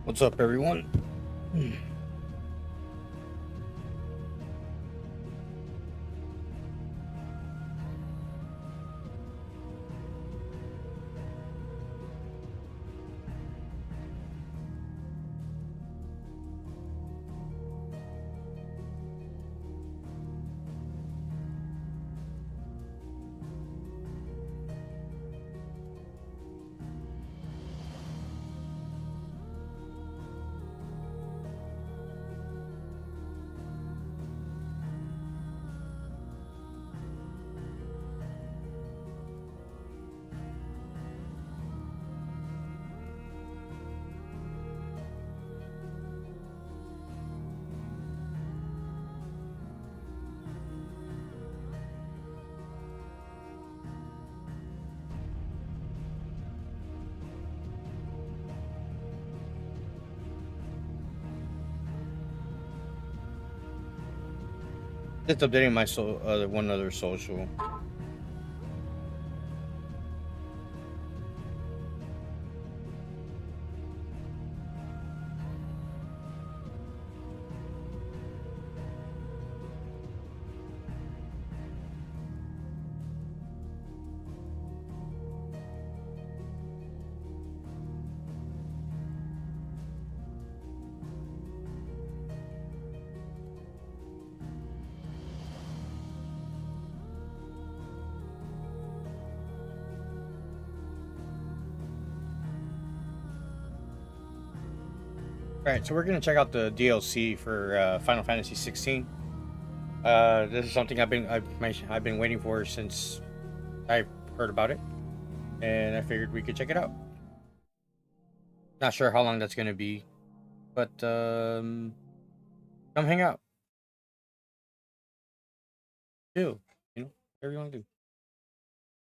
What's up, everyone? Just updating my one other social. Alright, so we're gonna check out the DLC for Final Fantasy 16. This is something I've been waiting for since I heard about it, and I figured we could check it out. Not sure how long that's gonna be, but come hang out. Do whatever you want to do.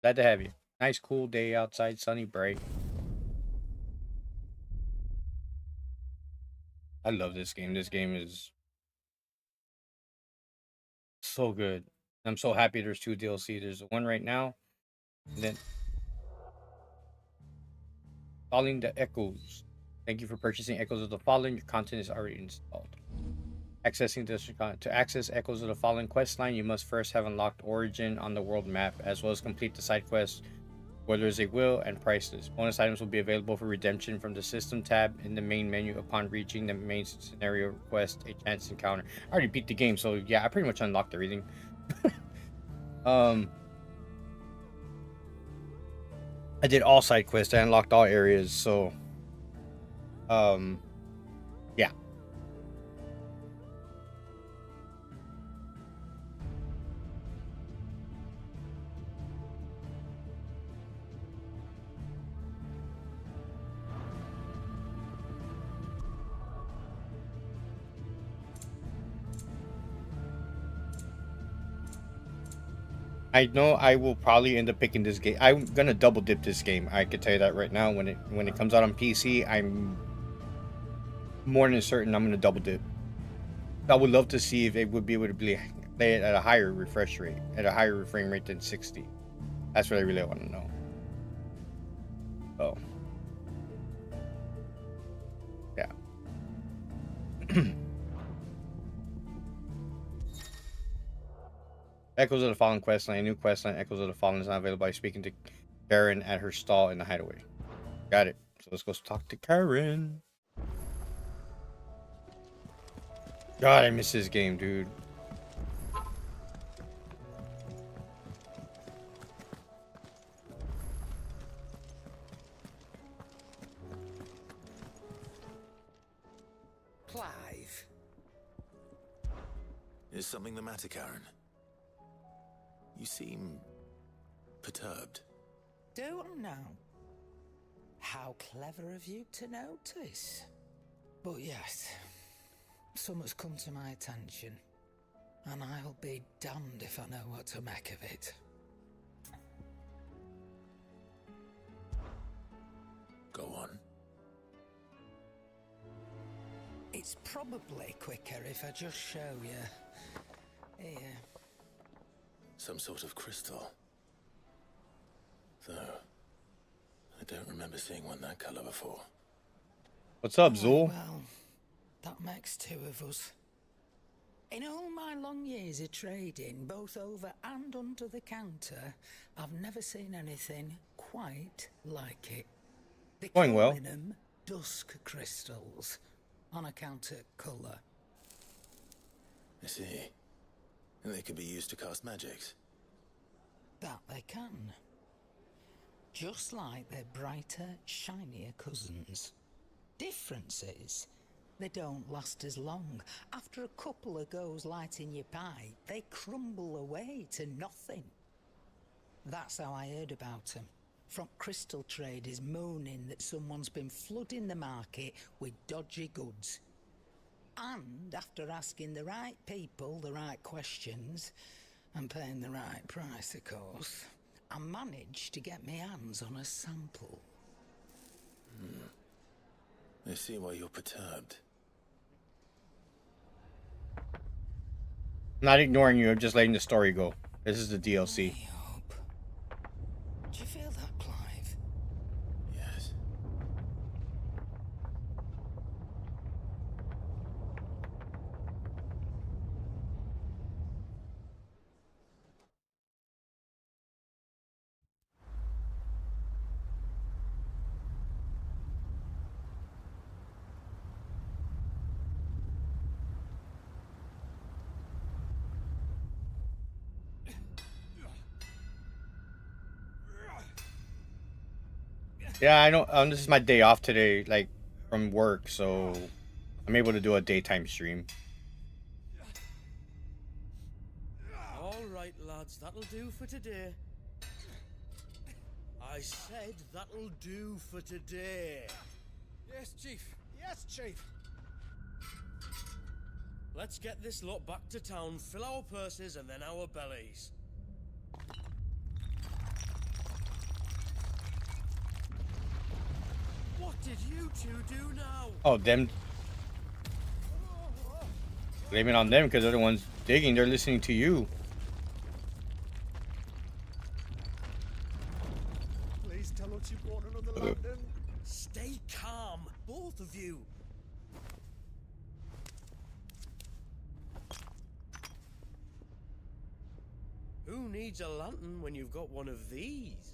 Glad to have you. Nice, cool day outside, sunny, bright. I love this game. This game is so good. I'm so happy there's two DLC. There's one right now, and then Falling the Echoes. Thank you for purchasing Echoes of the Fallen. Your content is already installed. Accessing this to access Echoes of the Fallen questline, you must first have unlocked Origin on the world map, as well as complete the side quests where there's a will and priceless. Bonus items will be available for redemption from the system tab in the main menu upon reaching the main scenario quest, a chance encounter. I already beat the game, so yeah, I pretty much unlocked everything. I did all side quests. I unlocked all areas, so yeah. I know I will probably end up picking this game. I'm gonna double dip this game. I could tell you that right now. When it comes out on PC, I'm more than certain I'm gonna double dip. I would love to see if it would be able to play it at a higher refresh rate, at a higher frame rate than 60. That's what I really want to know. Oh, yeah. Echoes of the Fallen questline. A new questline, Echoes of the Fallen, is not available by speaking to Karen at her stall in the hideaway. Got it. So let's go talk to Karen. God, I miss this game, dude. Clive. Is something the matter, Karen? You seem perturbed. Don't know. How clever of you to notice. But yes, something's come to my attention, and I'll be damned if I know what to make of it. Go on. It's probably quicker if I just show you. Here. Some sort of crystal. Though, I don't remember seeing one that color before. What's up, Aye, Zool? well, that makes two of us. In all my long years of trading, both over and under the counter, I've never seen anything quite like it. They're Going well. calling them dusk crystals, on account of colour. I see. And they can be used to cast magics. That they can. Just like their brighter, shinier cousins. Difference is, they don't last as long. After a couple of goes lighting your pipe, they crumble away to nothing. That's how I heard about them. From crystal traders moaning that someone's been flooding the market with dodgy goods. And after asking the right people the right questions, and paying the right price, of course, I managed to get my hands on a sample. I see why you're perturbed. I'm not ignoring you. I'm just letting the story go. This is the DLC. I hope. Do you feel that, Clive? Yes. Yeah, I know. This is my day off today, like from work, so I'm able to do a daytime stream. All right, lads, that'll do for today. I said that'll do for today. Yes, Chief. Yes, Chief. Let's get this lot back to town, fill our purses and then our bellies. What did you two do now? Oh, them. Blame it on them because they're the ones digging. They're listening to you. Please tell us you brought another lantern. Stay calm, both of you. Who needs a lantern when you've got one of these?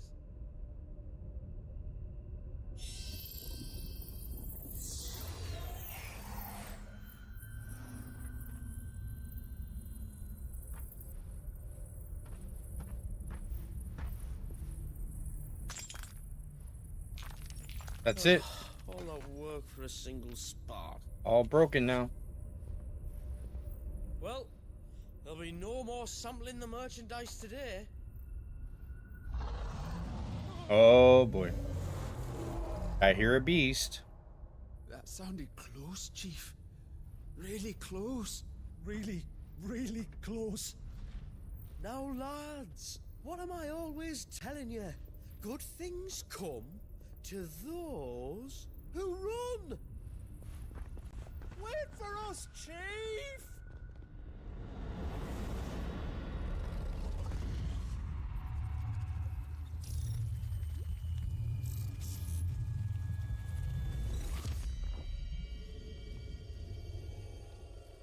That's it. All that work for a single spark. All broken now. Well, there'll be no more sampling the merchandise today. Oh boy. I hear a beast. That sounded close, Chief. Really close. Really, really close. Now, lads, what am I always telling you? Good things come to those who run. Wait for us, Chief!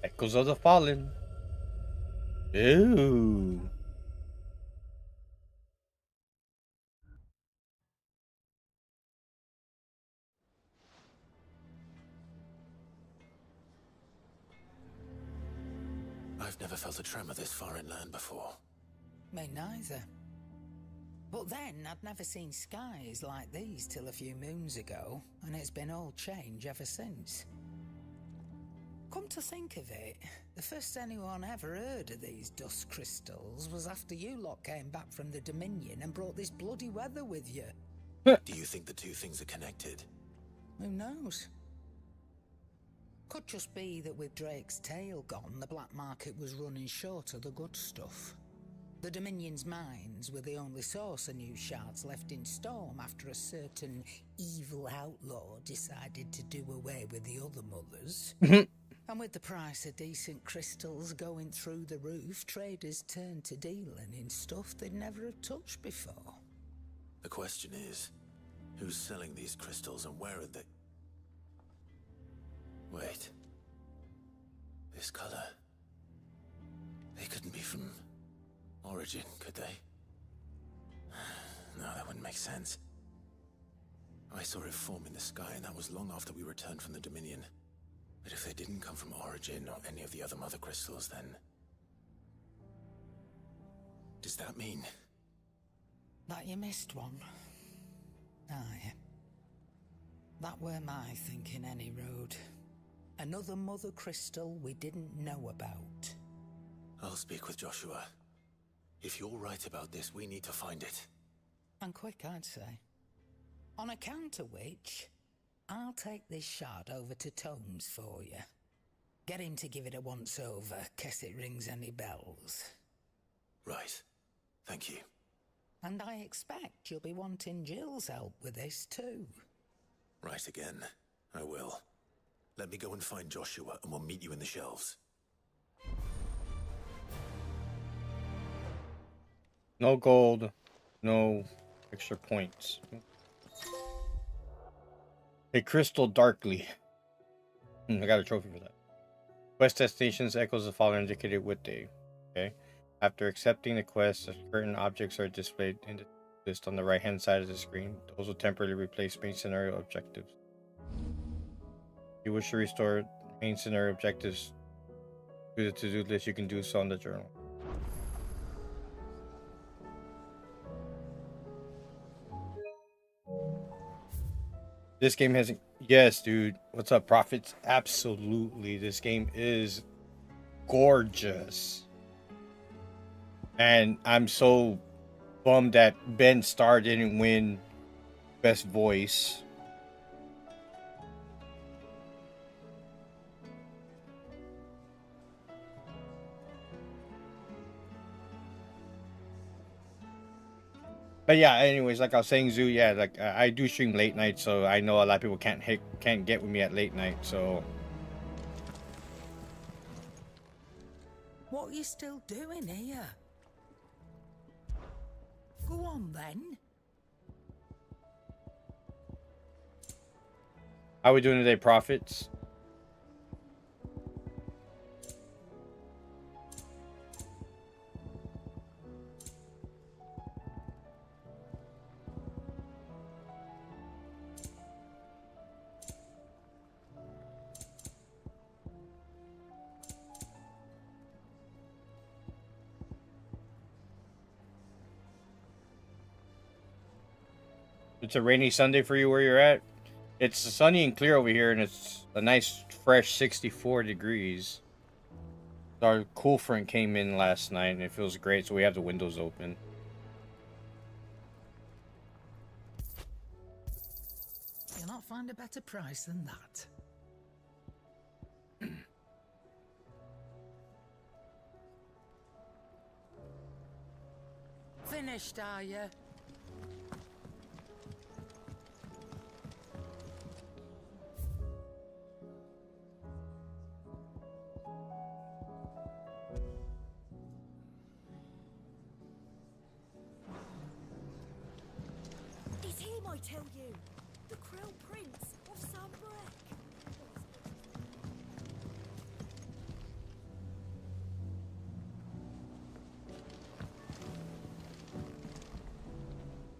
Echoes of the Fallen. Ooh. I've never felt a tremor this far inland before. Me neither. But then I'd never seen skies like these till a few moons ago, and it's been all change ever since. Come to think of it, the first anyone ever heard of these dust crystals was after you lot came back from the Dominion and brought this bloody weather with you. Do you think the two things are connected? Who knows? Could just be that with Drake's tail gone, the black market was running short of the good stuff. The Dominion's mines were the only source of new shards left in Storm after a certain evil outlaw decided to do away with the other mothers. And with the price of decent crystals going through the roof, traders turned to dealing in stuff they'd never have touched before. The question is, who's selling these crystals and where are they? Wait. This color. They couldn't be from Origin, could they? No, that wouldn't make sense. I saw it form in the sky, and that was long after we returned from the Dominion. But if they didn't come from Origin or any of the other mother crystals, then... does that mean... That you missed one? Aye. That were my thinking any road. Another mother crystal we didn't know about. I'll speak with Joshua. If you're right about this, we need to find it. And quick, I'd say. On account of which, I'll take this shard over to Tomes for you. Get him to give it a once-over, case it rings any bells. Right. Thank you. And I expect you'll be wanting Jill's help with this too. Right again. I will. Let me go and find Joshua, and we'll meet you in the shelves. No gold, no extra points. A crystal darkly. I got a trophy for that. Quest destinations echoes the following indicated with day. Okay. After accepting the quest, certain objects are displayed in the list on the right hand side of the screen. Those will temporarily replace main scenario objectives. If you wish to restore main scenario objectives to the to-do list, you can do so on the journal. This game hasn't... Yes, dude. What's up, Prophets? Absolutely. This game is gorgeous. And I'm so bummed that Ben Starr didn't win Best Voice. But yeah, anyways, like I was saying, Zoo, yeah, like I do stream late night, so I know a lot of people can't get with me at late night, so... What are you still doing here? Go on then. How we doing today, Prophets? It's a rainy Sunday for you where you're at. It's sunny and clear over here, and it's a nice, fresh 64 degrees. Our cool front came in last night, and it feels great, so we have the windows open. You'll not find a better price than that. Finished, are you? It's him, I tell you. The Crown Prince of Sunbreak.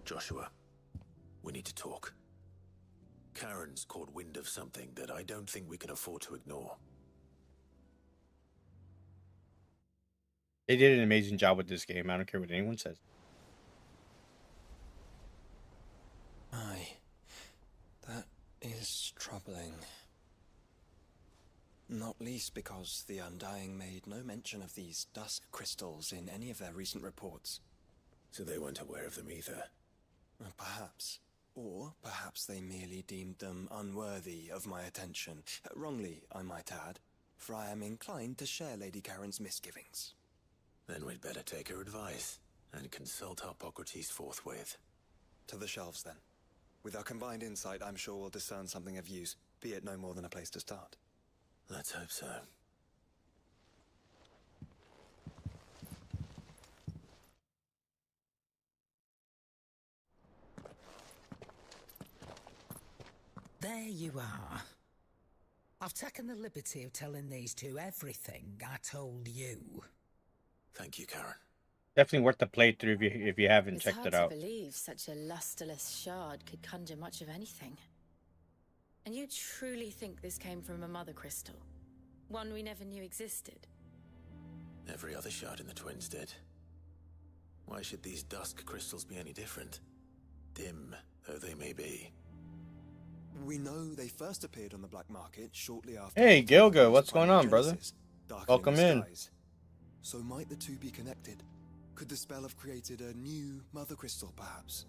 Joshua, we need to talk. Karen's caught wind of something that I don't think we can afford to ignore. They did an amazing job with this game. I don't care what anyone says. Aye. That is troubling. Not least because the Undying made no mention of these dusk crystals in any of their recent reports. So they weren't aware of them either. Perhaps. Or perhaps they merely deemed them unworthy of my attention. Wrongly, I might add, for I am inclined to share Lady Karen's misgivings. Then we'd better take her advice and consult Hippocrates forthwith. To the shelves, then. With our combined insight, I'm sure we'll discern something of use, be it no more than a place to start. Let's hope so. There you are. I've taken the liberty of telling these two everything I told you. Thank you, Karen. Definitely worth the playthrough if you haven't It's checked hard it to out. believe such a lusterless shard could conjure much of anything. And you truly think this came from a mother crystal? One we never knew existed? Every other shard in the Twins did. Why should these dusk crystals be any different? Dim though they may be. We know they first appeared on the black market shortly after. Hey, Gilga, what's Primary going on, brother? Genesis, darkening Welcome the in. skies. So might the two be connected? Could the spell have created a new mother crystal, perhaps?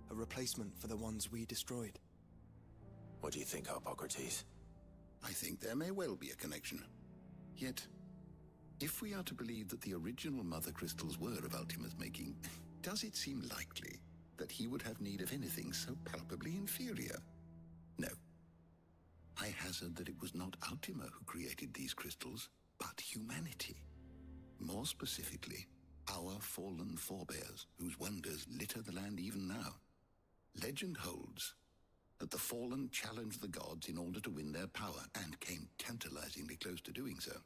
A replacement for the ones we destroyed? What do you think, Hippocrates? I think there may well be a connection. Yet, if we are to believe that the original mother crystals were of Ultima's making, does it seem likely that he would have need of anything so palpably inferior? No. I hazard that it was not Ultima who created these crystals, but humanity. More specifically, our fallen forebears, whose wonders litter the land even now. Legend holds that the fallen challenged the gods in order to win their power, and came tantalizingly close to doing so.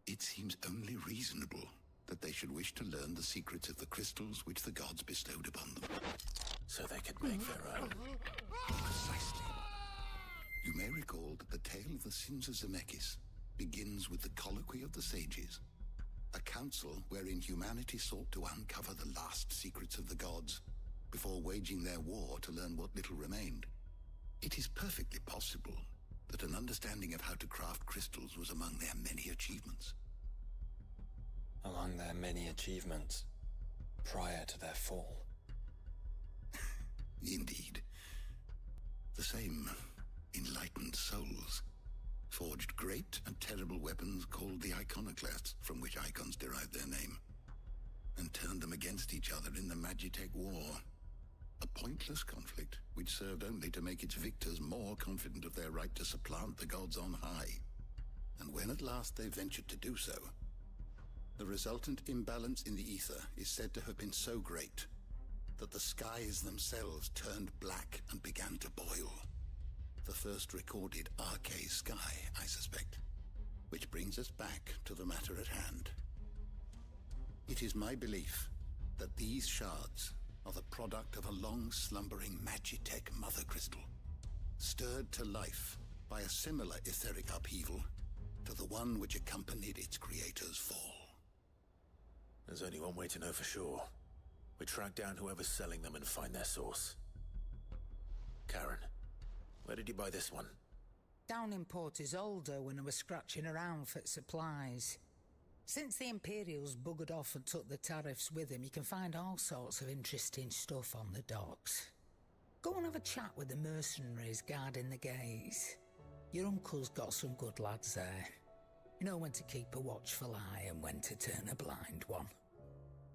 It seems only reasonable that they should wish to learn the secrets of the crystals which the gods bestowed upon them. So they could make their own. Precisely. You may recall that the tale of the sins of Zemeckis begins with the colloquy of the sages, a council wherein humanity sought to uncover the last secrets of the gods before waging their war to learn what little remained. It is perfectly possible that an understanding of how to craft crystals was among their many achievements. Among their many achievements, prior to their fall. Indeed. The same enlightened souls forged great and terrible weapons called the iconoclasts, from which icons derived their name, and turned them against each other in the Magitech War. A pointless conflict which served only to make its victors more confident of their right to supplant the gods on high. And when at last they ventured to do so, the resultant imbalance in the ether is said to have been so great that the skies themselves turned black and began to boil. The first recorded arcane sky, I suspect. Which brings us back to the matter at hand. It is my belief that these shards are the product of a long-slumbering Magitech mother crystal, stirred to life by a similar etheric upheaval to the one which accompanied its creator's fall. There's only one way to know for sure. We track down whoever's selling them and find their source. Karen, where did you buy this one? Down in Port Isolde when I was scratching around for supplies. Since the Imperials buggered off and took the tariffs with him, you can find all sorts of interesting stuff on the docks. Go and have a chat with the mercenaries guarding the gates. Your uncle's got some good lads there. You know when to keep a watchful eye and when to turn a blind one.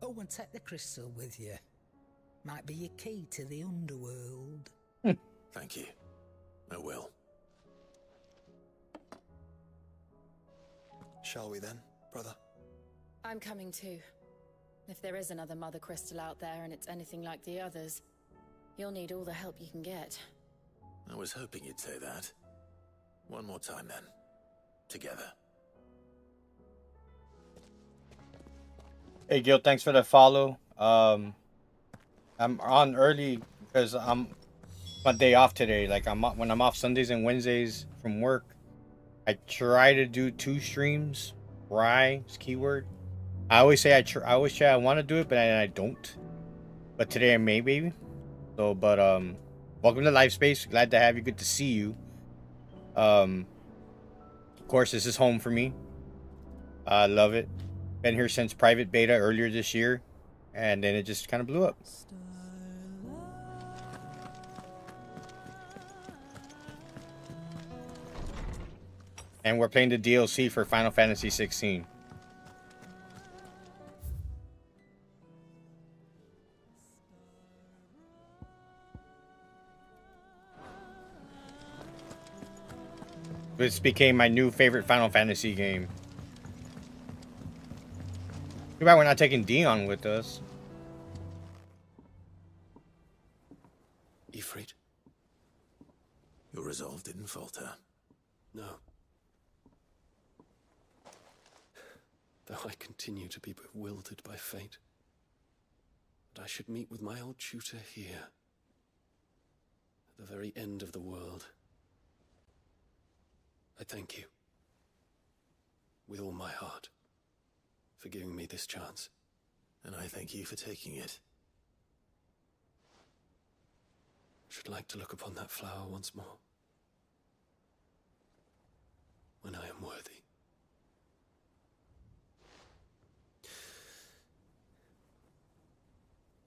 Oh, and take the crystal with you. Might be your key to the underworld. Thank you. I will. Shall we then, brother? I'm coming too. If there is another mother crystal out there and it's anything like the others, you'll need all the help you can get. I was hoping you'd say that. One more time then. Together. Hey, Gil, thanks for the follow. I'm on early because I'm my day off today. Like when I'm off Sundays and Wednesdays from work, I try to do 2 streams. Is keyword. I always say I always say I want to do it, but I don't. But today I may, baby. So, but welcome to Live Space. Glad to have you. Good to see you. Of course, this is home for me. I love it. Been here since private beta earlier this year, and then it just kind of blew up. And we're playing the DLC for Final Fantasy 16. This became my new favorite Final Fantasy game. Too bad we're not taking Dion with us. Ifrit? Your resolve didn't falter. No, So I continue to be bewildered by fate. But I should meet with my old tutor here, at the very end of the world. I thank you, with all my heart, for giving me this chance. And I thank you for taking it. Should like to look upon that flower once more, when I am worthy.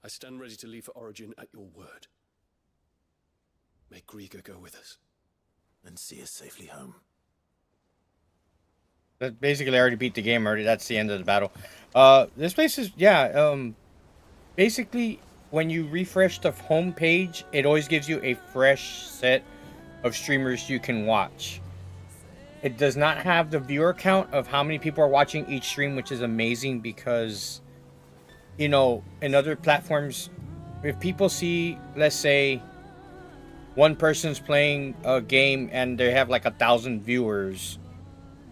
I stand ready to leave for Origin at your word. May Grieger go with us. And see us safely home. That basically already beat the game already. That's the end of the battle. This place is, basically, when you refresh the home page, it always gives you a fresh set of streamers you can watch. It does not have the viewer count of how many people are watching each stream, which is amazing because, you know, in other platforms, if people see, let's say, one person's playing a game and they have like 1,000 viewers,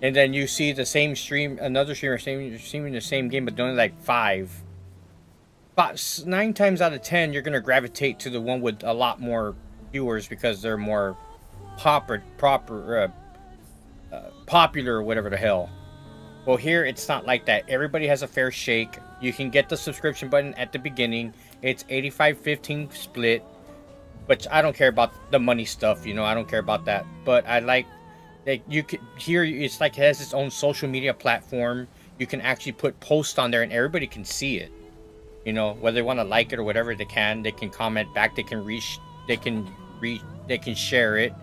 and then you see the same stream, another streamer streaming the same game, but only like 5. About 9 times out of 10, you're gonna gravitate to the one with a lot more viewers because they're more popular or whatever the hell. Well, here it's not like that. Everybody has a fair shake. You can get the subscription button at the beginning. It's 85-15 split, which I don't care about the money stuff. You know, I don't care about that. But I like that you can here. It's like it has its own social media platform. You can actually put posts on there, and everybody can see it. You know, whether they want to like it or whatever, they can. They can comment back. They can share it.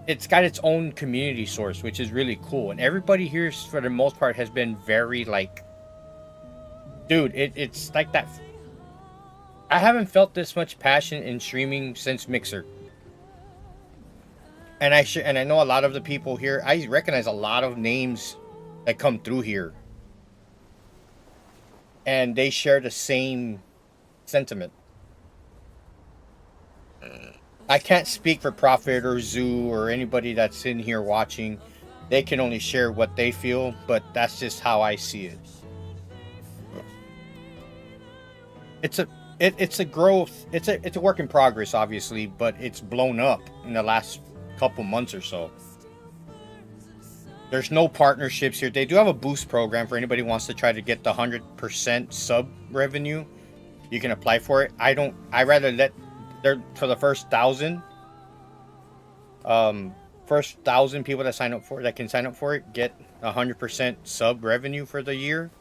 It's got its own community source, which is really cool. And everybody here, for the most part, has been very, like... Dude, it's like that... I haven't felt this much passion in streaming since Mixer. And I know a lot of the people here... I recognize a lot of names that come through here. And they share the same sentiment. I can't speak for Prophet or Zoo or anybody that's in here watching. They can only share what they feel, but that's just how I see it. It's a growth. It's a work in progress, obviously, but it's blown up in the last couple months or so. There's no partnerships here. They do have a boost program for anybody who wants to try to get the 100% sub revenue. You can apply for it. I rather let for the first 1,000 people that can sign up for it get 100% sub revenue for the year.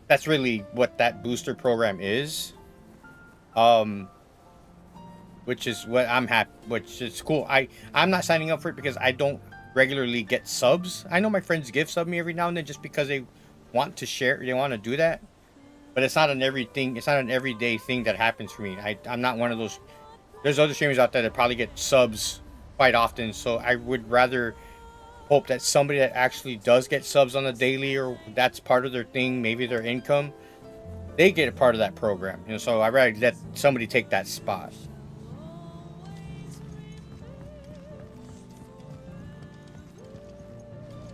That's really what that booster program is. Which is what I'm happy, which is cool. I'm not signing up for it because I don't regularly get subs. I know my friends give sub me every now and then just because they want to share, they want to do that. But it's not an everyday thing that happens for me. I'm not one of those. There's other streamers out there that probably get subs quite often. So I would rather hope that somebody that actually does get subs on a daily, or that's part of their thing, maybe their income, they get a part of that program. You know, so I'd rather let somebody take that spot.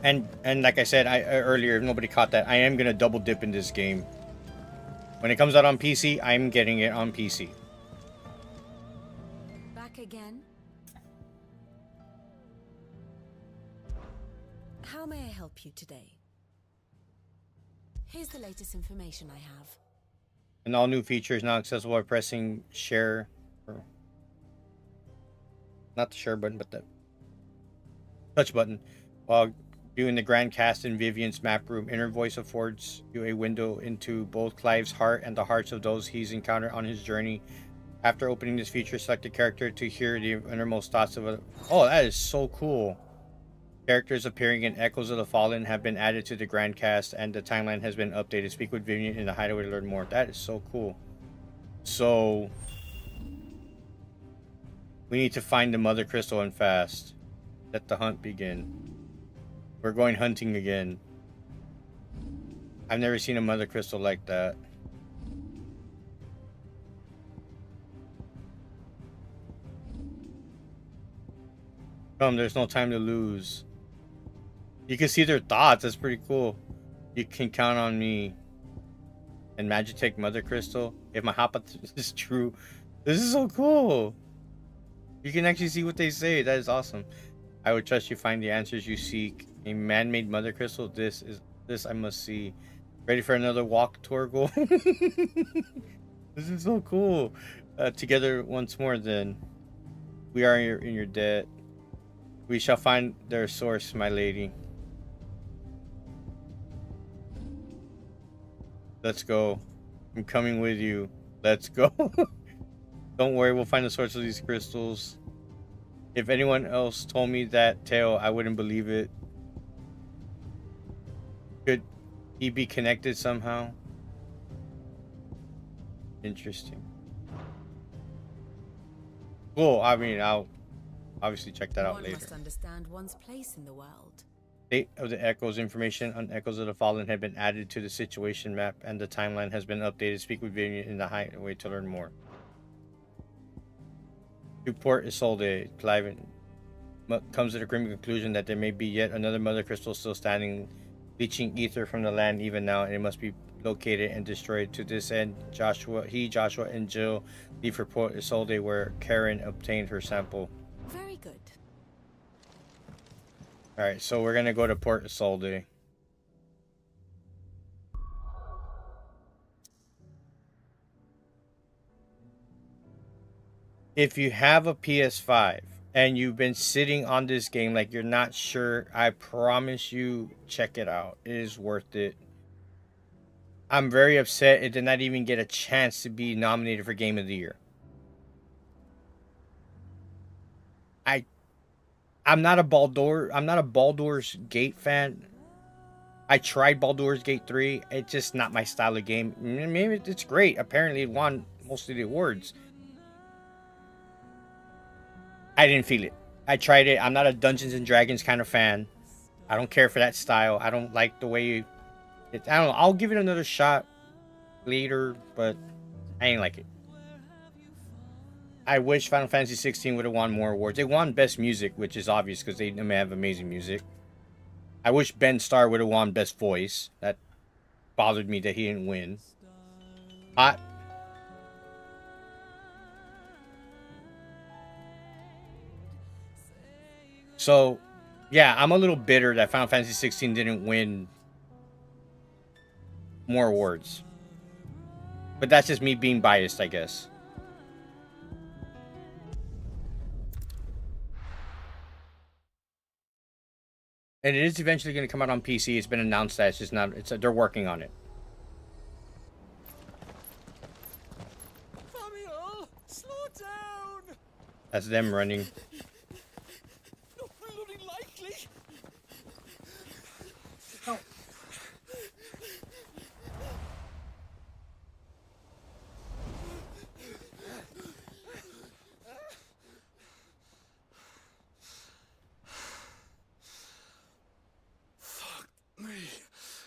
And like I said earlier, if nobody caught that, I am gonna double dip in this game. When it comes out on PC, I'm getting it on PC. Back again? How may I help you today? Here's the latest information I have. And all new features now accessible by pressing share. Not the share button, but the touch button. While viewing the grand cast in Vivian's map room, inner voice affords you a window into both Clive's heart and the hearts of those he's encountered on his journey. After opening this feature, select a character to hear the innermost thoughts of a... Oh, that is so cool. Characters appearing in Echoes of the Fallen have been added to the grand cast, and the timeline has been updated. Speak with Vivian in the hideaway to learn more. That is so cool. So we need to find the Mother Crystal and fast. Let the hunt begin. We're going hunting again. I've never seen a Mother Crystal like that. Come, there's no time to lose. You can see their thoughts. That's pretty cool. You can count on me and Magitech Mother Crystal. If my hypothesis is true, this is so cool. You can actually see what they say. That is awesome. I would trust you find the answers you seek. A man-made Mother Crystal. This I must see. Ready for another walk tour goal? This is so cool. Together once more then. We are in your debt. We shall find their source, my lady. Let's go. I'm coming with you. Let's go. Don't worry, we'll find the source of these crystals. If anyone else told me that tale, I wouldn't believe it. Could he be connected somehow? Interesting. Cool. I mean, I'll obviously check that out One later. must understand one's place in the world. State of the Echoes information on Echoes of the Fallen had been added to the situation map, and the timeline has been updated. Speak with Vivian in the highway to learn more. To Port Isolde, Clive comes to the grim conclusion that there may be yet another Mother Crystal still standing, leaching ether from the land even now, and it must be located and destroyed. To this end, Joshua, and Jill leave for Port Isolde, where Karen obtained her sample. Very good. Alright, so we're gonna go to Port Isolde. If you have a PS5 and you've been sitting on this game like you're not sure, I promise you, check it out. It is worth it. I'm very upset it did not even get a chance to be nominated for Game of the Year. I'm not a Baldur's Gate fan. I tried Baldur's Gate 3. It's just not my style of game. Maybe it's great. Apparently it won most of the awards. I didn't feel it. I tried it. I'm not a Dungeons and Dragons kind of fan. I don't care for that style. I don't like the way I don't know. I'll give it another shot later, but I ain't like it. I wish Final Fantasy 16 would have won more awards. They won Best Music, which is obvious because they have amazing music. I wish Ben Starr would have won Best Voice. That bothered me that he didn't win. So, yeah, I'm a little bitter that Final Fantasy 16 didn't win more awards. But that's just me being biased, I guess. And it is eventually going to come out on PC. It's been announced that it's just not. They're working on it. Fabio, slow down. That's them running. Not bloody likely.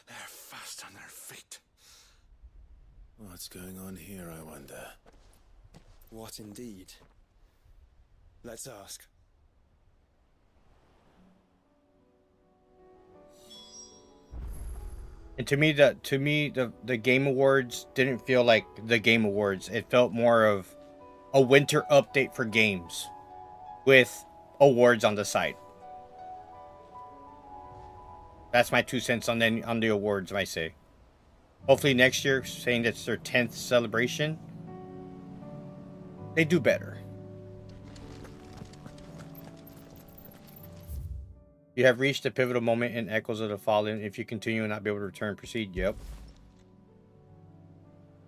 They're fast on their feet. What's going on here, I wonder? What indeed? Let's ask. And to me, the Game Awards didn't feel like the Game Awards. It felt more of a winter update for games with awards on the side. That's my 2 cents on the awards, I say. Hopefully next year, saying that's their 10th celebration, they do better. You have reached a pivotal moment in Echoes of the Fallen. If you continue and not be able to return, proceed. Yep.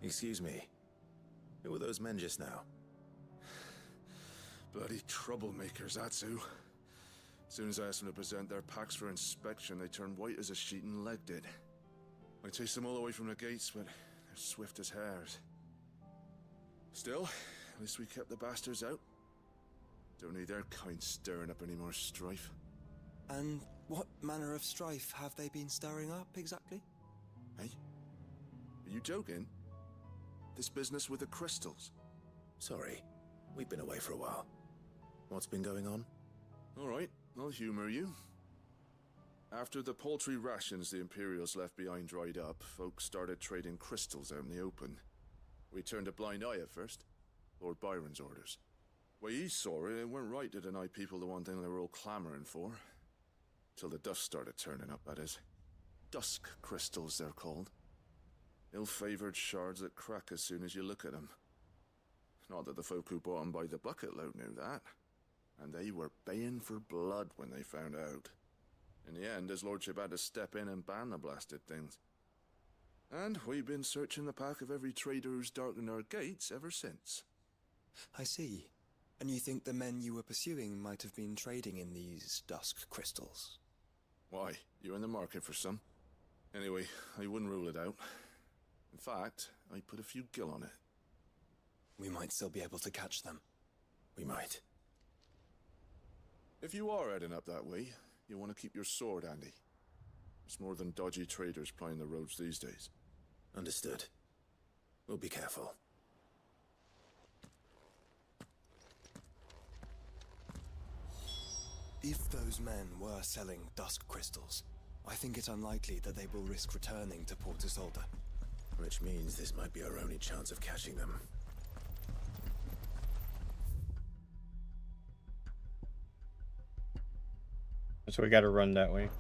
Excuse me. Who were those men just now? Bloody troublemakers, that's who. As soon as I asked them to present their packs for inspection, they turned white as a sheet and legged it. I chased them all away from the gates, but they're swift as hares. Still, at least we kept the bastards out. Don't need their kind stirring up any more strife. And what manner of strife have they been stirring up, exactly? Hey? Are you joking? This business with the crystals? Sorry, we've been away for a while. What's been going on? All right, I'll humor you. After the paltry rations the Imperials left behind dried up, folks started trading crystals out in the open. We turned a blind eye at first. Lord Byron's orders. Way he saw it, it weren't right to deny people the one thing they were all clamoring for. Till the dust started turning up, that is. Dusk crystals, they're called. Ill-favored shards that crack as soon as you look at them. Not that the folk who bought them by the bucket load knew that. And they were baying for blood when they found out. In the end, his lordship had to step in and ban the blasted things. And we've been searching the pack of every trader who's darkened our gates ever since. I see. And you think the men you were pursuing might have been trading in these dusk crystals? Why? You in the market for some? Anyway, I wouldn't rule it out. In fact, I'd put a few gil on it. We might still be able to catch them. We might. If you are heading up that way, you want to keep your sword handy. It's more than dodgy traders plying the roads these days. Understood. We'll be careful. If those men were selling dusk crystals, I think it's unlikely that they will risk returning to Port Isolde. Which means this might be our only chance of catching them. So we gotta run that way.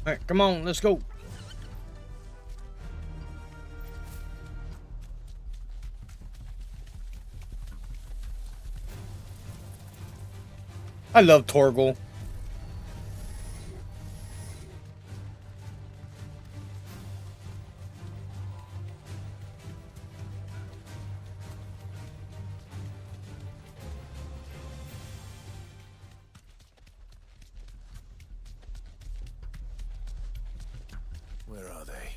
Alright, come on, let's go. I love Torgal. Where are they?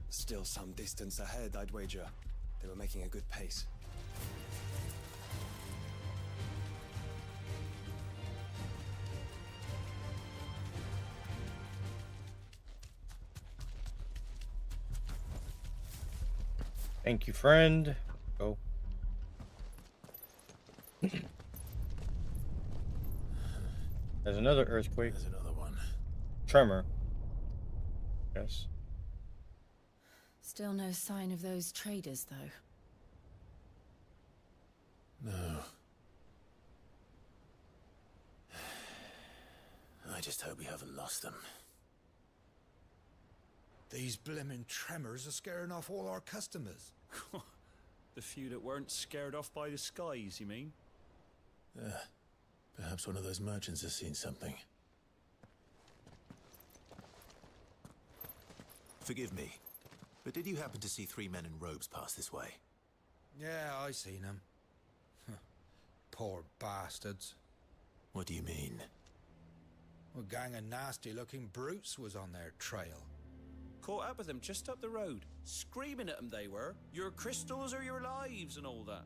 Still some distance ahead, I'd wager. They were making a good pace. Thank you, friend. Go. There's another earthquake. There's another one. Tremor. Yes. Still no sign of those traders, though. No. I just hope we haven't lost them. These blimmin' tremors are scaring off all our customers. The few that weren't scared off by the skies, you mean? Perhaps one of those merchants has seen something. Forgive me, but did you happen to see 3 men in robes pass this way? Yeah, I seen them. Poor bastards. What do you mean? A gang of nasty-looking brutes was on their trail. Caught up with them just up the road, screaming at them they were, your crystals or your lives and all that.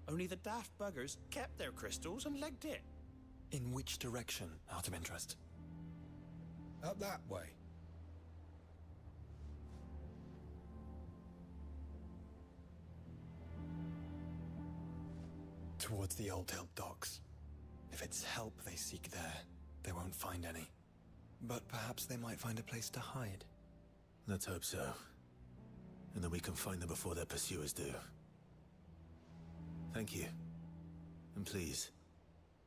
Only the daft buggers kept their crystals and legged it. In which direction, out of interest? Up that way. Towards the Old Hill docks. If it's help they seek there, they won't find any. But perhaps they might find a place to hide. Let's hope so. And that we can find them before their pursuers do. Thank you. And please,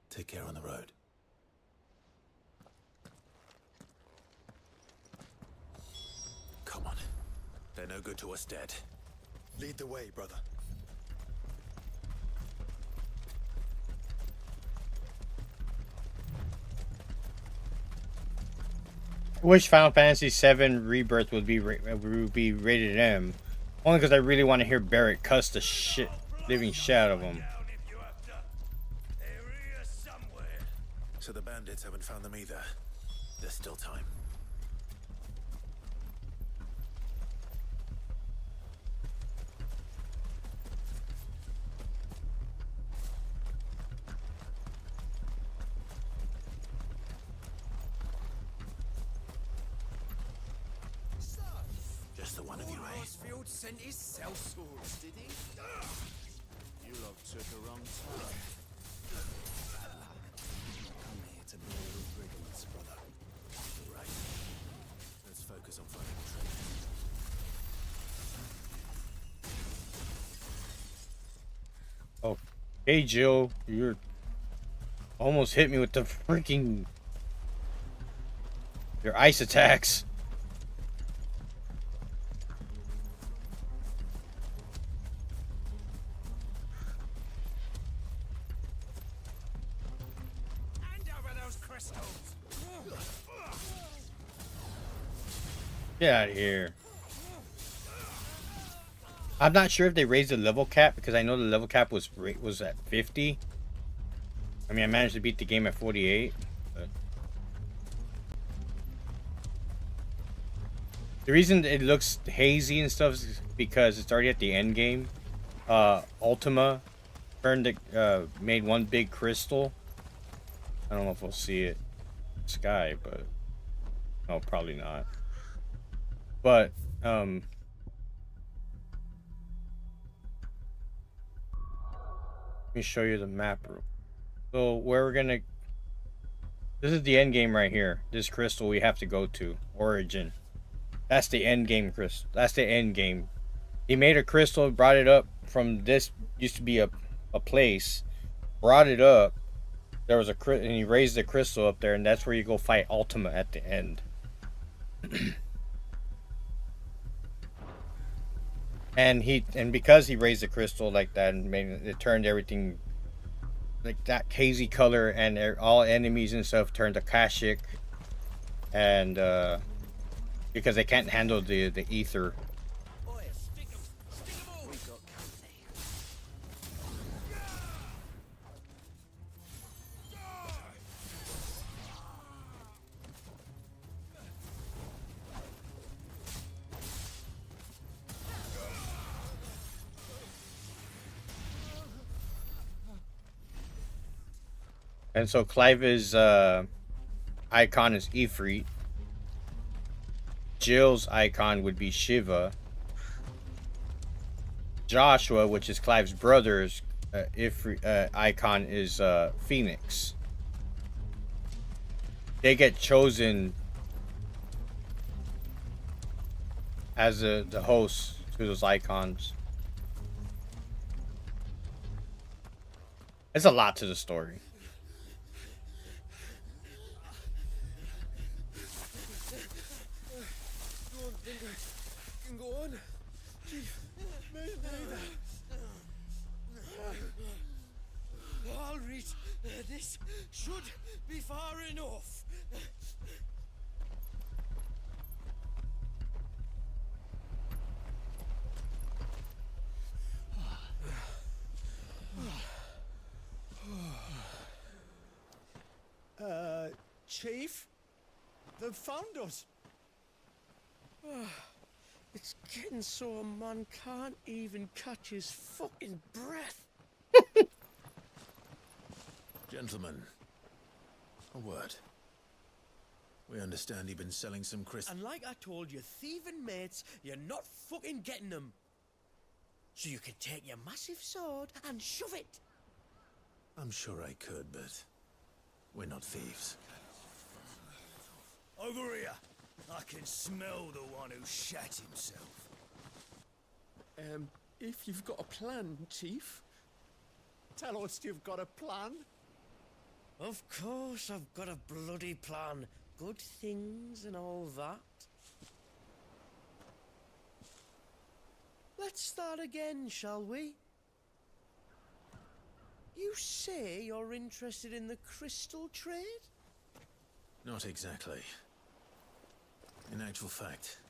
take care on the road. Come on. They're no good to us dead. Lead the way, brother. I wish Final Fantasy VII Rebirth would be rated M. Only because I really want to hear Barrett cuss the living shit out of him. So the bandits haven't found them either. There's still time. Just the one of you, eh? Horsfield sent his sellswords, did he? You lot took a wrong turn. Hey Jill, you're almost hit me with the freaking your ice attacks. Hand over those crystals. Get out of here. I'm not sure if they raised the level cap because I know the level cap was at 50. I mean, I managed to beat the game at 48. But the reason it looks hazy and stuff is because it's already at the end game. Ultima made one big crystal. I don't know if we'll see it in the sky, but no, probably not. But let me show you the map. So where we're gonna, this is the end game right here. This crystal we have to go to, Origin. That's the end game crystal. That's the end game. He made a crystal, brought it up from this used to be a place, brought it up. There was and he raised the crystal up there, and that's where you go fight Ultima at the end. And because he raised the crystal like that and made it turned everything like that hazy color, and all enemies and stuff turned to Kashik, and because they can't handle the ether. And so Clive's icon is Ifrit. Jill's icon would be Shiva. Joshua, which is Clive's brother's icon, is Phoenix. They get chosen as the hosts to those icons. It's a lot to the story. I'll read. This should be far enough. Chief? They've found us. It's getting so a man can't even catch his fucking breath. Gentlemen, a word. We understand you've been selling some crystals. And like I told your thieving mates, you're not fucking getting them. So you can take your massive sword and shove it. I'm sure I could, but we're not thieves. Over here. I can smell the one who shat himself. If you've got a plan, Chief. Tell us you've got a plan. Of course I've got a bloody plan. Good things and all that. Let's start again, shall we? You say you're interested in the crystal trade? Not exactly. In actual fact,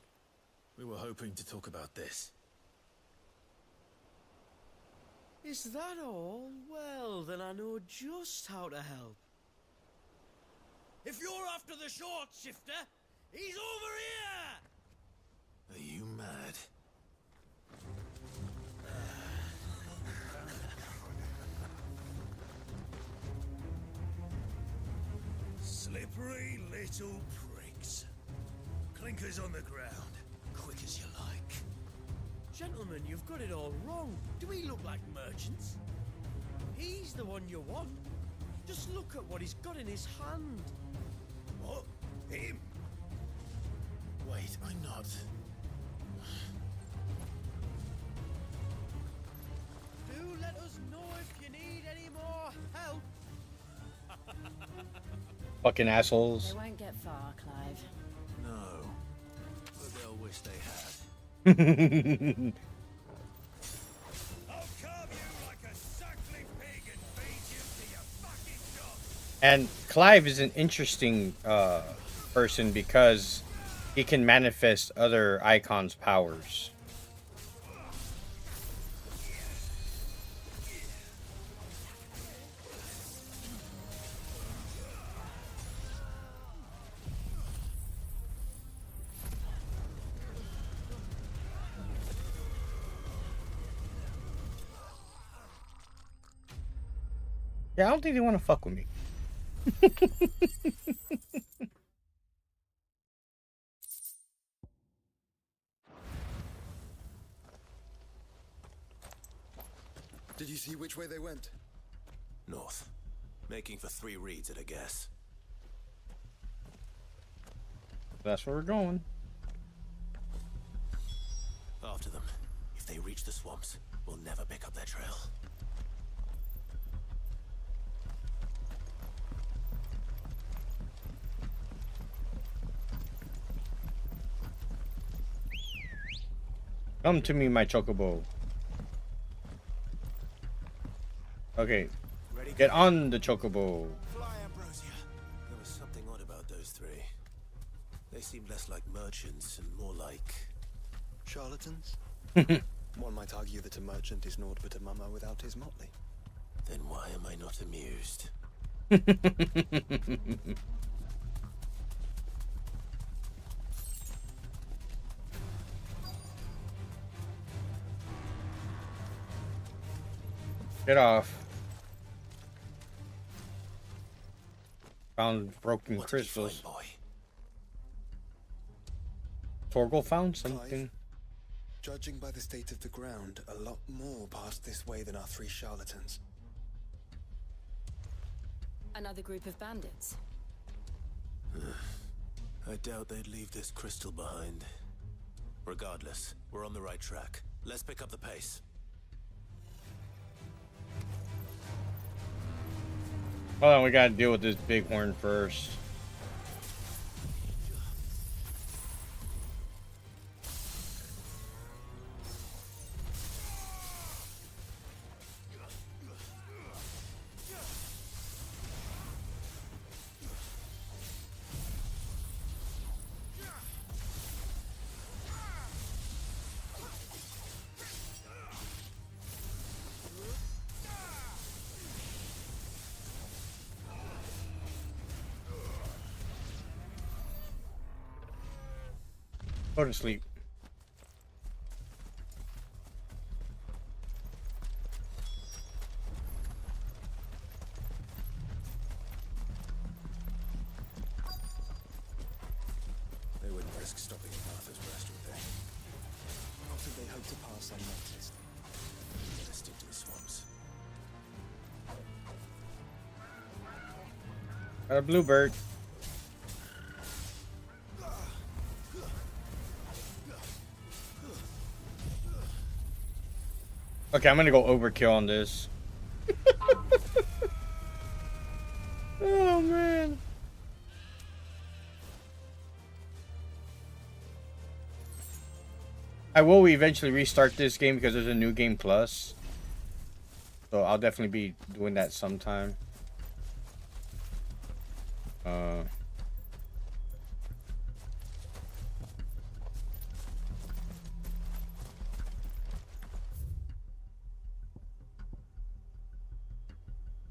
we were hoping to talk about this. Is that all? Well, then I know just how to help. If you're after the short shifter, he's over here! Are you mad? Slippery little pricks. Clinkers on the ground, quick as you like. Gentlemen, you've got it all wrong. Do we look like merchants? He's the one you want. Just look at what he's got in his hand. What? Him? Wait, I'm not. Do let us know if you need any more help? Fucking assholes. They won't get far, Clive. No, but they'll wish they had. I'll carve you like a suckling pig and feed you to your fucking dog. And Clive is an interesting person because he can manifest other icons' powers. Yeah, I don't think they want to fuck with me. Did you see which way they went? North. Making for 3 reads at a guess. That's where we're going. After them. If they reach the swamps, we'll never pick up their trail. Come to me, my chocobo. Okay, get on the chocobo. Fly, Ambrosia. There was something odd about those 3. They seemed less like merchants and more like... Charlatans? One might argue that a merchant is naught but a mummer without his motley. Then why am I not amused? Get off. Found broken What did you crystals. find, boy? Torgal found something. Judging by the state of the ground, a lot more passed this way than our 3 charlatans. Another group of bandits. I doubt they'd leave this crystal behind. Regardless, we're on the right track. Let's pick up the pace. Hold on, we gotta deal with this bighorn first. Go to sleep. They wouldn't risk stopping at Martha's Rest, would they? Not that they hope to pass unnoticed. Better stick to the swamps. A bluebird. Okay, I'm gonna go overkill on this. Oh man. I will eventually restart this game because there's a new game plus. So I'll definitely be doing that sometime.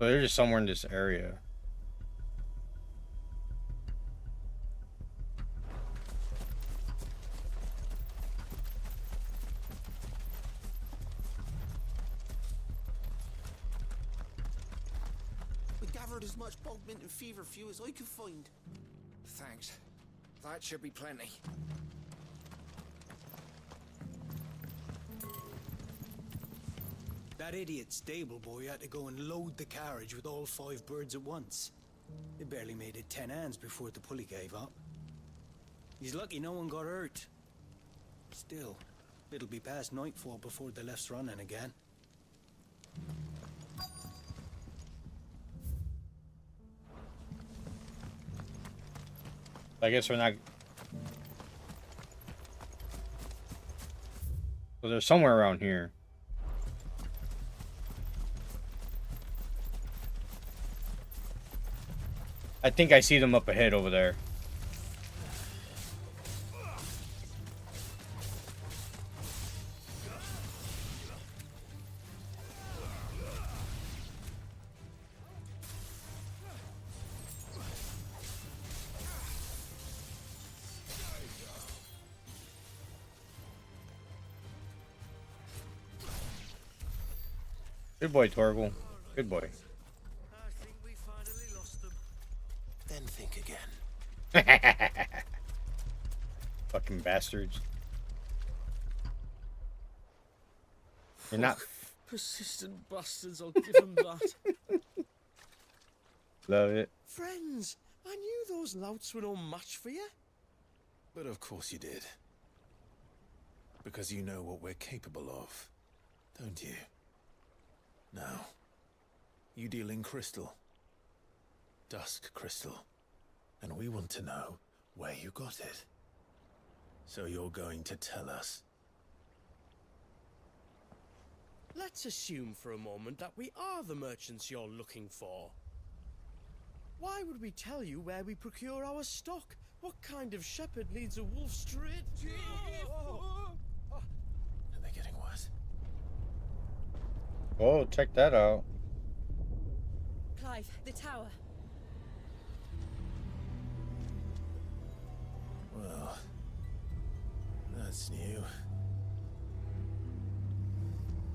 So they're just somewhere in this area. We gathered as much bog mint and feverfew as I could find. Thanks. That should be plenty. That idiot stable boy had to go and load the carriage with all 5 birds at once. They barely made it 10 hands before the pulley gave up. He's lucky no one got hurt. Still, it'll be past nightfall before the left's running again. I guess we're not. So they're somewhere around here. I think I see them up ahead over there. Good boy, Torgal. Good boy. I think we finally lost them. Then think again. Fucking bastards. You're not. Persistent bastards, I'll give them that. Love it. Friends, I knew those louts were no match for you. But of course you did. Because you know what we're capable of, don't you? Now, you deal in crystal. Dusk crystal. And we want to know where you got it. So you're going to tell us. Let's assume for a moment that we are the merchants you're looking for. Why would we tell you where we procure our stock? What kind of shepherd leads a wolf straight? Are they getting worse? Oh, check that out. Clive, the tower. Well, that's new.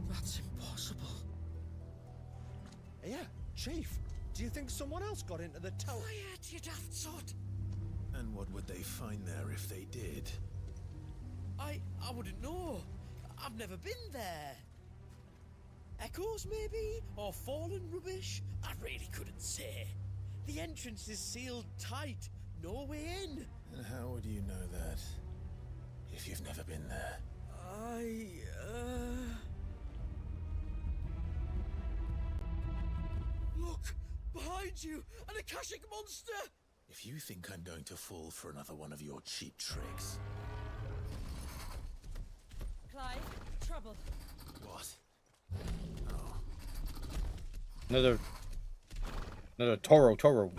That's impossible. Yeah, Chief. Do you think someone else got into the tower? Quiet, you daft sot. And what would they find there if they did? I wouldn't know. I've never been there. Echoes, maybe? Or fallen rubbish? I really couldn't say. The entrance is sealed tight. No way in. And how would you know that? If you've never been there? Look! Behind you! An Akashic monster! If you think I'm going to fall for another one of your cheap tricks... Clive, trouble. What? Another Toro.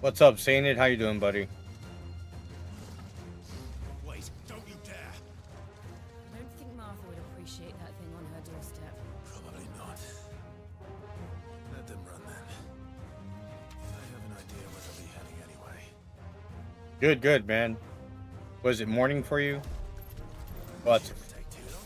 What's up, Saint It? How you doing, buddy? Wait, don't you dare! I don't think Martha would appreciate that thing on her doorstep. Probably not. Let them run then. I have an idea where they'll be heading anyway. Good, man. Was it morning for you? What? Take too long.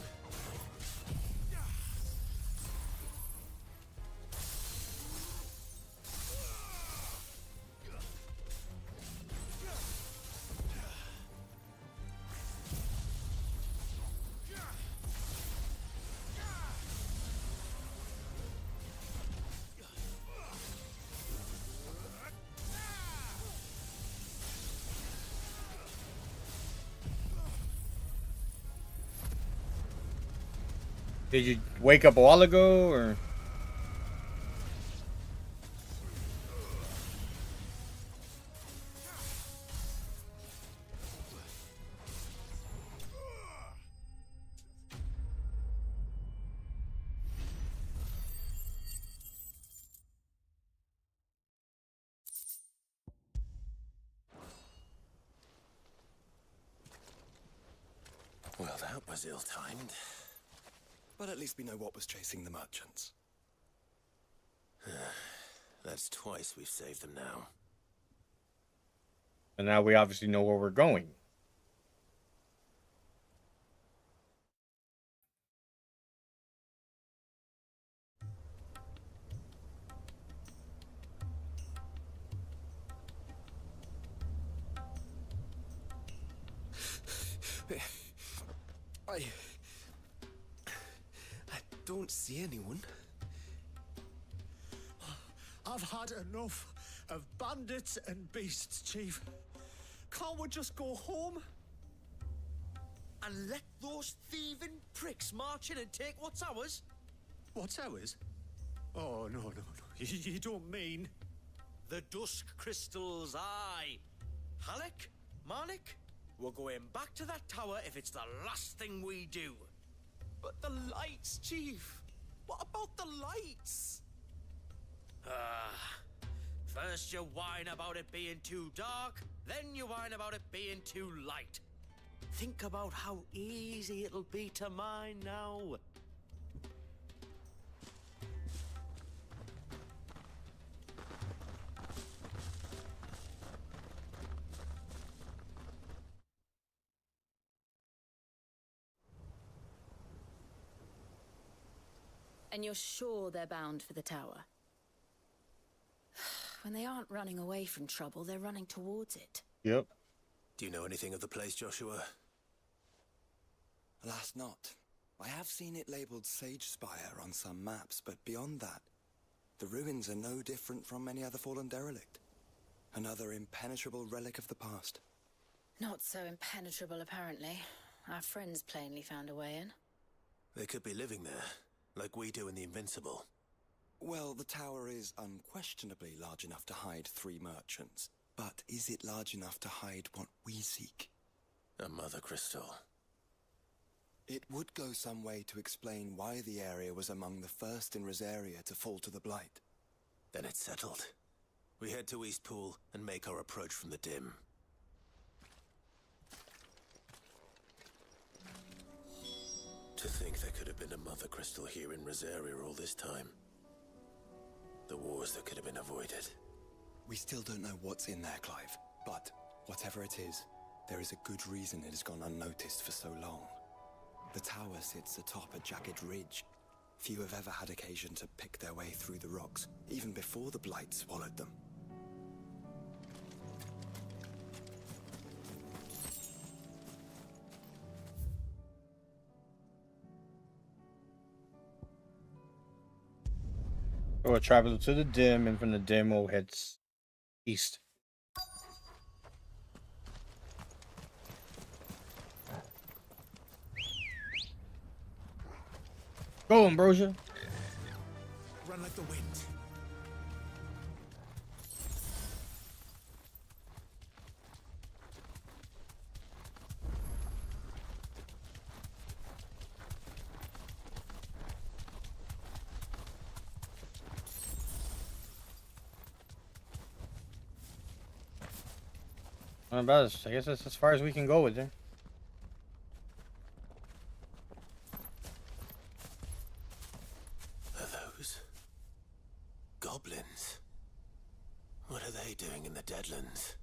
Did you wake up a while ago, or? Well, that was ill-timed. But at least we know what was chasing the merchants. That's twice we've saved them now. And now we obviously know where we're going. I don't see anyone. I've had enough of bandits and beasts, Chief. Can't we just go home? And let those thieving pricks march in and take what's ours? What towers? Oh, no, no, no. You don't mean... The dusk crystals, aye. Halleck? Marnik? We're going back to that tower if it's the last thing we do. But the lights, Chief. What about the lights? First you whine about it being too dark, then you whine about it being too light. Think about how easy it'll be to mine now. And you're sure they're bound for the tower? When they aren't running away from trouble, they're running towards it. Yep. Do you know anything of the place, Joshua? Alas, not. I have seen it labelled Sage Spire on some maps, but beyond that, the ruins are no different from any other fallen derelict. Another impenetrable relic of the past. Not so impenetrable, apparently. Our friends plainly found a way in. They could be living there, like we do in the Invincible. Well, the tower is unquestionably large enough to hide 3 merchants. But is it large enough to hide what we seek? A mother crystal. It would go some way to explain why the area was among the first in Rosaria to fall to the Blight. Then it's settled. We head to Eastpool and make our approach from the dim. To think there could have been a mother crystal here in Rosaria all this time. The wars that could have been avoided. We still don't know what's in there, Clive. But whatever it is, there is a good reason it has gone unnoticed for so long. The tower sits atop a jagged ridge. Few have ever had occasion to pick their way through the rocks, even before the Blight swallowed them. We'll travel to the dim, and from the dim we'll head east. Go, Ambrosia. Run like the wind. I guess that's as far as we can go with it. Are those goblins? What are they doing in the Deadlands?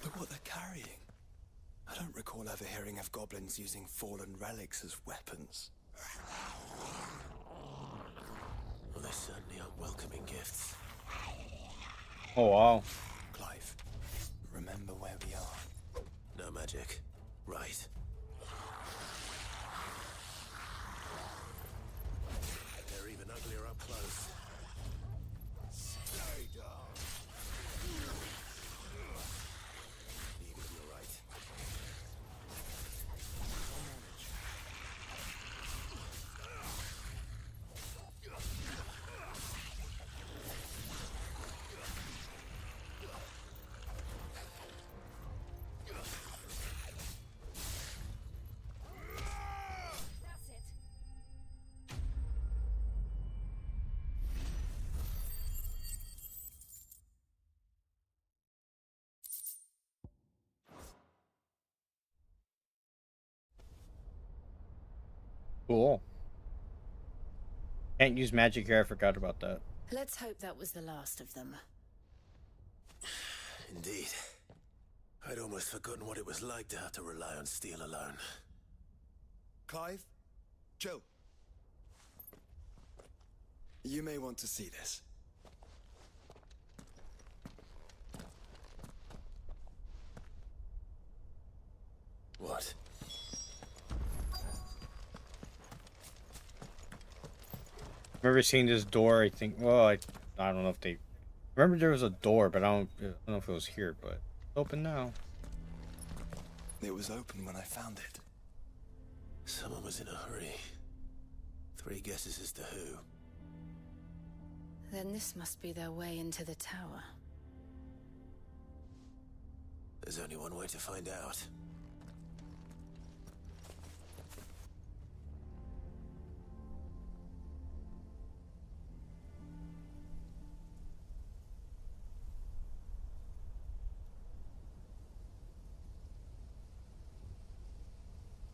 Look what they're carrying. I don't recall ever hearing of goblins using fallen relics as weapons. Well, they certainly aren't welcoming gifts. Oh, wow. Clive, remember where we are. No magic. Right. They're even uglier up close. Stay down. Even if you're right. That's it. Cool. Can't use magic here. I forgot about that. Let's hope that was the last of them. Indeed. I'd almost forgotten what it was like to have to rely on steel alone. Clive? Joe? You may want to see this. What? Remember seeing this door? I think. Well, I don't know if they. Remember there was a door, but I don't know if it was here. But it's open now. It was open when I found it. Someone was in a hurry. 3 guesses as to who. Then this must be their way into the tower. There's only one way to find out.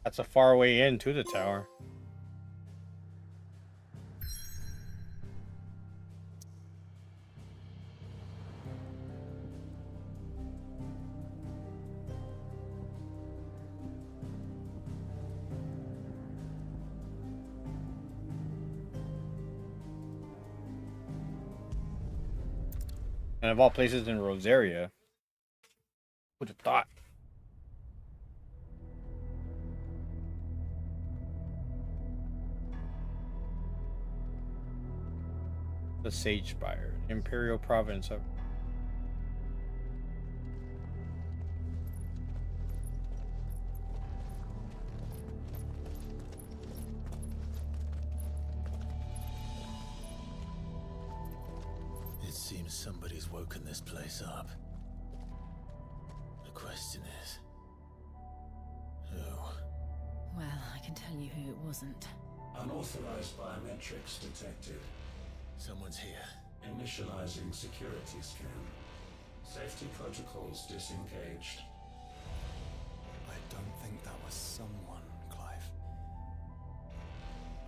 That's a far way into the tower. And of all places in Rosaria, who'd have thought? The Sage Spire, Imperial Province of. It seems somebody's woken this place up. The question is, who? Well, I can tell you who it wasn't. Unauthorized biometrics detected. Someone's here. Initializing security scan. Safety protocols disengaged. I don't think that was someone, Clive.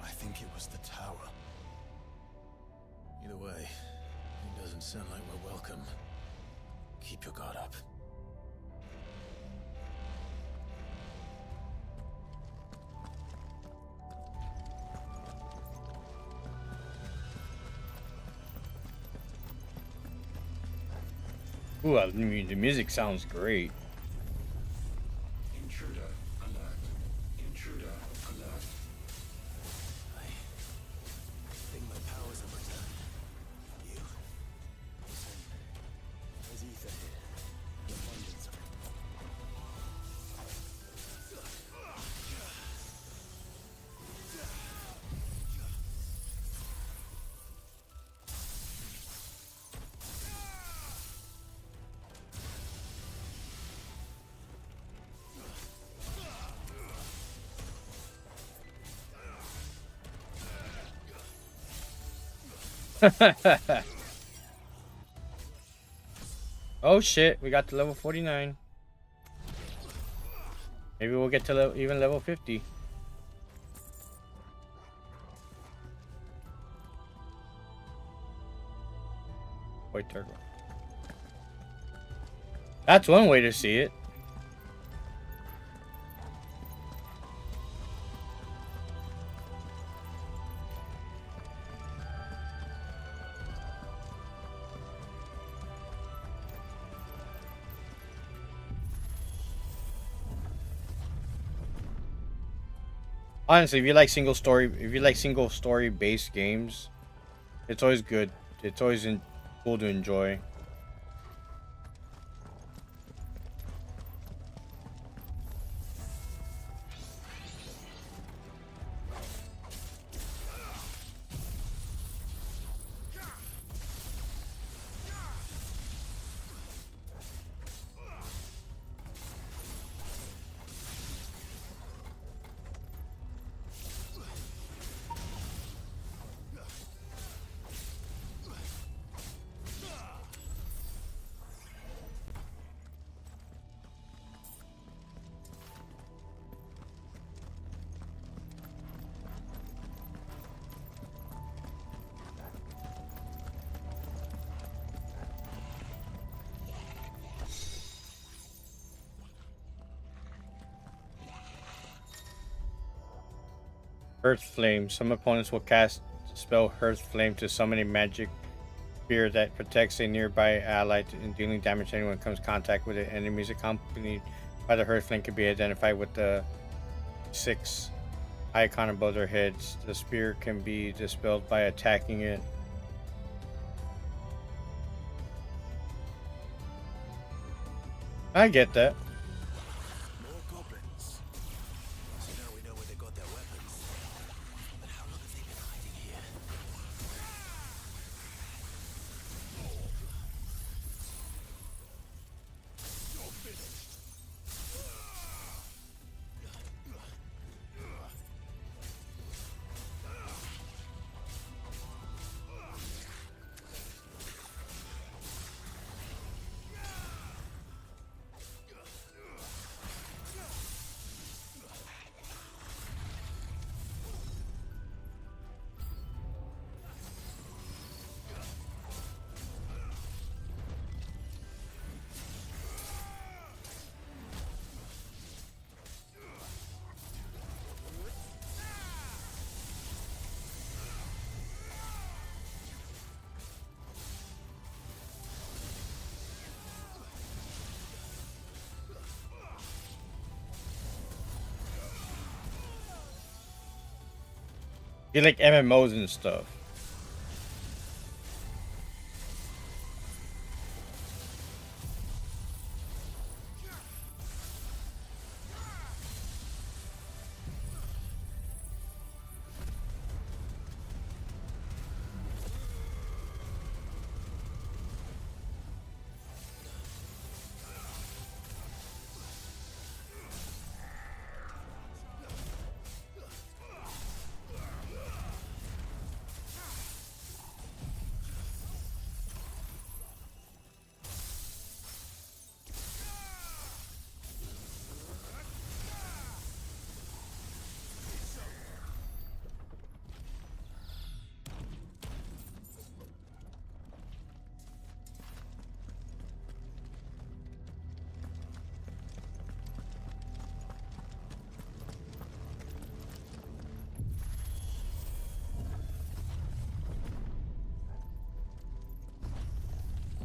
I think it was the tower. Either way, it doesn't sound like we're welcome. Keep your guard up. Ooh, I mean, the music sounds great. Intruder alert. Intruder alert. I think my powers have returned. You? Listen, there's ether here. The abundance of it. Oh shit, we got to level 49. Maybe we'll get to even level 50. Wait, turtle. That's one way to see it. Honestly, if you like single story based games, it's always good. It's always cool to enjoy. Earth Flame. Some opponents will cast the spell Earth Flame to summon a magic spear that protects a nearby ally and dealing damage to anyone who comes in contact with it. Enemies accompanied by the Earth Flame can be identified with the 6 icon above their heads. The spear can be dispelled by attacking it. I get that. More You like MMOs and stuff.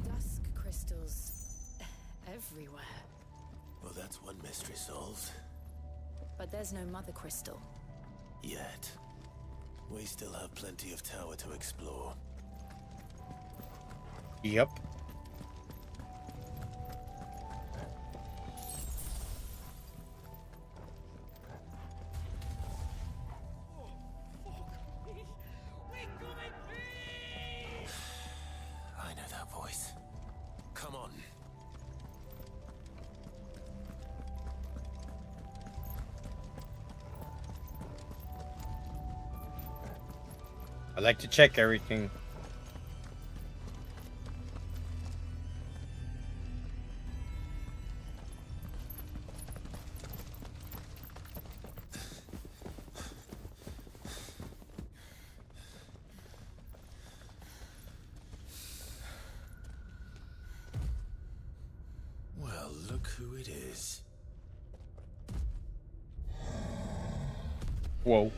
Dusk crystals everywhere. Well, that's one mystery solved. But there's no mother crystal. Yet. We still have plenty of tower to explore. Yep. I know that voice. Come on. I like to check everything. Well, look who it is. Whoa.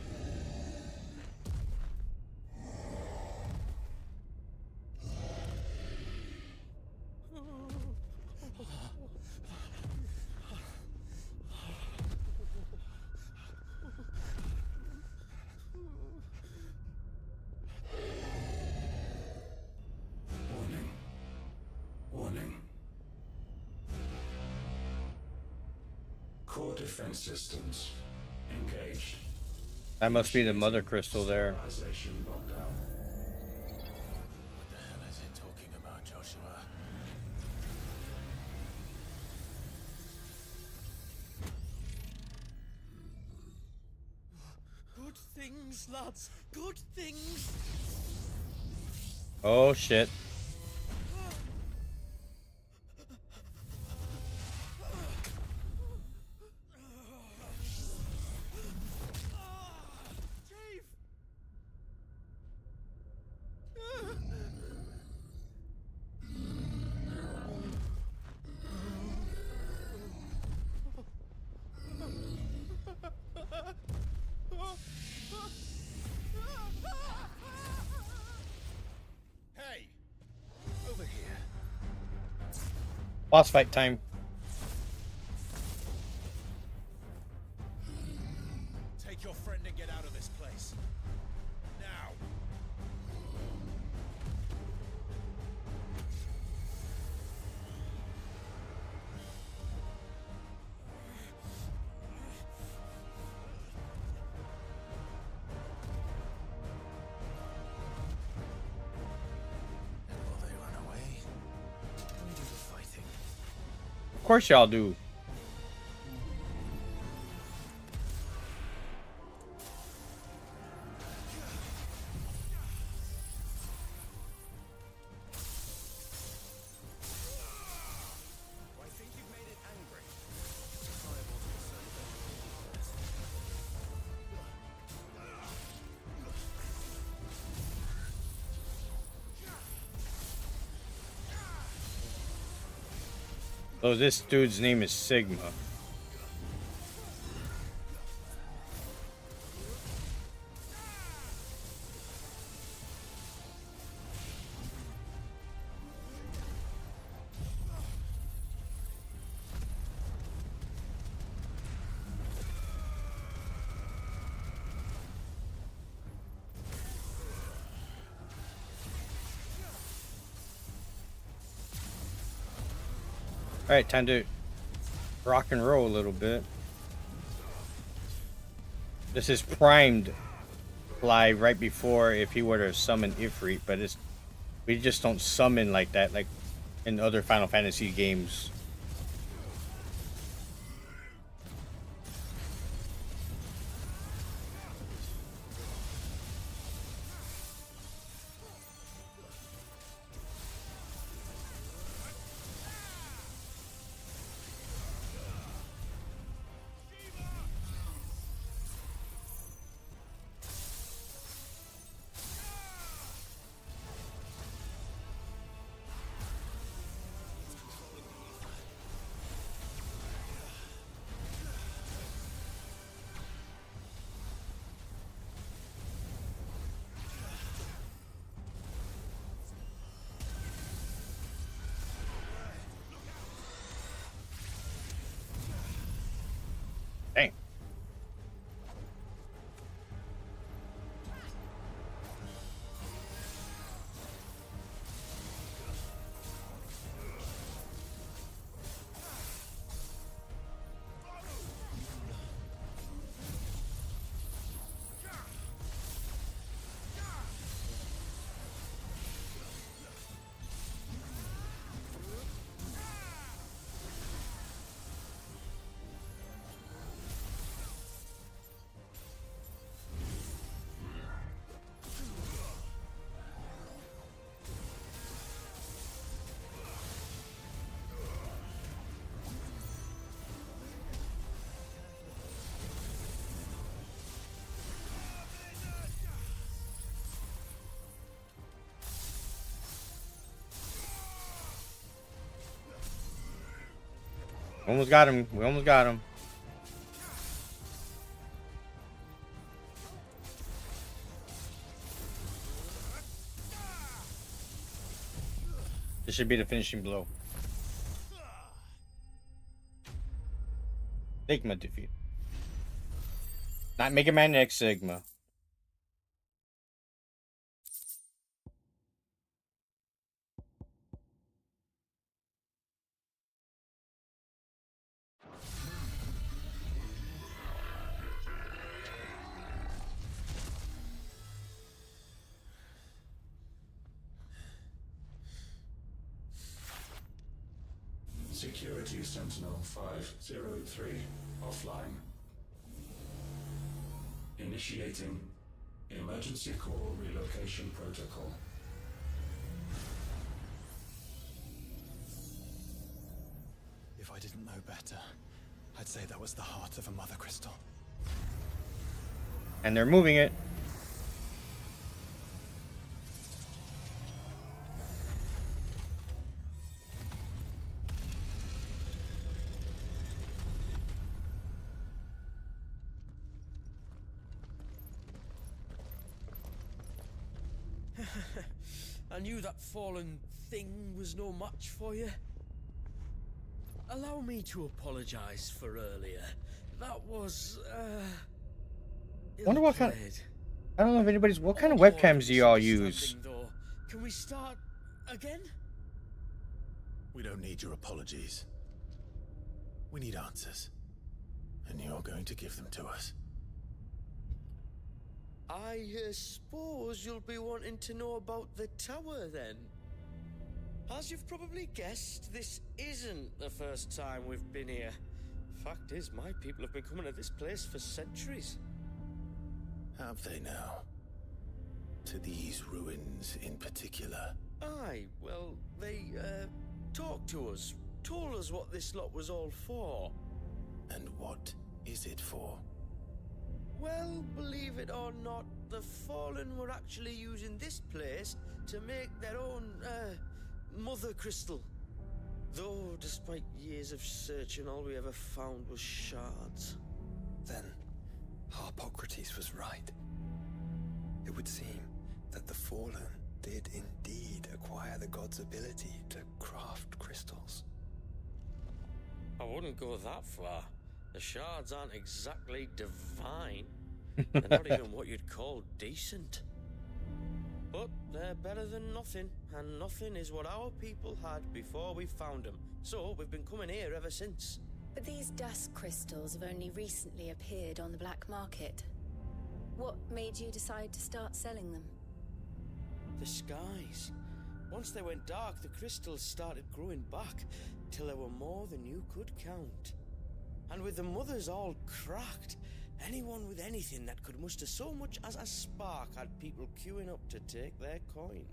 Warning. Core defense systems engaged. That must be the mother crystal there. Civilization lockdown. What the hell is it talking about, Joshua? Good things, lads. Good things. Oh shit. Hey, over here. Boss fight time. Take your friend and get out of this place. Now. And will they run away? We do the fighting. Of course y'all do. I think you've made it angry. So this dude's name is Sigma. Alright, time to rock and roll a little bit. This is primed fly right before if he were to summon Ifrit, but we just don't summon like that like in other Final Fantasy games. Dang. Almost got him. We almost got him. This should be the finishing blow. Sigma defeat. Not Mega Man X Sigma. Security Sentinel 503 offline. Initiating emergency core relocation protocol. If I didn't know better, I'd say that was the heart of a mother crystal. And they're moving it. I knew that fallen thing was no match for you. Allow me to apologize for earlier. That was, Wonder what kind. ill-played. I don't know if anybody's. What kind of webcams do y'all use? Though. Can we start again? We don't need your apologies. We need answers. And you're going to give them to us. I suppose you'll be wanting to know about the tower then. As you've probably guessed, this isn't the first time we've been here. Fact is, my people have been coming to this place for centuries. Have they now? To these ruins in particular? Aye, well, they, talked to us, told us what this lot was all for. And what is it for? Well, believe it or not, the Fallen were actually using this place to make their own, mother crystal. Though, despite years of searching, all we ever found was shards. Then, Harpocrates was right. It would seem that the Fallen did indeed acquire the god's ability to craft crystals. I wouldn't go that far. The shards aren't exactly divine. They're not even what you'd call decent. But they're better than nothing, and nothing is what our people had before we found them. So we've been coming here ever since. But these dust crystals have only recently appeared on the black market. What made you decide to start selling them? The skies. Once they went dark, the crystals started growing back, till there were more than you could count. And with the mothers all cracked, anyone with anything that could muster so much as a spark had people queuing up to take their coin.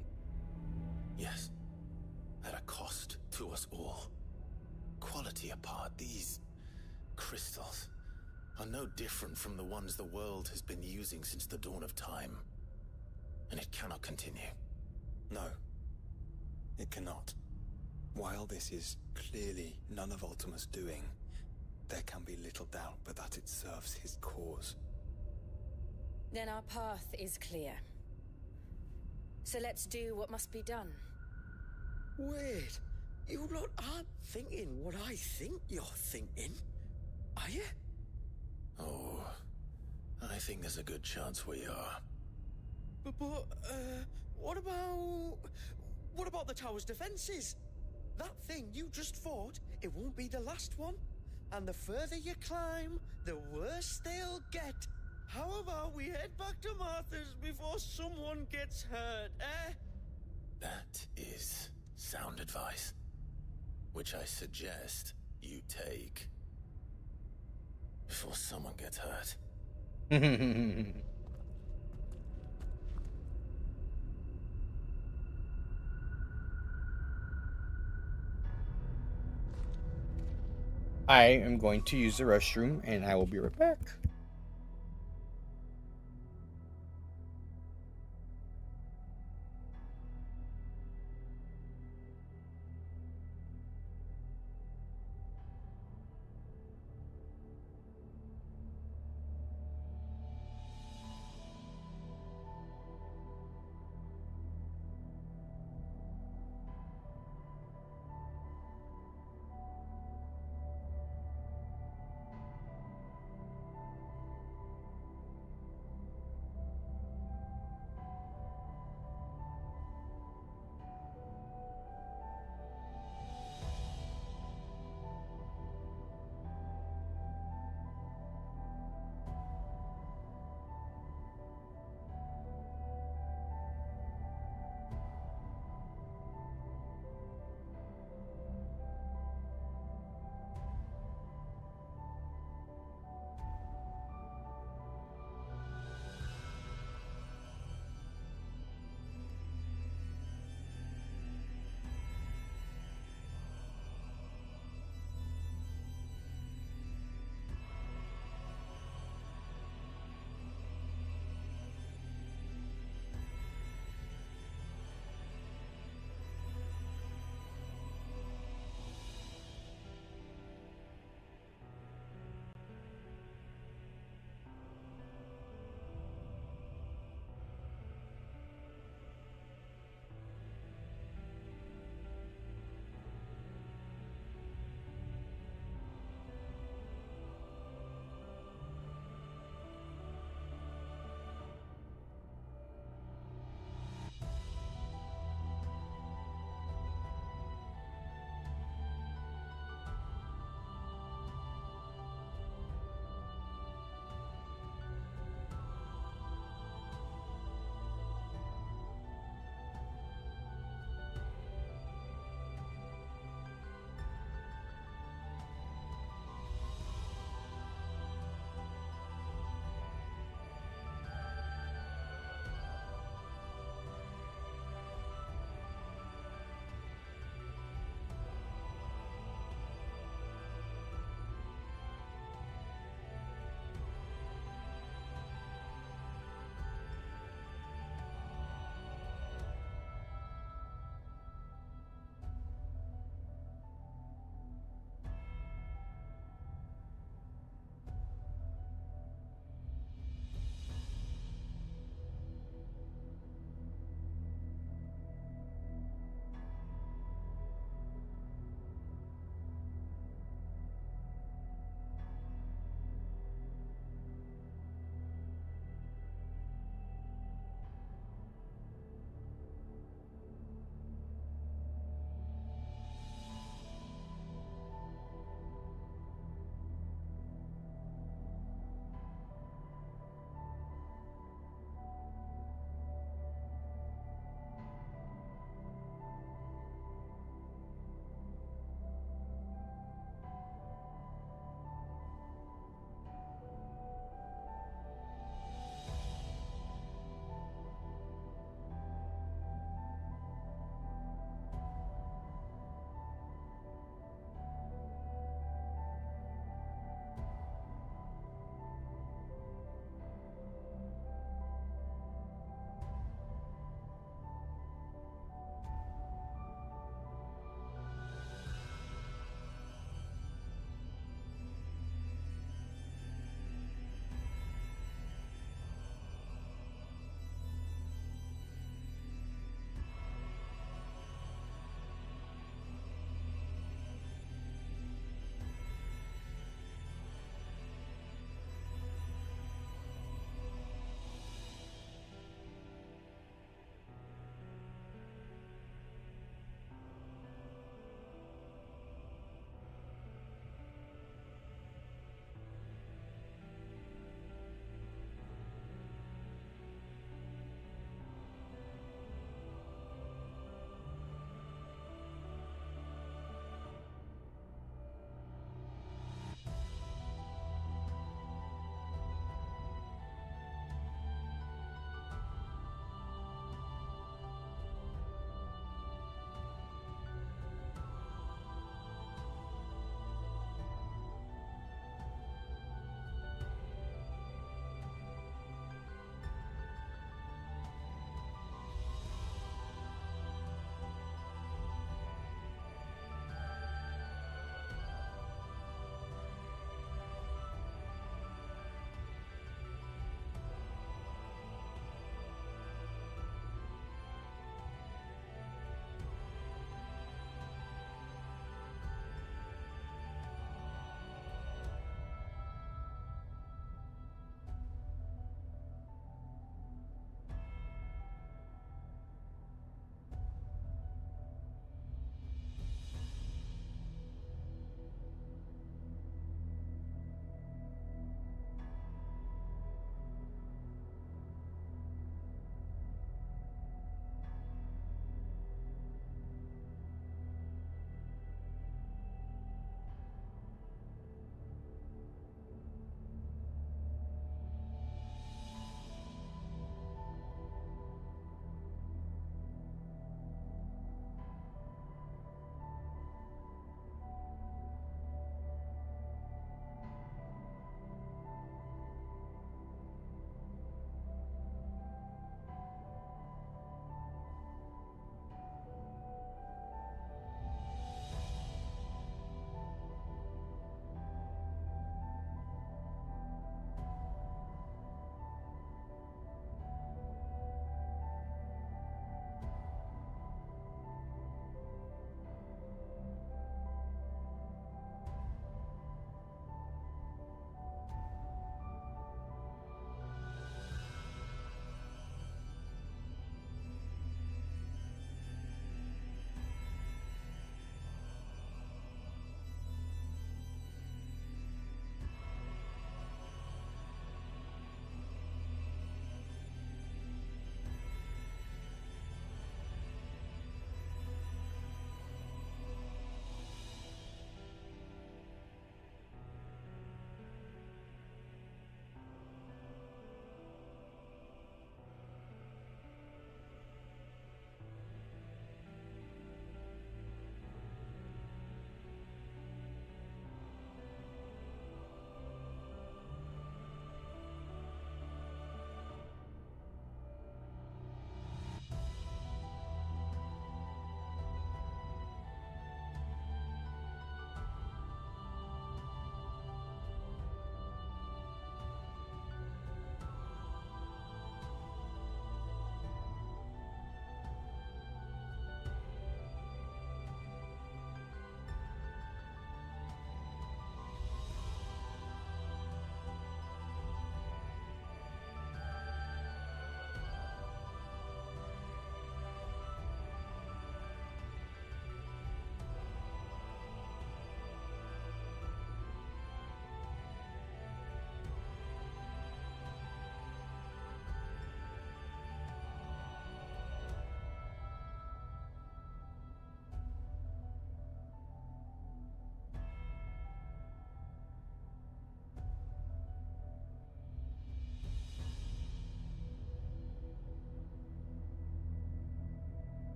Yes, at a cost to us all. Quality apart, these crystals are no different from the ones the world has been using since the dawn of time. And it cannot continue. No, it cannot. While this is clearly none of Ultima's doing, there can be little doubt but that it serves his cause. Then our path is clear. So let's do what must be done. Wait, you lot aren't thinking what I think you're thinking, are you? Oh, I think there's a good chance we are. But what about the tower's defenses? That thing you just fought, it won't be the last one. And the further you climb, the worse they'll get. How about we head back to Martha's before someone gets hurt, eh? That is sound advice, which I suggest you take before someone gets hurt. I am going to use the restroom and I will be right back.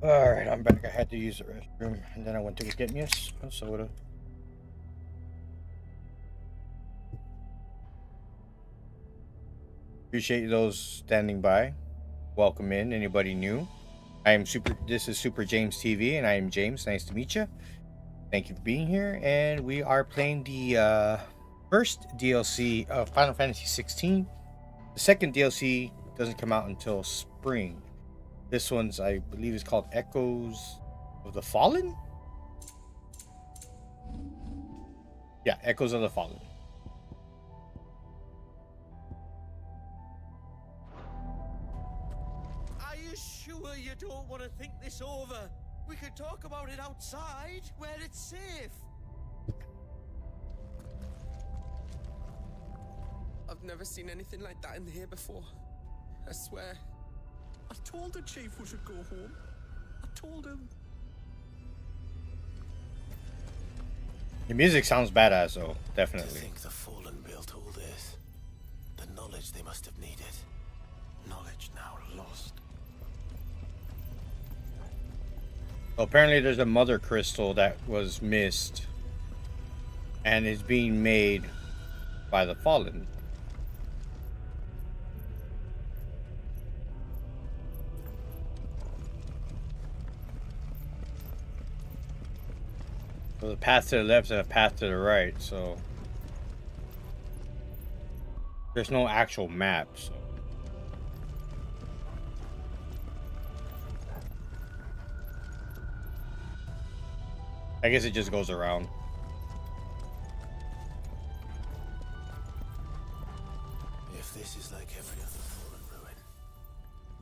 Alright, I'm back. I had to use the restroom, and then I went to go get me a soda. Appreciate those standing by. Welcome in anybody new. This is Super James TV, and I am James. Nice to meet you. Thank you for being here. And we are playing the first DLC of Final Fantasy 16. The second DLC doesn't come out until spring. This one's, I believe, is called Echoes of the Fallen? Yeah, Echoes of the Fallen. Are you sure you don't want to think this over? We could talk about it outside, where it's safe. I've never seen anything like that in here before. I swear. I told the chief we should go home. I told him. The music sounds badass, though. Definitely. To think the Fallen built all this. The knowledge they must have needed. Knowledge now lost. So apparently there's a mother crystal that was missed and is being made by the Fallen. So the path to the left and a path to the right, so there's no actual map, so I guess it just goes around. If this is like every other Fallen ruin,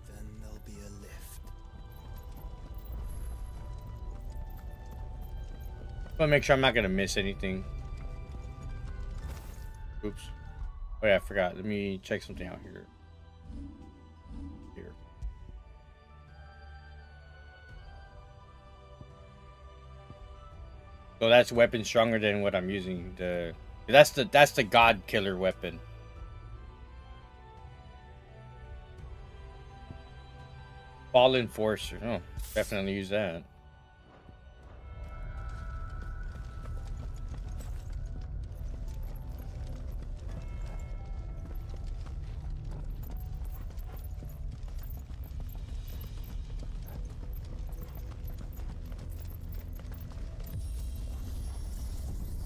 Then there'll be a lift. I want to make sure I'm not going to miss anything. Oops. Oh yeah, I forgot. Let me check something out here. So that's weapon stronger than what I'm using. That's the God Killer weapon. Fallen Forcer. Oh, definitely use that.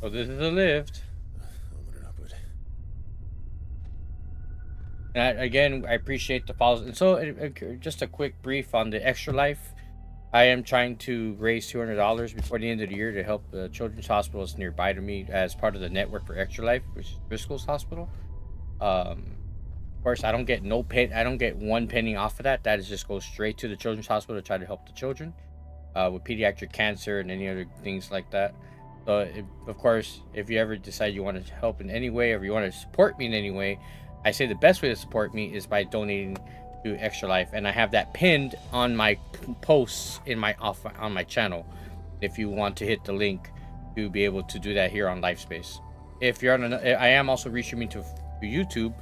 So this is a lift. And again, I appreciate the follows. And so, just a quick brief on the Extra Life. I am trying to raise $200 before the end of the year to help the children's hospitals nearby to me as part of the network for Extra Life, which is Driscoll's hospital. Of course, I don't get I don't get 1 penny off of that. That is just goes straight to the children's hospital to try to help the children with pediatric cancer and any other things like that. So, of course, if you ever decide you want to help in any way or you want to support me in any way, I say the best way to support me is by donating to Extra Life, and I have that pinned on my posts on my channel. If you want to hit the link to be able to do that here on LifeSpace. If you're on, I am also restreaming to YouTube.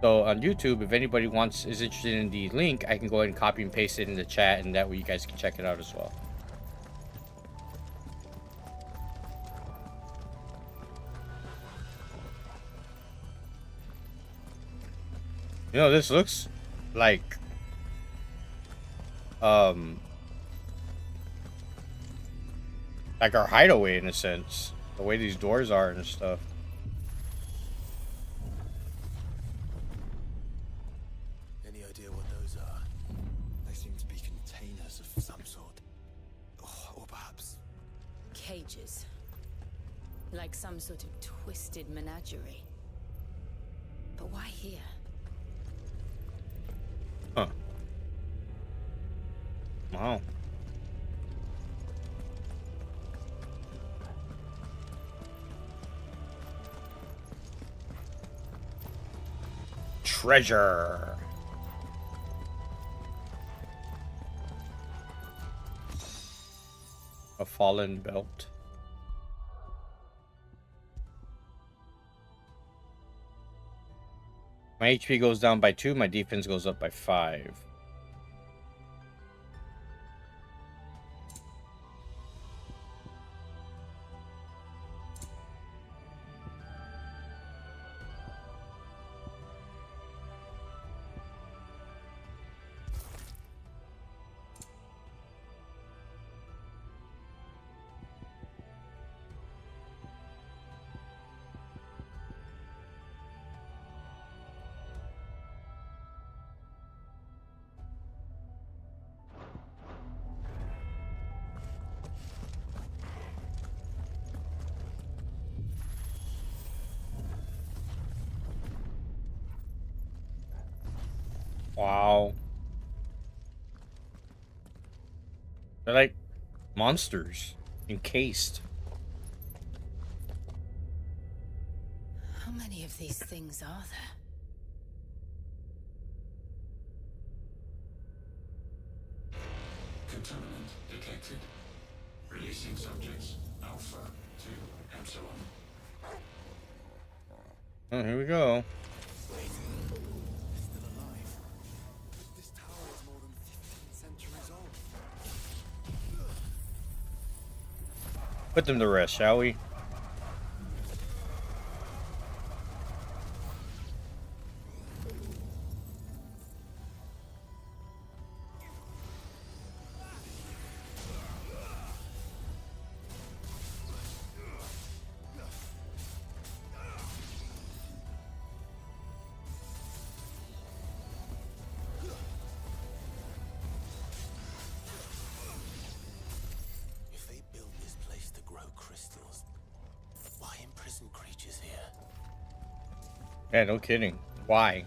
So on YouTube, if anybody is interested in the link, I can go ahead and copy and paste it in the chat, and that way you guys can check it out as well. You know, this looks like our hideaway in a sense. The way these doors are and stuff. Any idea what those are? They seem to be containers of some sort. Or perhaps Cages. Like some sort of twisted menagerie. But why here? Huh. Wow. Treasure. A fallen belt. My HP goes down by 2, my defense goes up by 5. Wow. They're like monsters encased. How many of these things are there? Contaminant detected. Releasing subjects Alpha to Epsilon. Oh, here we go. Still alive. This tower is more than 15 centuries old. Put them to rest, shall we? If they built this place to grow crystals, why imprison creatures here? Yeah, no kidding. Why?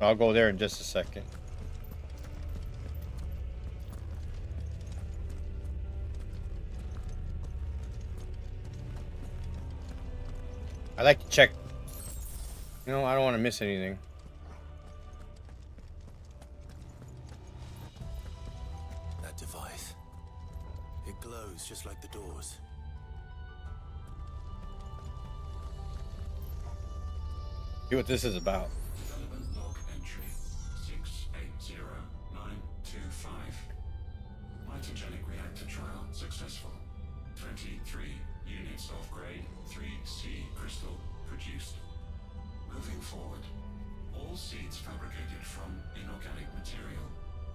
I'll go there in just a second. I like to check. You know, I don't want to miss anything. That device. It glows just like the doors. See what this is about. Development log entry 680925. Mitogenic reactor trial successful. 23 units of grade 3C crystal produced. Moving forward, all seeds fabricated from inorganic material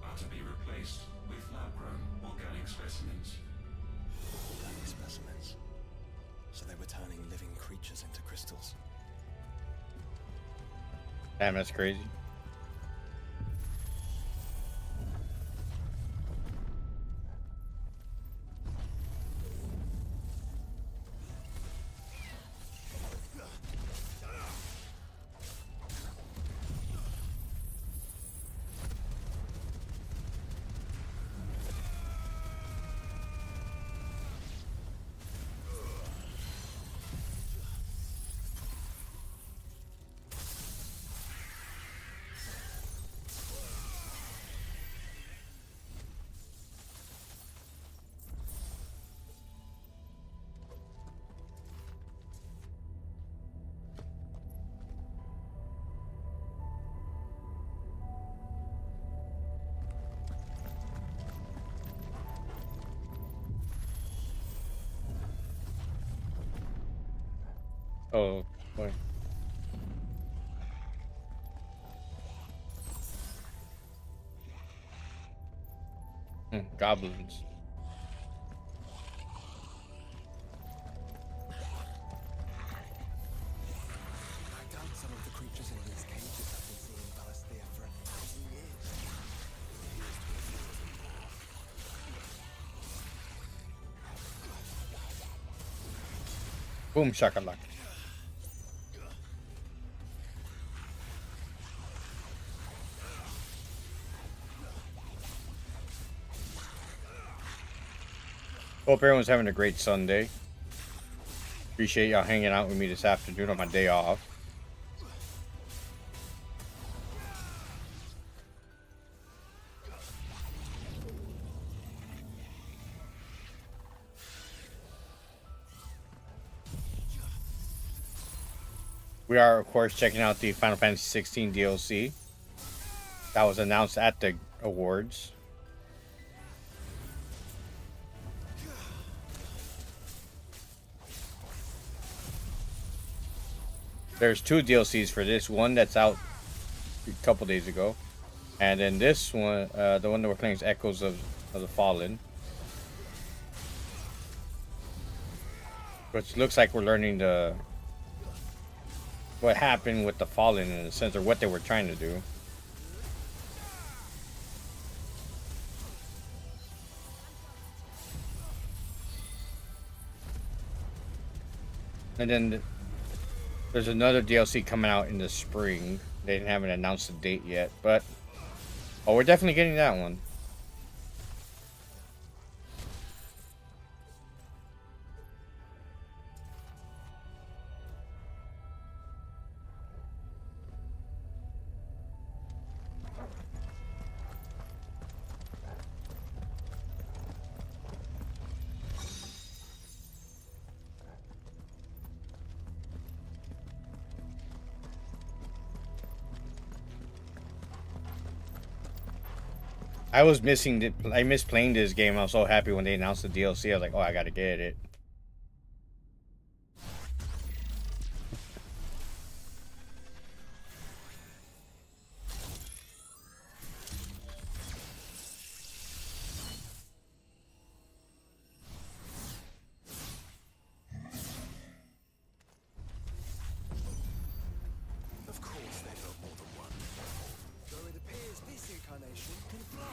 are to be replaced with lab-grown organic specimens. Organic specimens. So they were turning living creatures into crystals. Damn, that's crazy. Oh, boy. Goblins. I doubt some of the creatures in these cages have been seeing Balastia for 1,000 years. Boom shakalaka. Hope everyone's having a great Sunday. Appreciate y'all hanging out with me this afternoon on my day off. We are, of course, checking out the Final Fantasy 16 DLC that was announced at the awards. There's two DLCs for this. One that's out a couple days ago, And then this one, the one that we're playing is Echoes of the Fallen. Which looks like we're learning what happened with the Fallen in a sense, or what they were trying to do. And then there's another DLC coming out in the spring. They haven't announced the date yet, but oh, we're definitely getting that one. I was missing it. I missed playing this game. I was so happy when they announced the DLC. I was like, oh, I gotta get it. Of course they built more than one. Though it appears this incarnation can fly.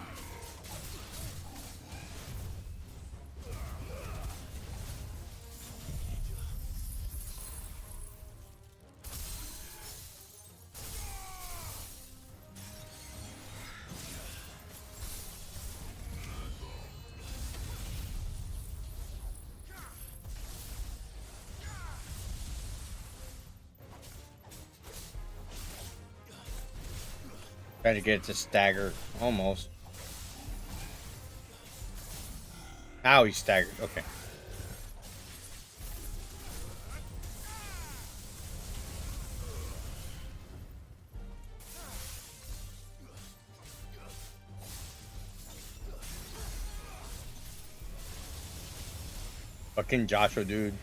Trying to get it to stagger. Almost. Now he's staggered. Okay. Fucking Joshua, dude.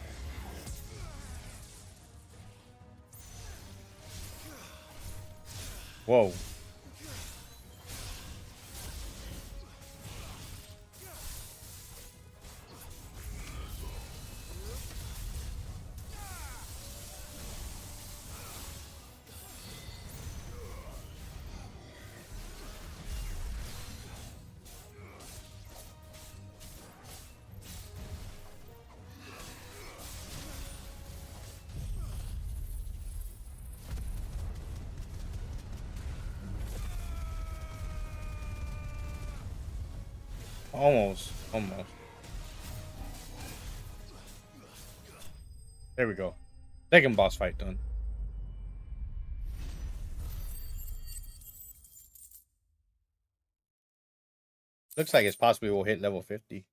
Whoa. Almost. There we go. Second boss fight done. Looks like it's possibly will hit level 50.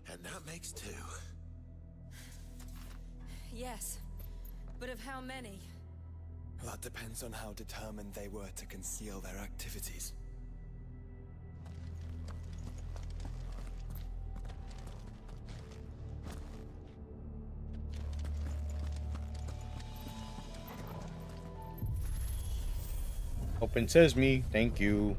And that makes two. Yes, but of how many? That depends on how determined they were to conceal their activities. Open Sesame, thank you.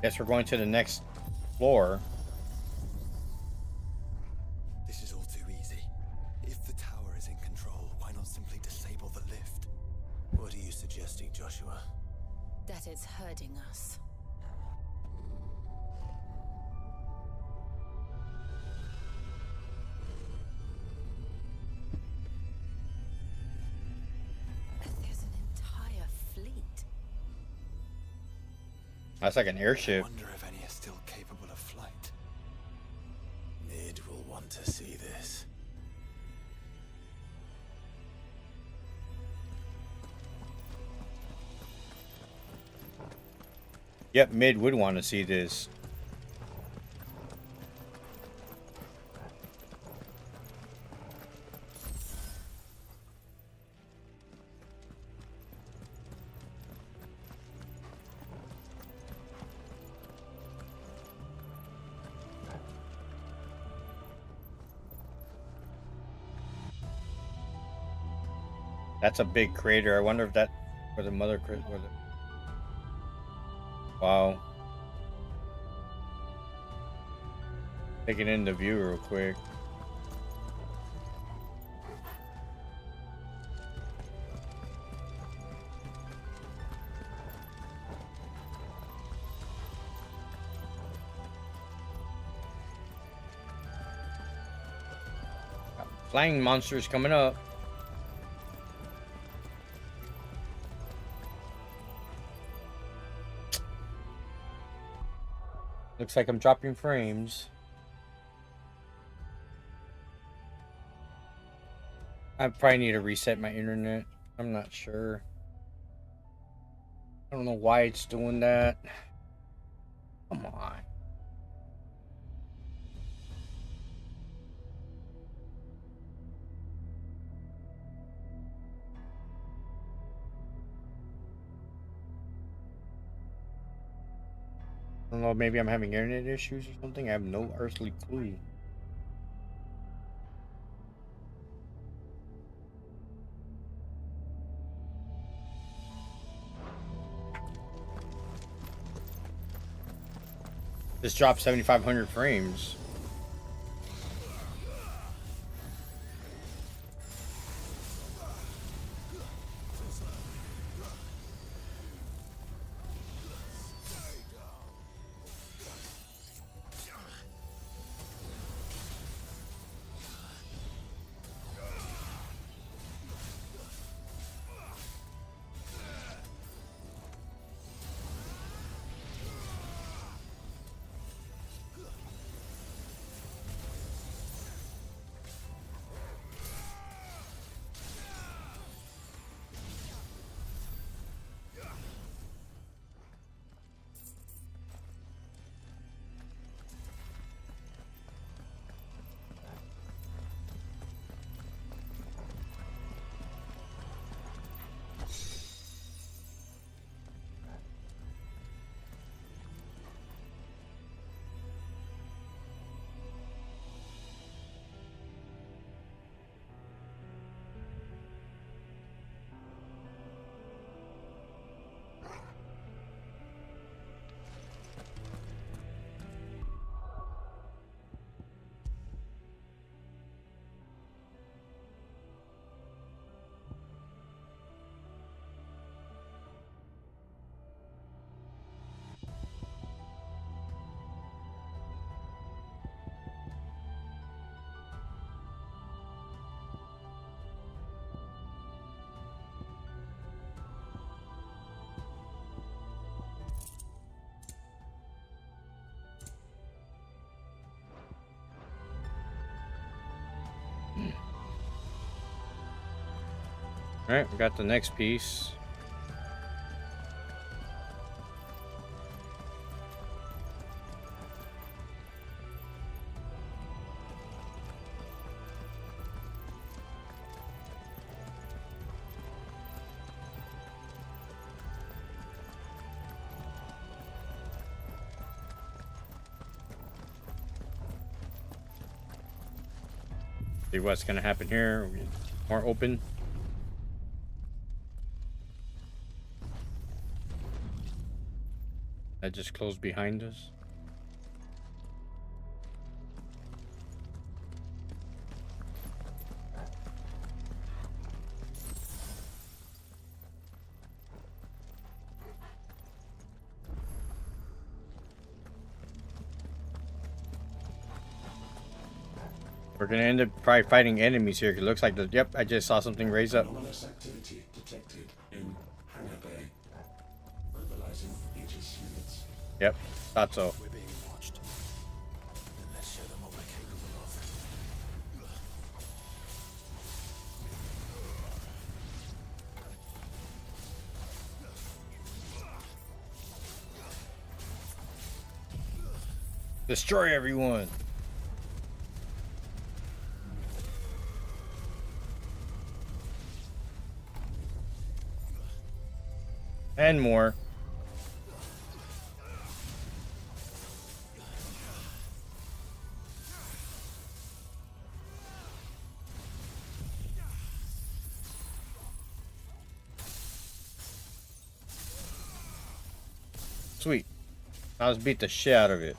Guess we're going to the next floor. This is all too easy. If the tower is in control, why not simply disable the lift? What are you suggesting, Joshua? That it's hurting us. There's an entire fleet. That's like an airship. I wonder if any are still capable of flight. Nid will want to see this. Yep, mid would want to see this. That's a big crater. I wonder if that where the mother crater. Wow. Taking in the view real quick. Flying monsters coming up. Looks like I'm dropping frames. I probably need to reset my internet. I'm not sure. I don't know why it's doing that. Come on. I don't know, maybe I'm having internet issues or something. I have no earthly clue. This dropped 7,500 frames. Alright, we got the next piece. See what's gonna happen here. More open. That just closed behind us. We're gonna end up probably fighting enemies here. It looks like the yep. I just saw something raise up. Anomalous activity detected in Hangar Bay. Mobilizing Aegis units. Yep, thought so. We're being watched. Then let's show them what we're capable of. Destroy everyone. And more. Sweet. Now let's beat the shit out of it.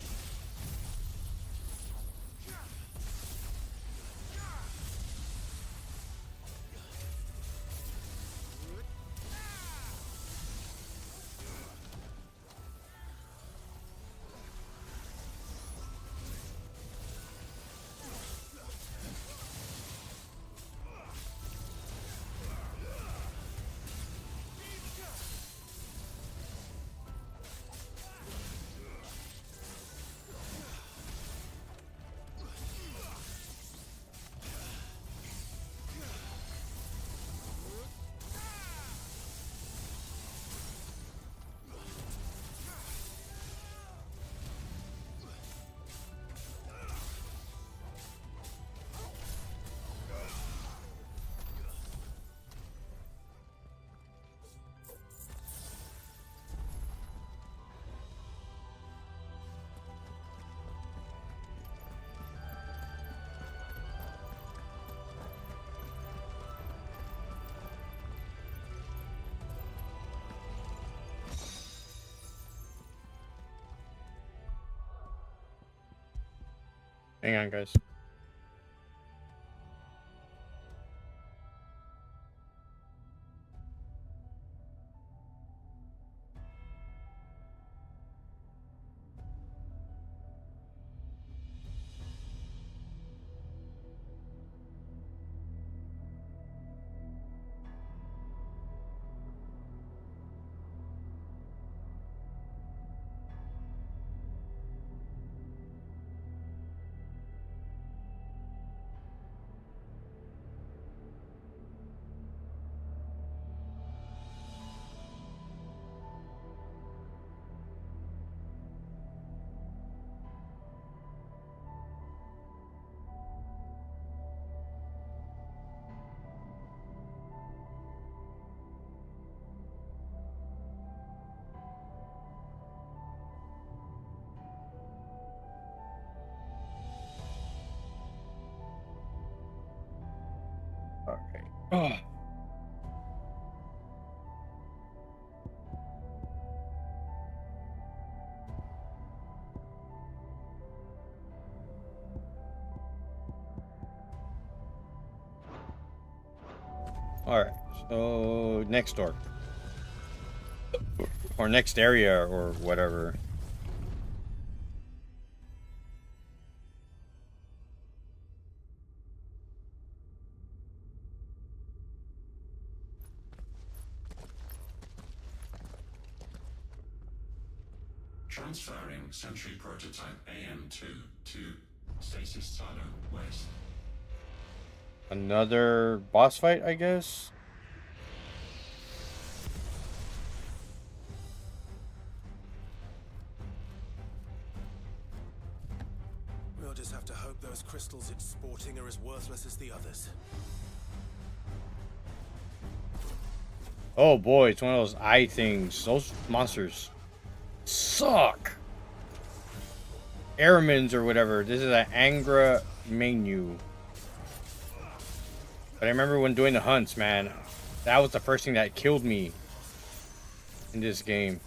Hang on, guys. Oh. Alright, so next door. Or next area or whatever. Transferring Sentry Prototype AM2 to Stasis Silo West. Another boss fight, I guess? We'll just have to hope those crystals it's sporting are as worthless as the others. Oh boy, it's one of those eye things. Those monsters suck. Airmans or whatever. This is an Angra menu. But I remember when doing the hunts, man, that was the first thing that killed me in this game.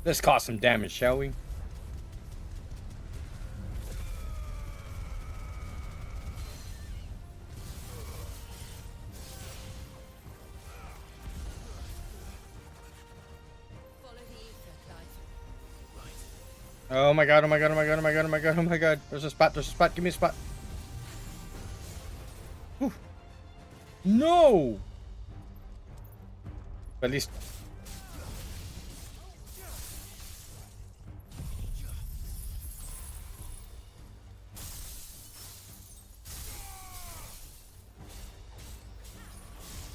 Let's cause some damage, shall we? Oh my god, oh my god, oh my god, oh my god, oh my god, oh my god. There's a spot, give me a spot. Whew. No! At least.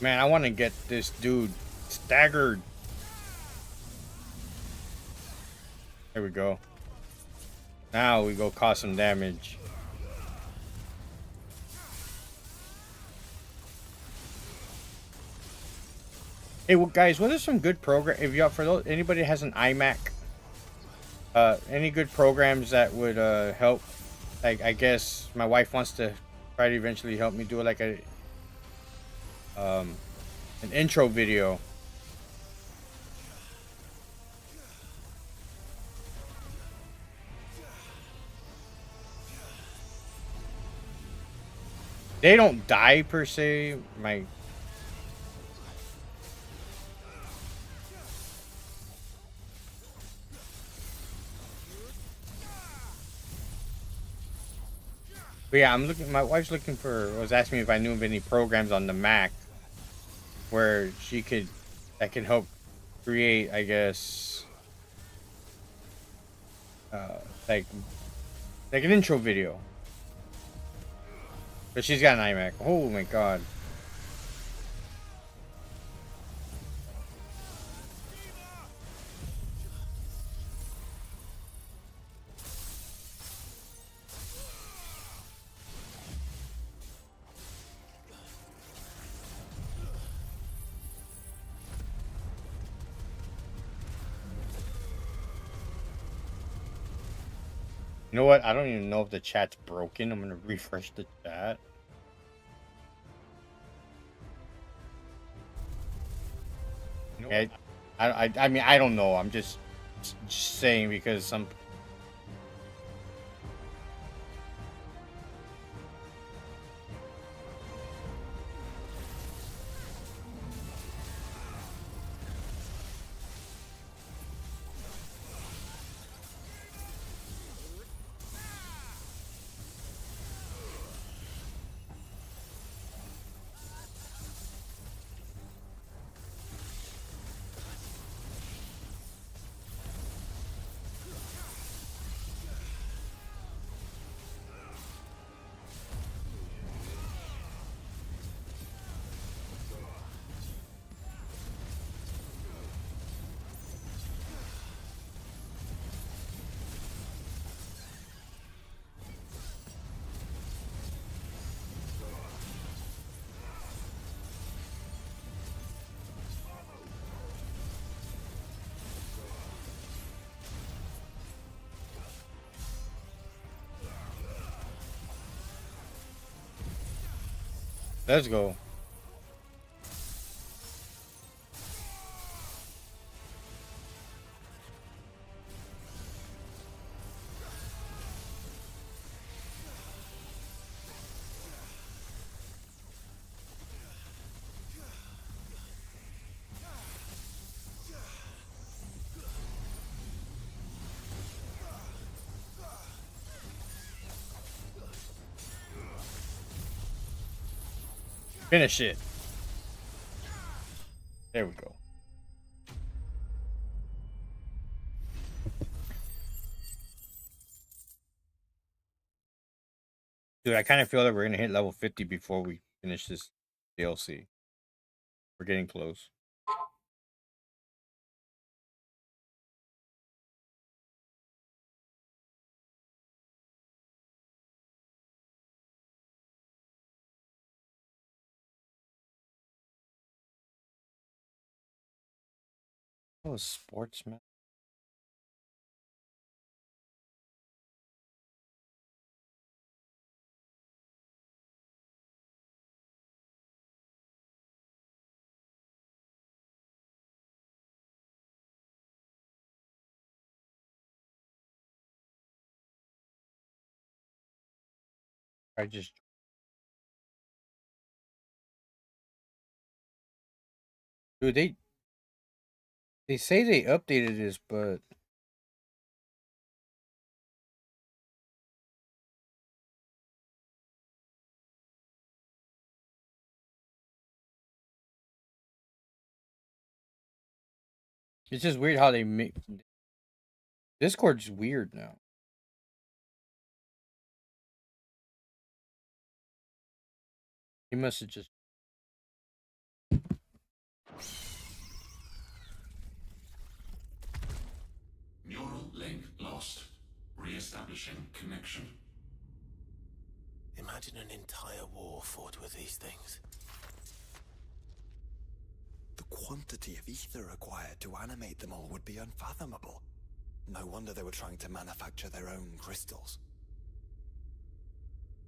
Man, I want to get this dude staggered. There we go. Now we go cause some damage. Hey, well, guys, what are some good program? If you for those anybody that has an iMac, any good programs that would help? Like, I guess my wife wants to try to eventually help me do like a an intro video. They don't die per se. But yeah, I'm looking. My wife's looking for. Was asking me if I knew of any programs on the Mac where that can help create. I guess, like an intro video. But she's got an iMac. Oh my god. You know what? I don't even know if the chat's broken. I'm gonna refresh the chat. Yeah, I mean, I don't know. I'm just saying because some. Let's go. Finish it. There we go. Dude, I kind of feel that we're gonna hit level 50 before we finish this DLC. We're getting close. Oh, sportsman. I just. Dude, they say they updated this, but It's just weird how they make Discord's weird now. He must have just Neural link lost. Re-establishing connection. Imagine an entire war fought with these things. The quantity of ether required to animate them all would be unfathomable. No wonder they were trying to manufacture their own crystals.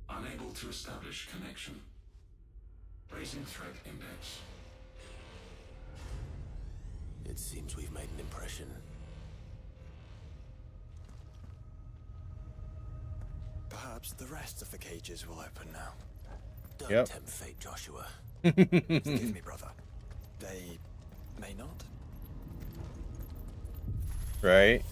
Unable to establish connection. Raising threat index. It seems we've made an impression. Perhaps the rest of the cages will open now. Don't tempt fate, Joshua. Forgive me, brother. They may not. right.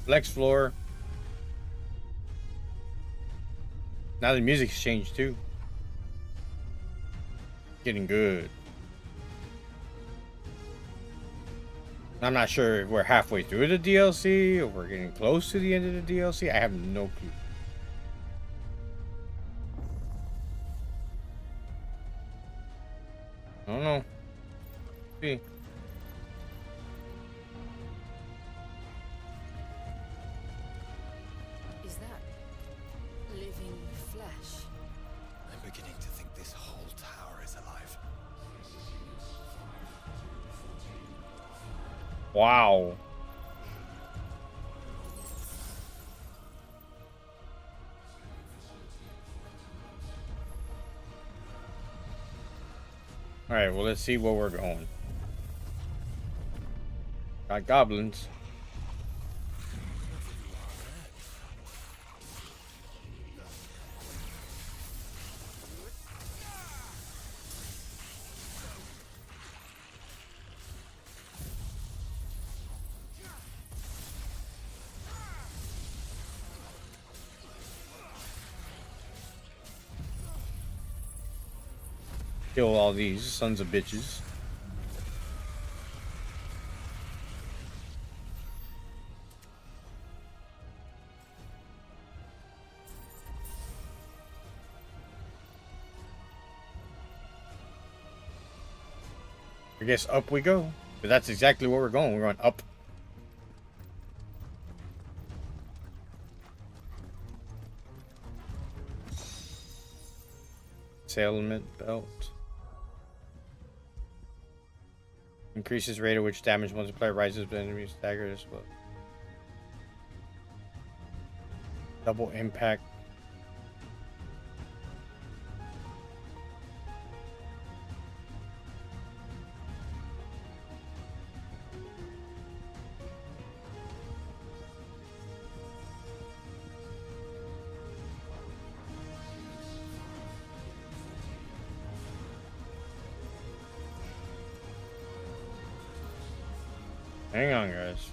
Next floor. Now the music's changed too. Getting good. I'm not sure if we're halfway through the DLC or we're getting close to the end of the DLC. I have no clue. I don't know. See. Is that living flesh? I'm beginning to think this whole tower is alive. Wow. All right, well, let's see where we're going. Got goblins. Kill all these sons of bitches. I guess up we go. But that's exactly where we're going. We're going up. Sailment belt. Increases rate at which damage multiplier rises when enemies staggered as well. Double impact. Hang on, guys.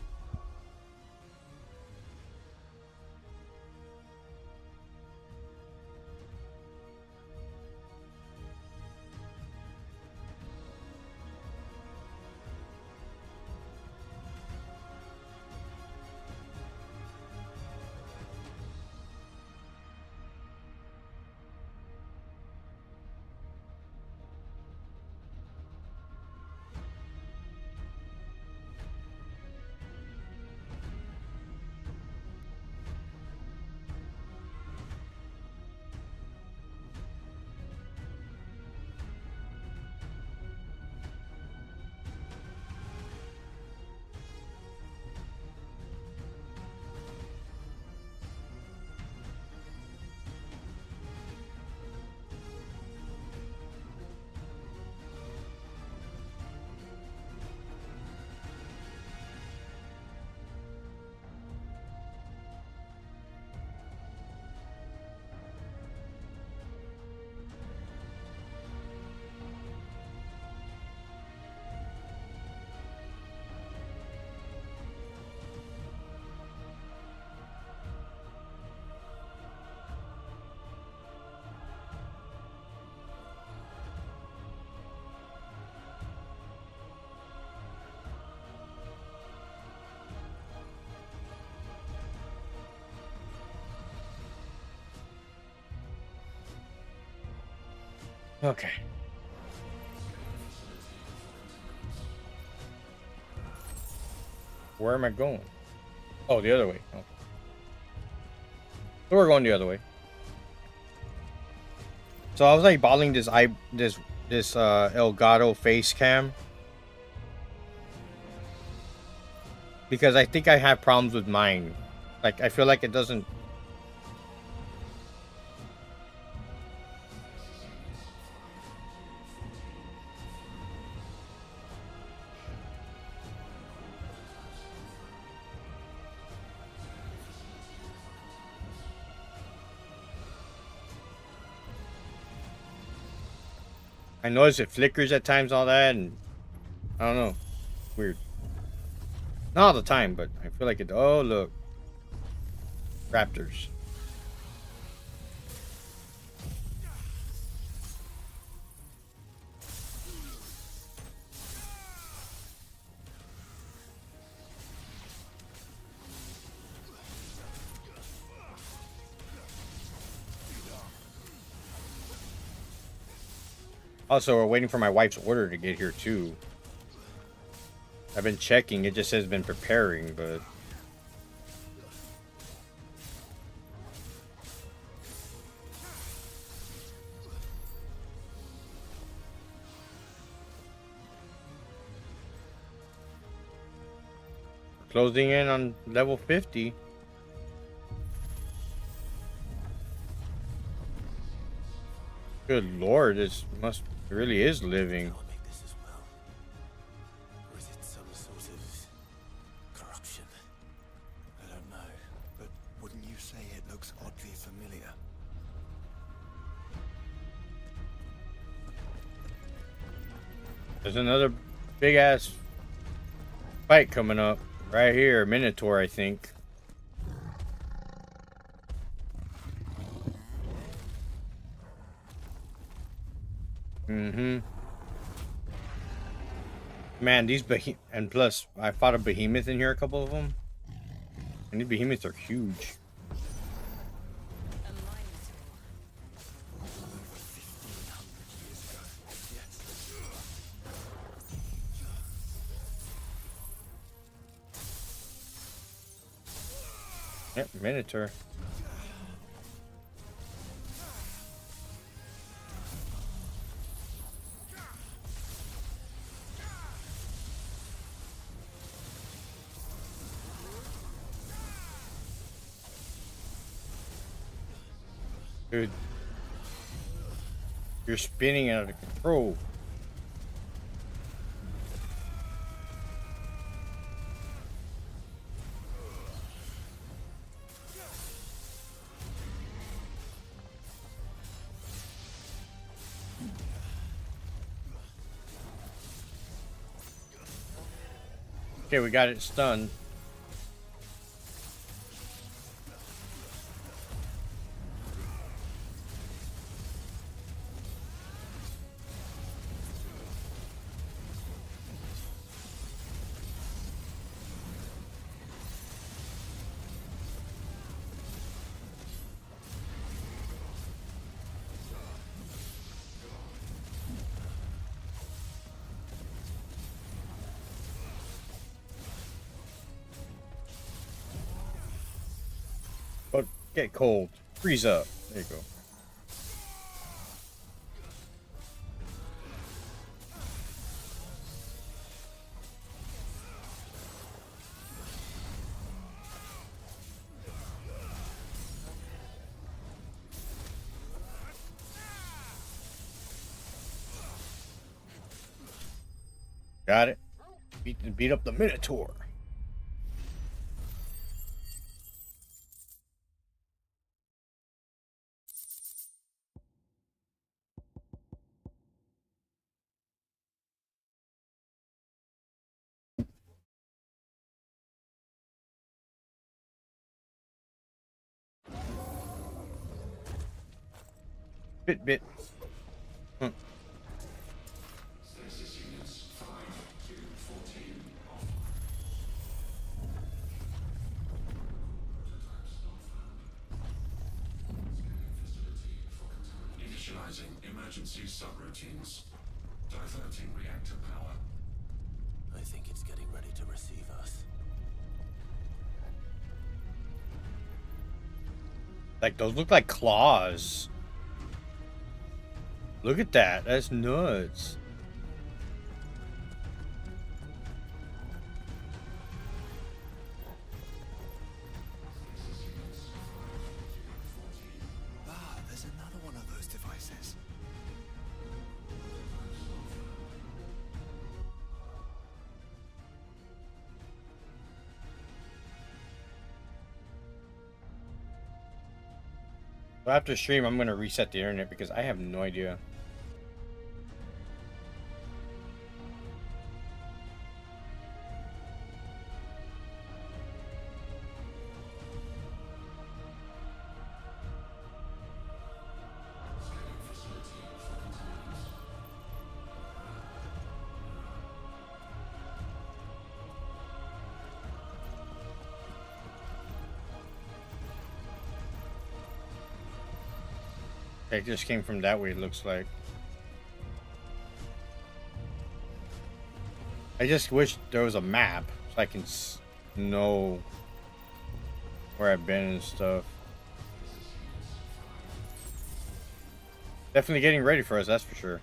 Okay. Where am I going? Oh, the other way. Okay. So we're going the other way. So I was like balling this Elgato face cam because I think I have problems with mine. Like I feel like it doesn't. I notice it flickers at times, all that, and I don't know. Weird. Not all the time, but I feel like it. Oh, look. Raptors. Also, we're waiting for my wife's order to get here, too. I've been checking. It just says been preparing, but... Closing in on level 50. Good lord, this must really is living. Or is it some sort of corruption? I don't know, but wouldn't you say it looks oddly familiar? There's another big ass fight coming up right here. Minotaur, I think. Man, these and plus, I fought a behemoth in here, a couple of them. And these behemoths are huge. Yep, Minotaur. Dude, you're spinning out of control. Okay, we got it stunned. But get cold. Freeze up. There you go. Got it. Beat up the Minotaur. Bit. Stasis units 5 to 14 off. Prototypes not found. Scanning facility for contamination. Initializing emergency emergency subroutines. Diverting reactor power. I think it's getting ready to receive us. Like, those look like claws. Look at that. That's nuts. Ah, there's another one of those devices. So after stream, I'm gonna reset the internet because I have no idea. It just came from that way, it looks like. I just wish there was a map so I can know where I've been and stuff. Definitely getting ready for us, that's for sure.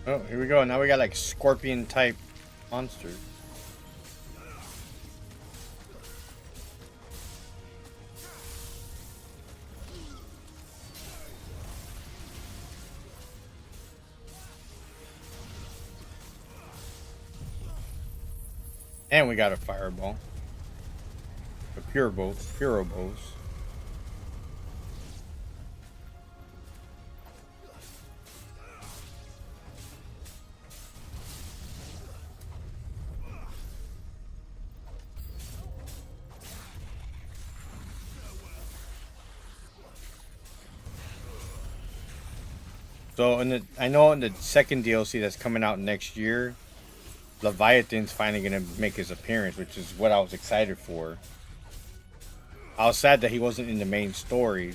Oh, here we go. Now we got like scorpion type monsters. And we got a fireball. A pure bow, puro bows. So I know in the second DLC that's coming out next year, Leviathan's finally gonna make his appearance, which is what I was excited for. I was sad that he wasn't in the main story.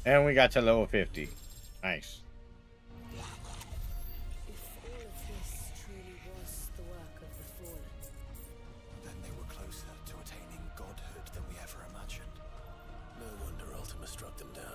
And we got to level 50. Nice. If all of this truly was the work of the Fallen, Then they were closer to attaining godhood than we ever imagined. No wonder Ultima struck them down.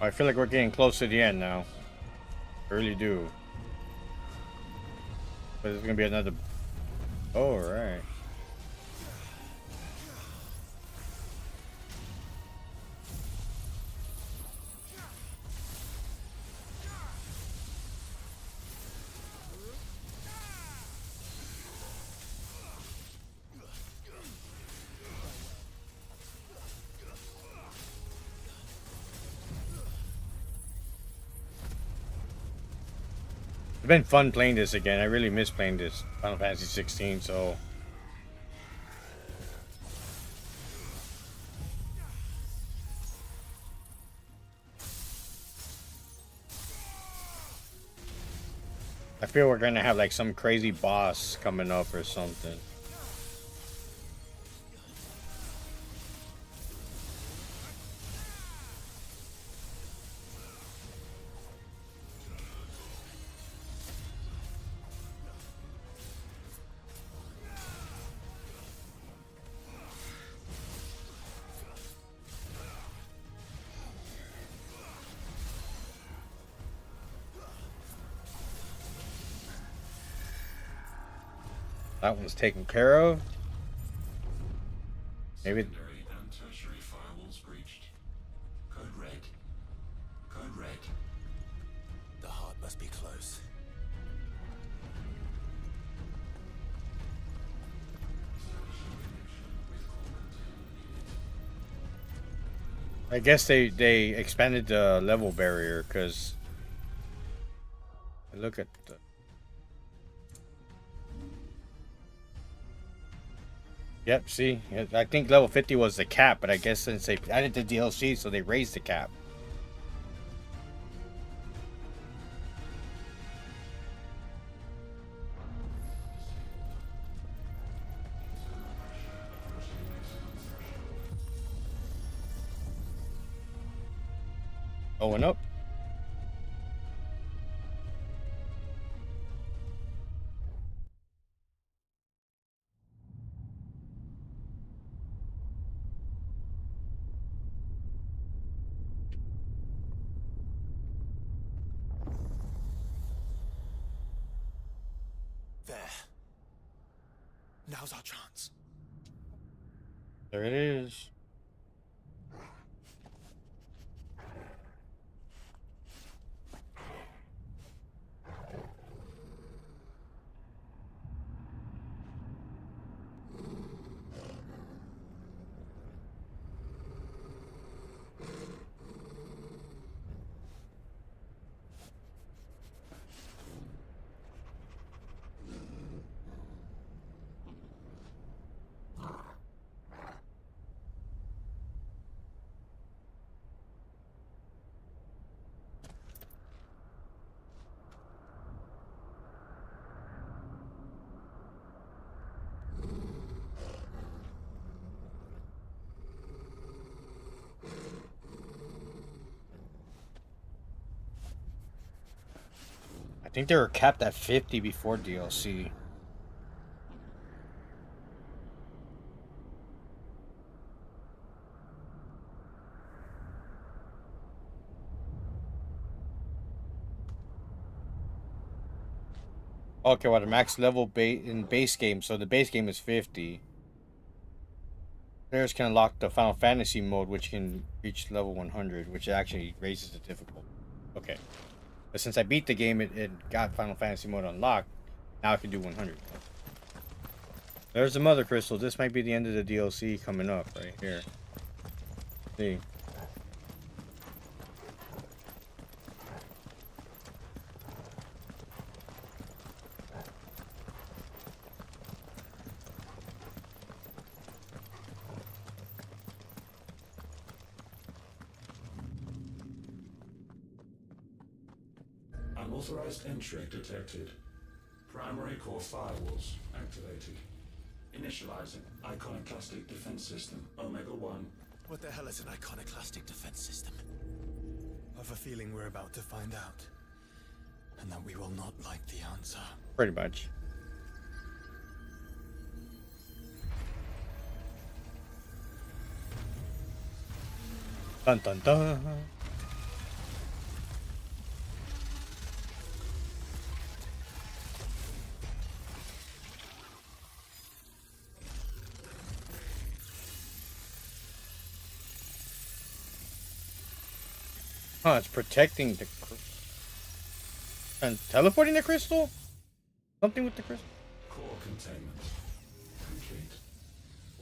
I feel like we're getting close to the end now. I really do. But there's gonna be another. Oh, right. It's been fun playing this again. I really miss playing this Final Fantasy 16, so I feel we're gonna have like some crazy boss coming up or something. That one's taken care of. Maybe. Secondary and tertiary firewalls breached. Code red. Code red. The heart must be close. I guess they expanded the level barrier because look at the. Yep, see, I think level 50 was the cap, but I guess since they added the DLC, so they raised the cap. Going up. There. Now's our chance. There it is. I think they were capped at 50 before DLC. Okay, well, the max level in base game, so the base game is 50. Players can unlock the Final Fantasy mode, which can reach level 100, which actually raises the difficulty. Okay. But since I beat the game, it got Final Fantasy mode unlocked. Now I can do 100. There's the Mother Crystal. This might be the end of the DLC coming up right here. See. Unauthorized entry detected. Primary core firewalls activated. Initializing iconoclastic defense system Omega-1. What the hell is an iconoclastic defense system? I've a feeling we're about to find out. And that we will not like the answer. Pretty much. Dun dun dun. Huh, it's protecting the and teleporting the crystal? Something with the crystal? Core containment complete.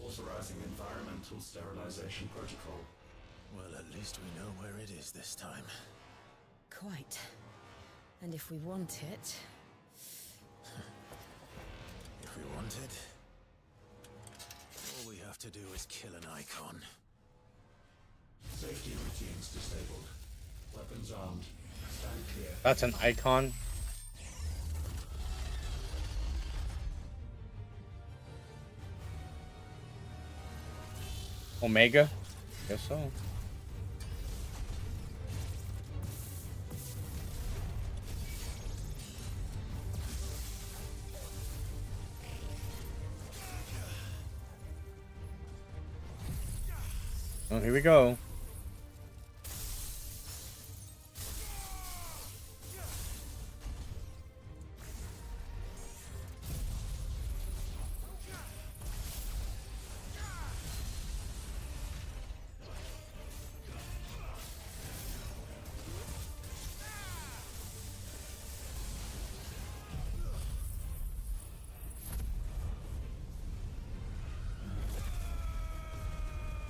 Authorizing environmental sterilization protocol. Well, at least we know where it is this time. Quite. And if we want it... If we want it, all we have to do is kill an icon. Safety routines disabled. Weapons armed. Stand clear. That's an icon. Omega? Guess so. Oh, here we go.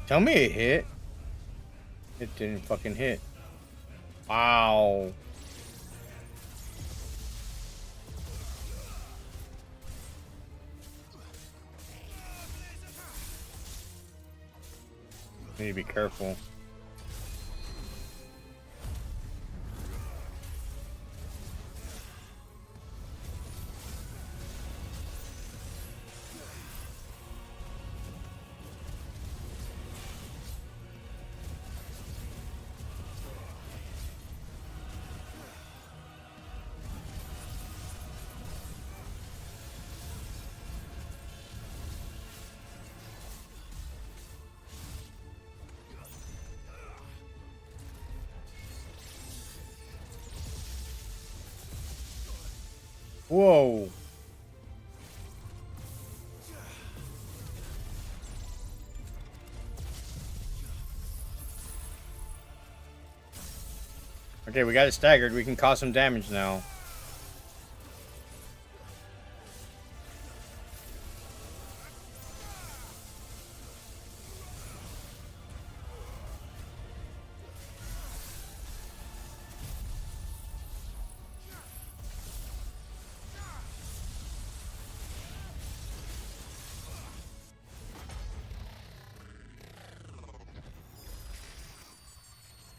Tell me it hit. It didn't fucking hit. Wow. Need to be careful. Whoa. Okay, we got it staggered. We can cause some damage now.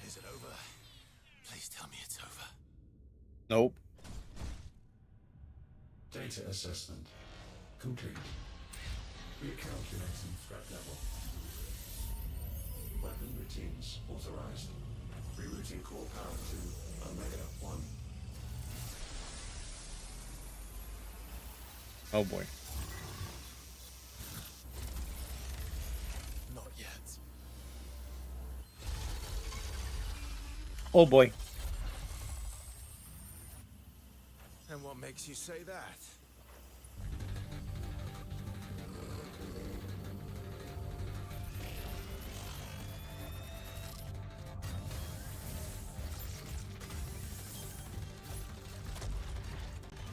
Is it over? Please tell me it's over. Nope. Data assessment complete. Recalculating threat level. Weapon routines authorized. Rerouting core power to Omega 1. Oh boy. Not yet. Oh boy. And what makes you say that?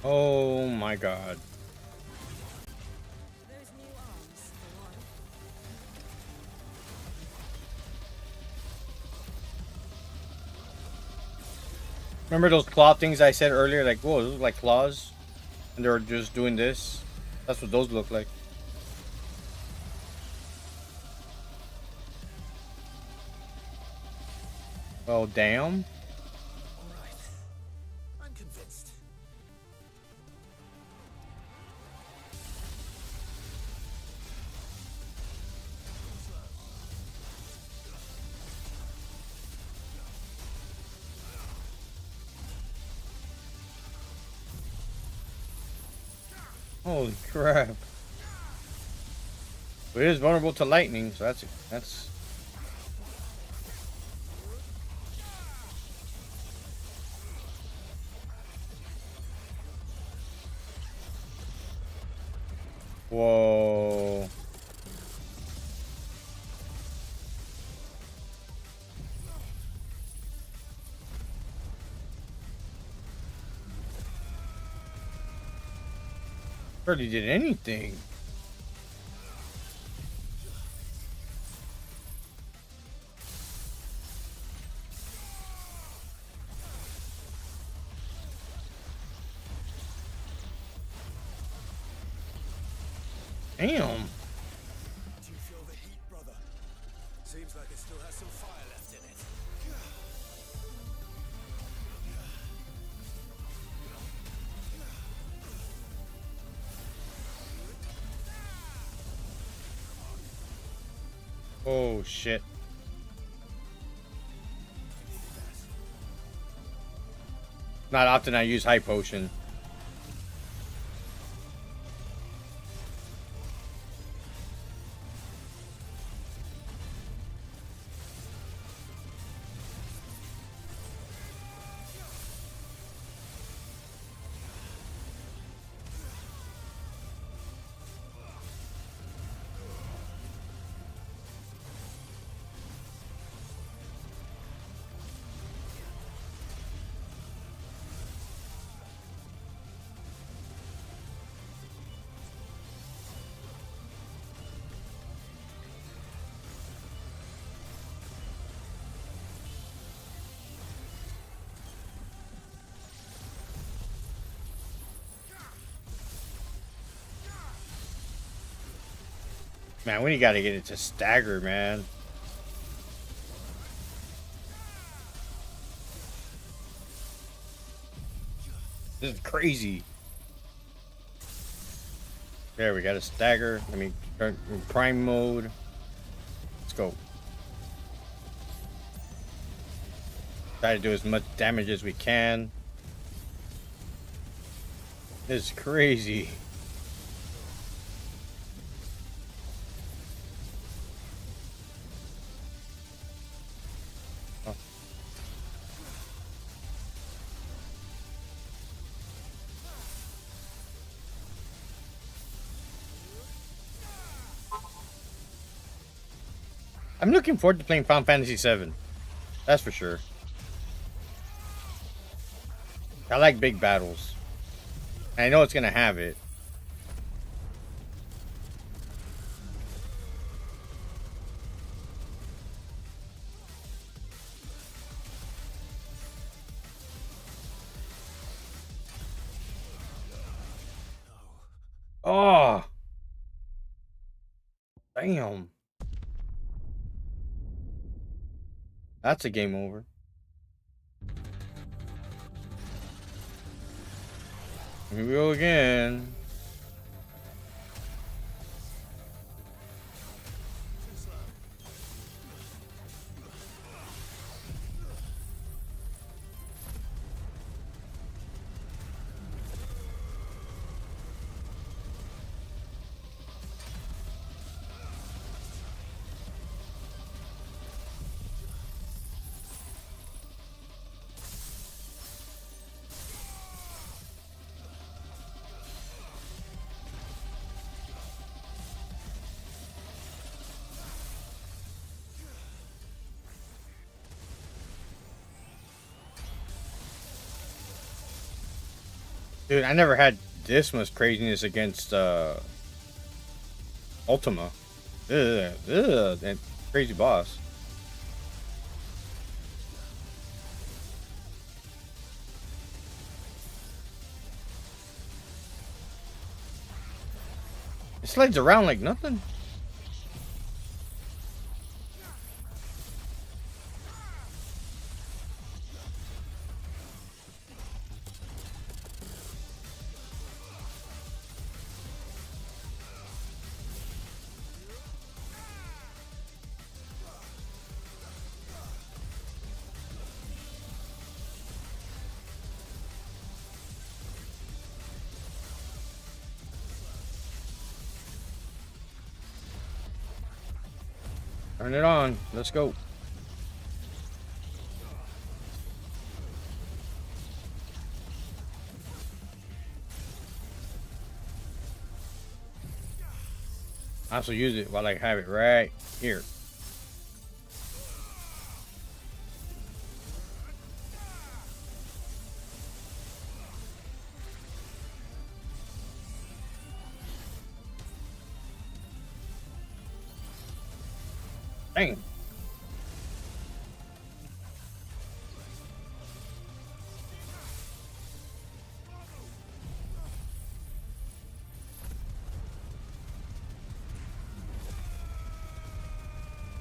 Oh my god. Those new arms, for one. Remember those claw things I said earlier? Like, whoa, those look like claws. And they're just doing this. That's what those look like. Oh, damn. Alright. I'm convinced. Holy crap. But it is vulnerable to lightning, so that's whoa. Hardly did anything. Damn. Do you feel the heat, brother? Seems like it still has some fire left in it. Oh shit. Not often I use high potion. Man, we gotta get it to stagger, man. This is crazy. There, we got a stagger. Let me turn prime mode. Let's go. Try to do as much damage as we can. This is crazy. I'm looking forward to playing Final Fantasy VII. That's for sure. I like big battles. And I know it's gonna have it. Oh. Damn. That's a game over. Here we go again. Dude, I never had this much craziness against Ultima. That crazy boss. It slides around like nothing. Turn it on. Let's go. I also use it while I have it right here. Bang.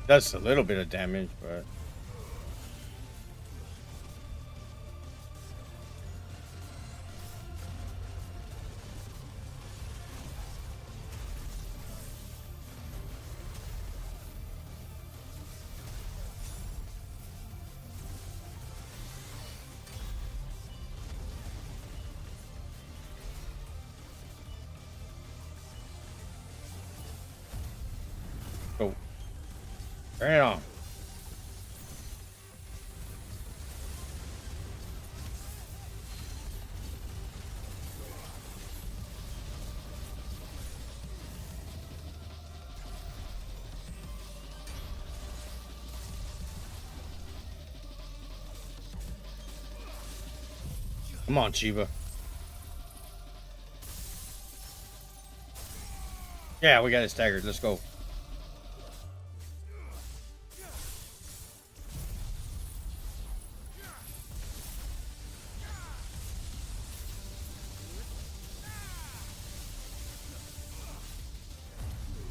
Does a little bit of damage, but go. Turn it on. Come on, Chiba. Yeah, we got it staggered. Let's go.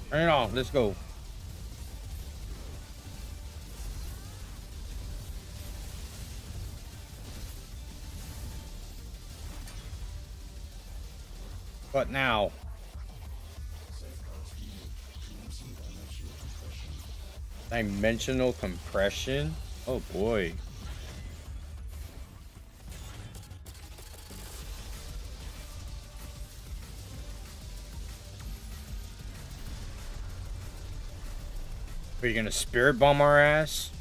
Turn it on. Let's go. But now. Dimensional compression? Oh boy. Are you gonna spirit bomb our ass?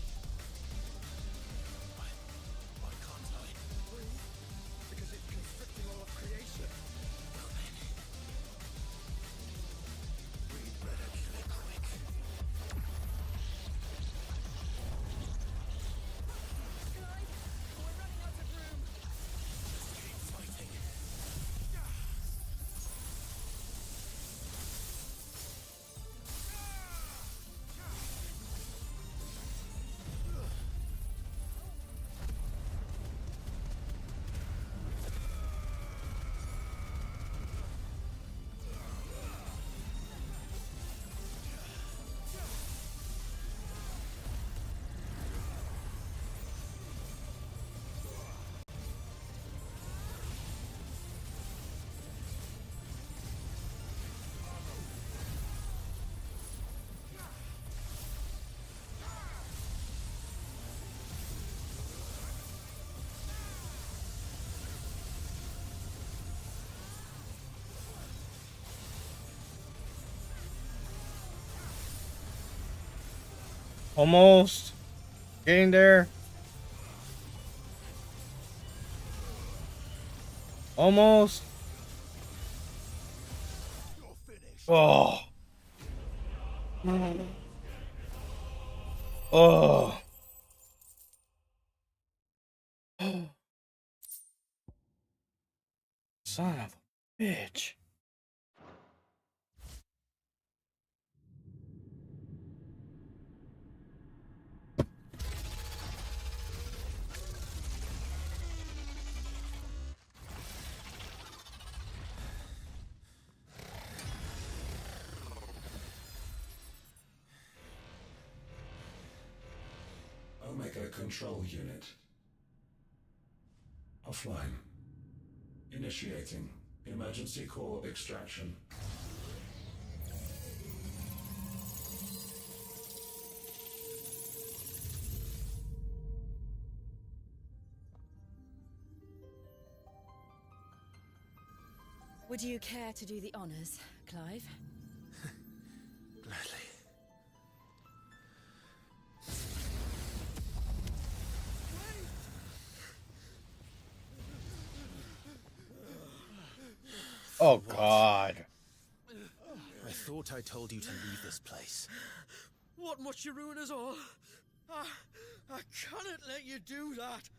Almost. Getting there. Almost. Oh. Oh. Son of a bitch. Omega Control Unit. Offline. Initiating emergency core extraction. Would you care to do the honors, Clive? Gladly. Oh, God. I thought I told you to leave this place. What must you ruin us all? I cannot let you do that.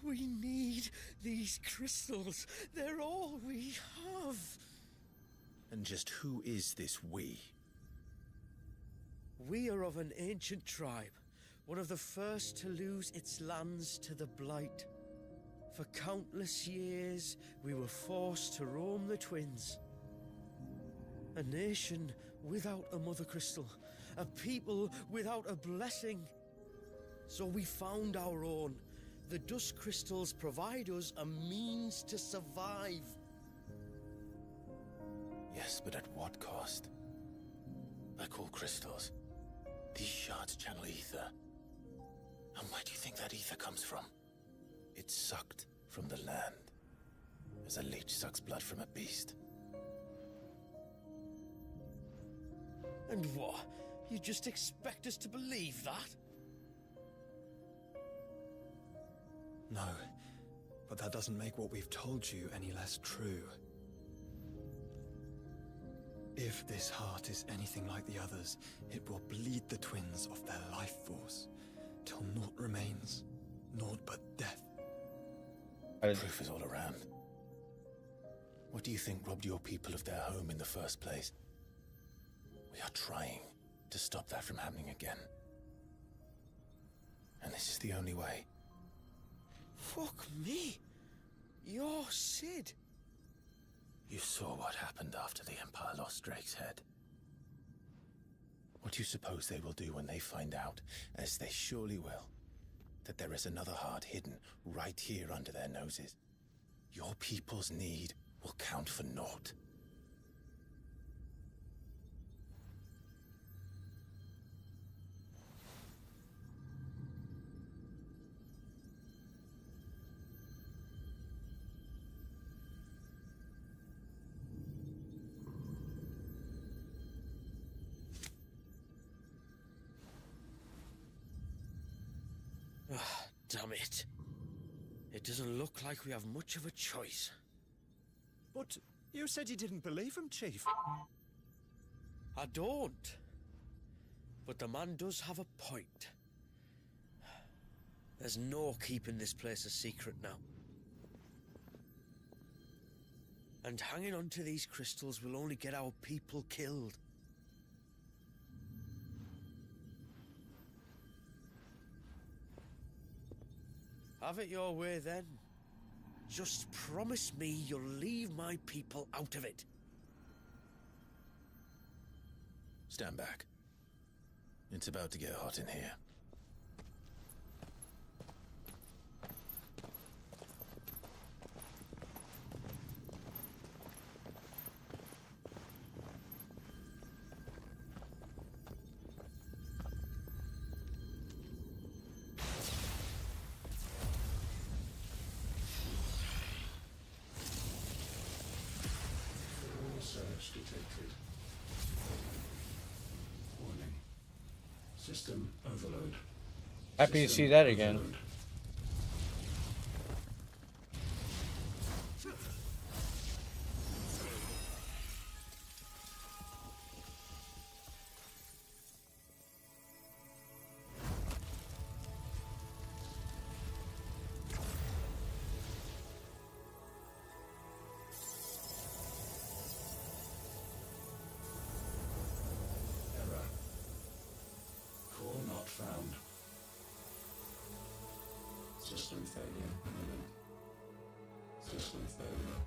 We need these crystals. They're all we have. And just who is this we? We are of an ancient tribe, one of the first to lose its lands to the Blight. For countless years, we were forced to roam the Twins. A nation without a Mother Crystal, a people without a blessing. So we found our own. The Dust Crystals provide us a means to survive. Yes, but at what cost? Like all crystals, these shards channel ether. And where do you think that ether comes from? It's sucked from the land, as a leech sucks blood from a beast. And what? You just expect us to believe that? No, but that doesn't make what we've told you any less true. If this heart is anything like the others, it will bleed the Twins of their life force, till naught remains, naught but death. The proof is all around. What do you think robbed your people of their home in the first place? We are trying to stop that from happening again. And this is the only way. Fuck me. You're Sid. You saw what happened after the Empire lost Drake's head. What do you suppose they will do when they find out, as they surely will, that there is another heart hidden right here under their noses? Your people's need will count for naught. Damn it. It doesn't look like we have much of a choice. But you said you didn't believe him, Chief. I don't. But the man does have a point. There's no keeping this place a secret now. And hanging on to these crystals will only get our people killed. Have it your way then. Just promise me you'll leave my people out of it. Stand back. It's about to get hot in here. Surge detected. Warning. System overload. Happy to see that again. Overload. Error. Core not found. System failure imminent. System failure.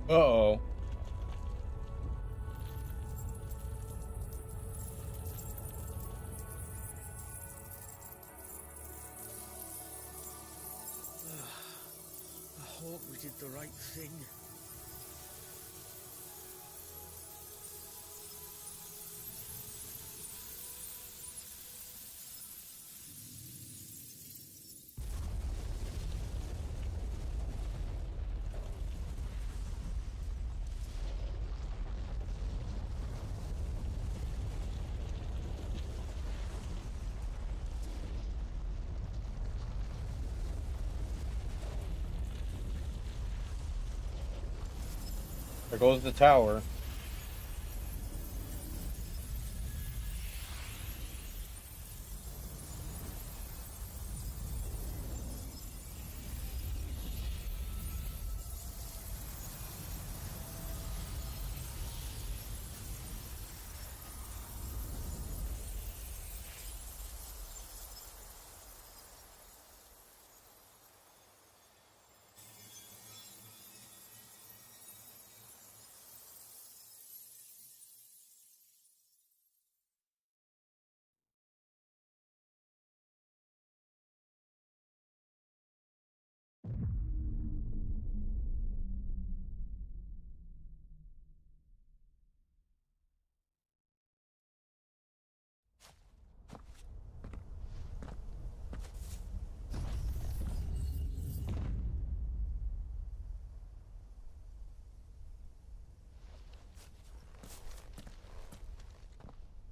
Uh-oh. I hope we did the right thing. There goes the tower.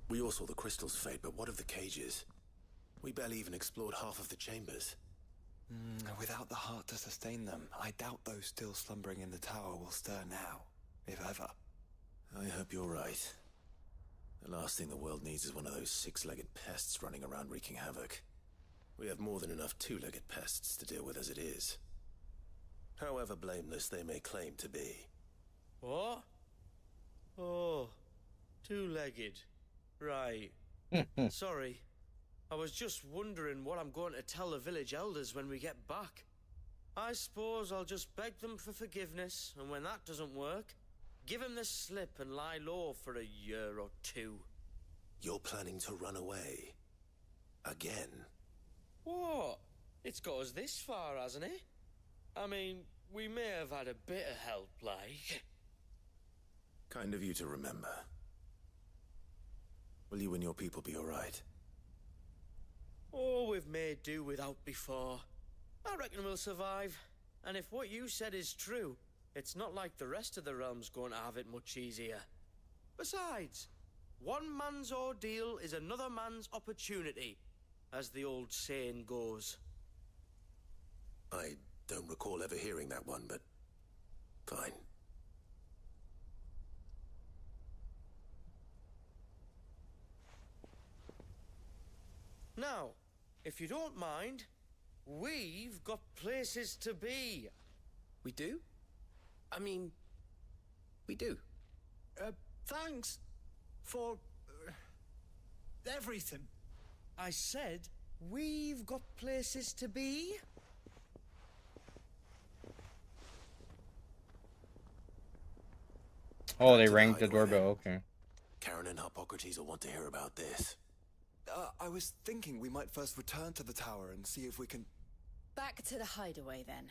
We all saw the crystals fade, but what of the cages? We barely even explored half of the chambers. Without the heart to sustain them, I doubt those still slumbering in the tower will stir now, if ever. I hope you're right. The last thing the world needs is one of those six-legged pests running around wreaking havoc. We have more than enough two-legged pests to deal with as it is. However blameless they may claim to be. What? Oh, two-legged. Right. Sorry. I was just wondering what I'm going to tell the village elders when we get back. I suppose I'll just beg them for forgiveness, and when that doesn't work, give them the slip and lie low for a year or two. You're planning to run away? Again? What? It's got us this far, hasn't it? I mean, we may have had a bit of help, like. Kind of you to remember. Will you and your people be alright? Oh, we've made do without before. I reckon we'll survive. And if what you said is true, it's not like the rest of the realm's going to have it much easier. Besides, one man's ordeal is another man's opportunity, as the old saying goes. I don't recall ever hearing that one, but fine. Now, if you don't mind, we've got places to be. We do? I mean, we do. Thanks for everything. I said we've got places to be. Oh, they rang the doorbell. Okay. Karen and Hippocrates will want to hear about this. I was thinking we might first return to the tower and see if we can... Back to the hideaway, then.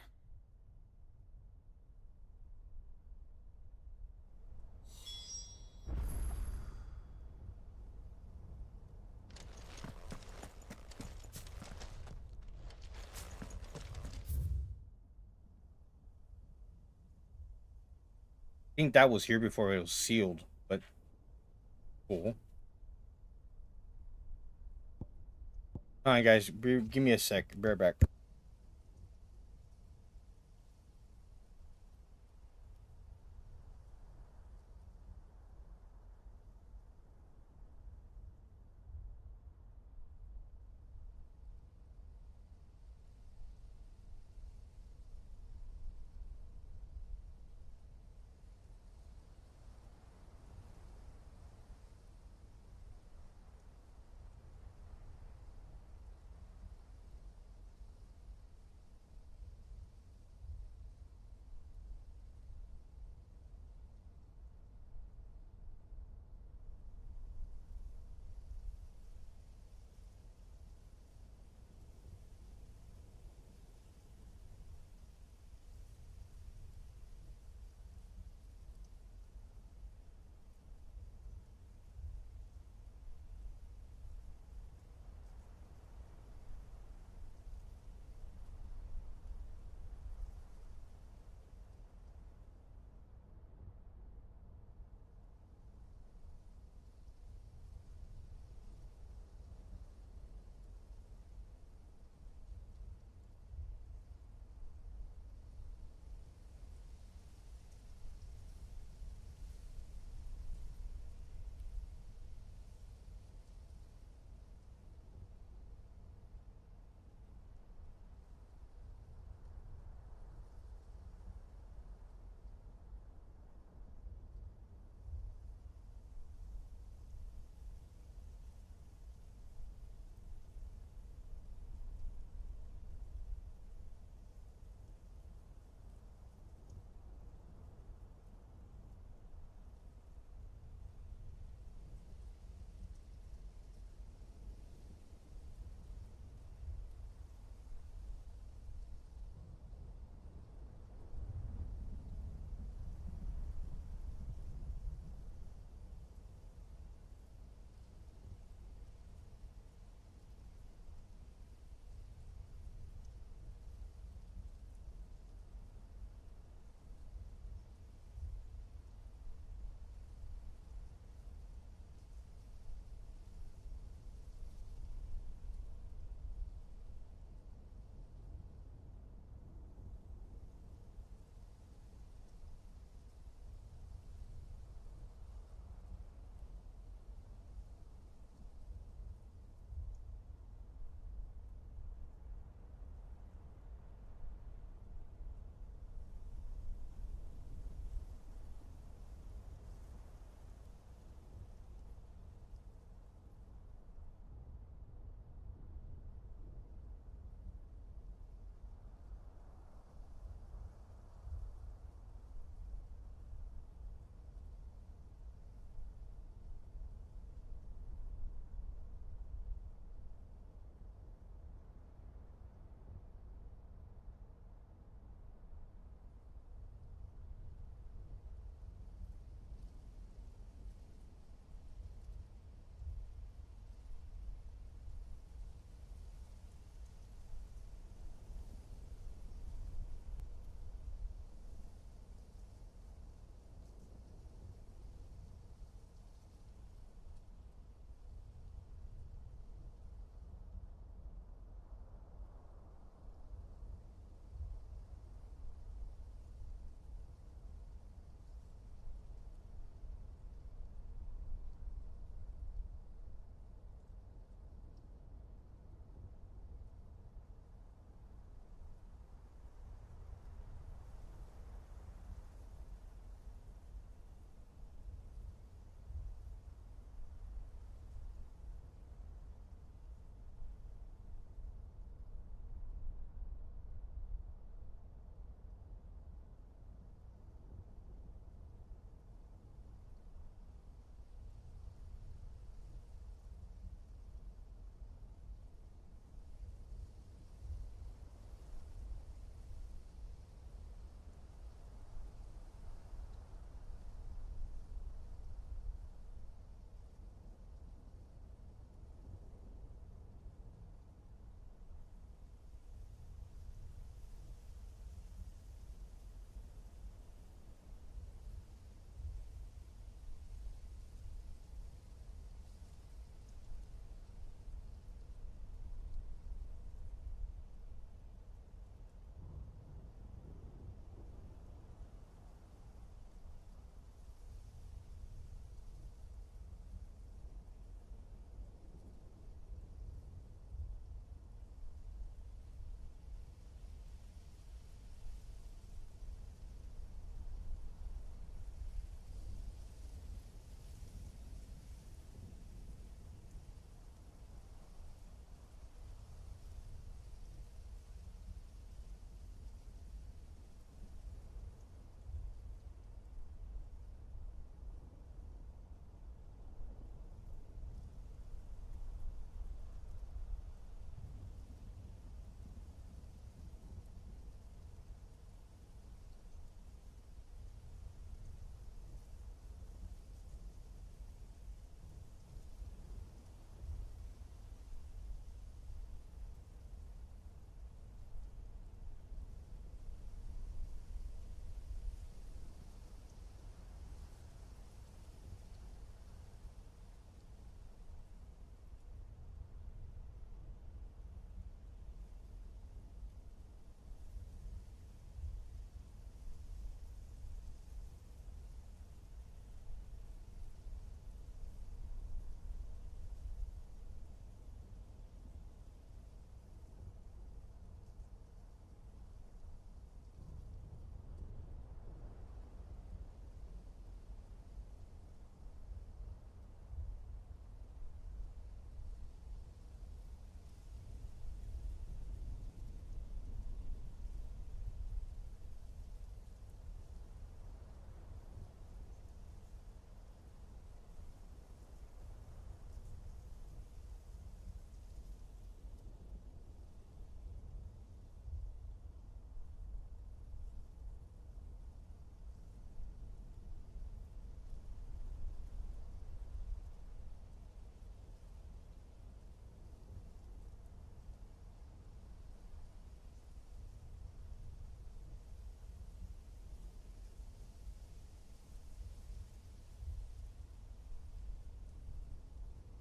I think that was here before it was sealed, but cool. Alright, guys, give me a sec. Be right back.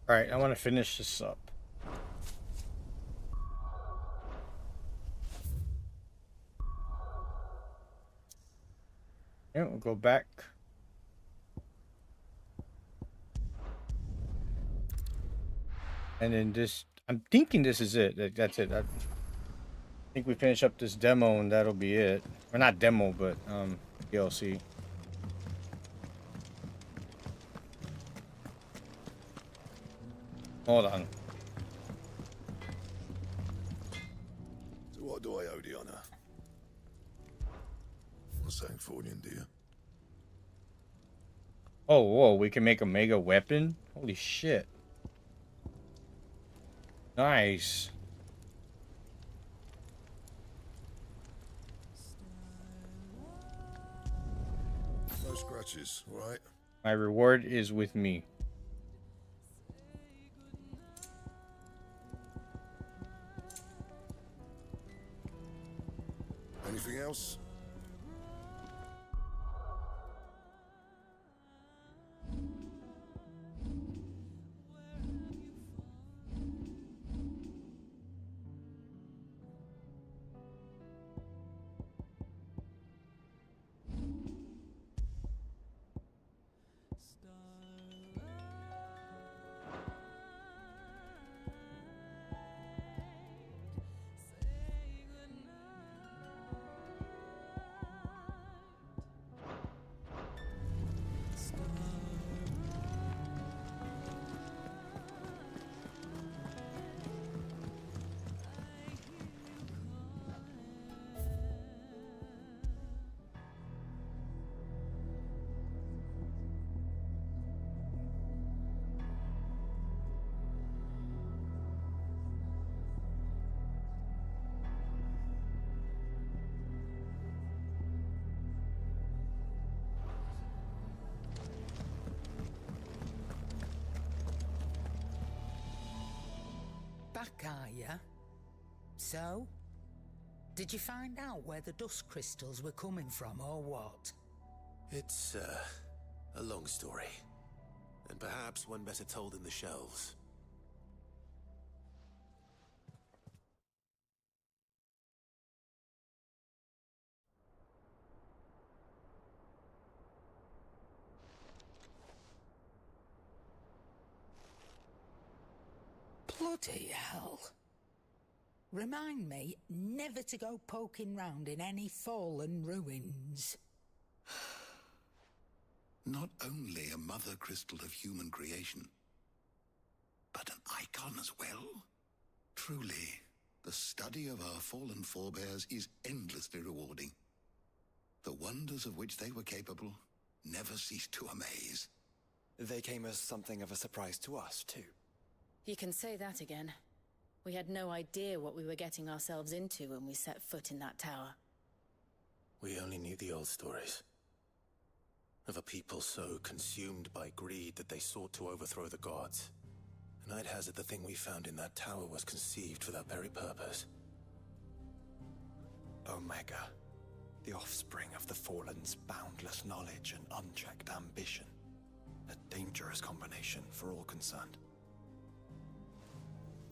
Alright, I want to finish this up. Yeah, we'll go back. And then this, I'm thinking this is it. That's it. I think we finish up this demo and that'll be it. Or not demo, but DLC. Hold on. So what do I owe the honor? What's saying fortune, do you? Oh, whoa, we can make a mega weapon? Holy shit. Nice. No scratches, right? My reward is with me. Anything else? Back, are ya? So? Did you find out where the dust crystals were coming from, or what? It's, a long story. And perhaps one better told in the shelves. Bloody hell. Remind me never to go poking round in any fallen ruins. Not only a mother crystal of human creation, but an icon as well. Truly, the study of our fallen forebears is endlessly rewarding. The wonders of which they were capable never cease to amaze. They came as something of a surprise to us, too. You can say that again. We had no idea what we were getting ourselves into when we set foot in that tower. We only knew the old stories. Of a people so consumed by greed that they sought to overthrow the gods. And I'd hazard the thing we found in that tower was conceived for that very purpose. Omega, the offspring of the Fallen's boundless knowledge and unchecked ambition. A dangerous combination for all concerned.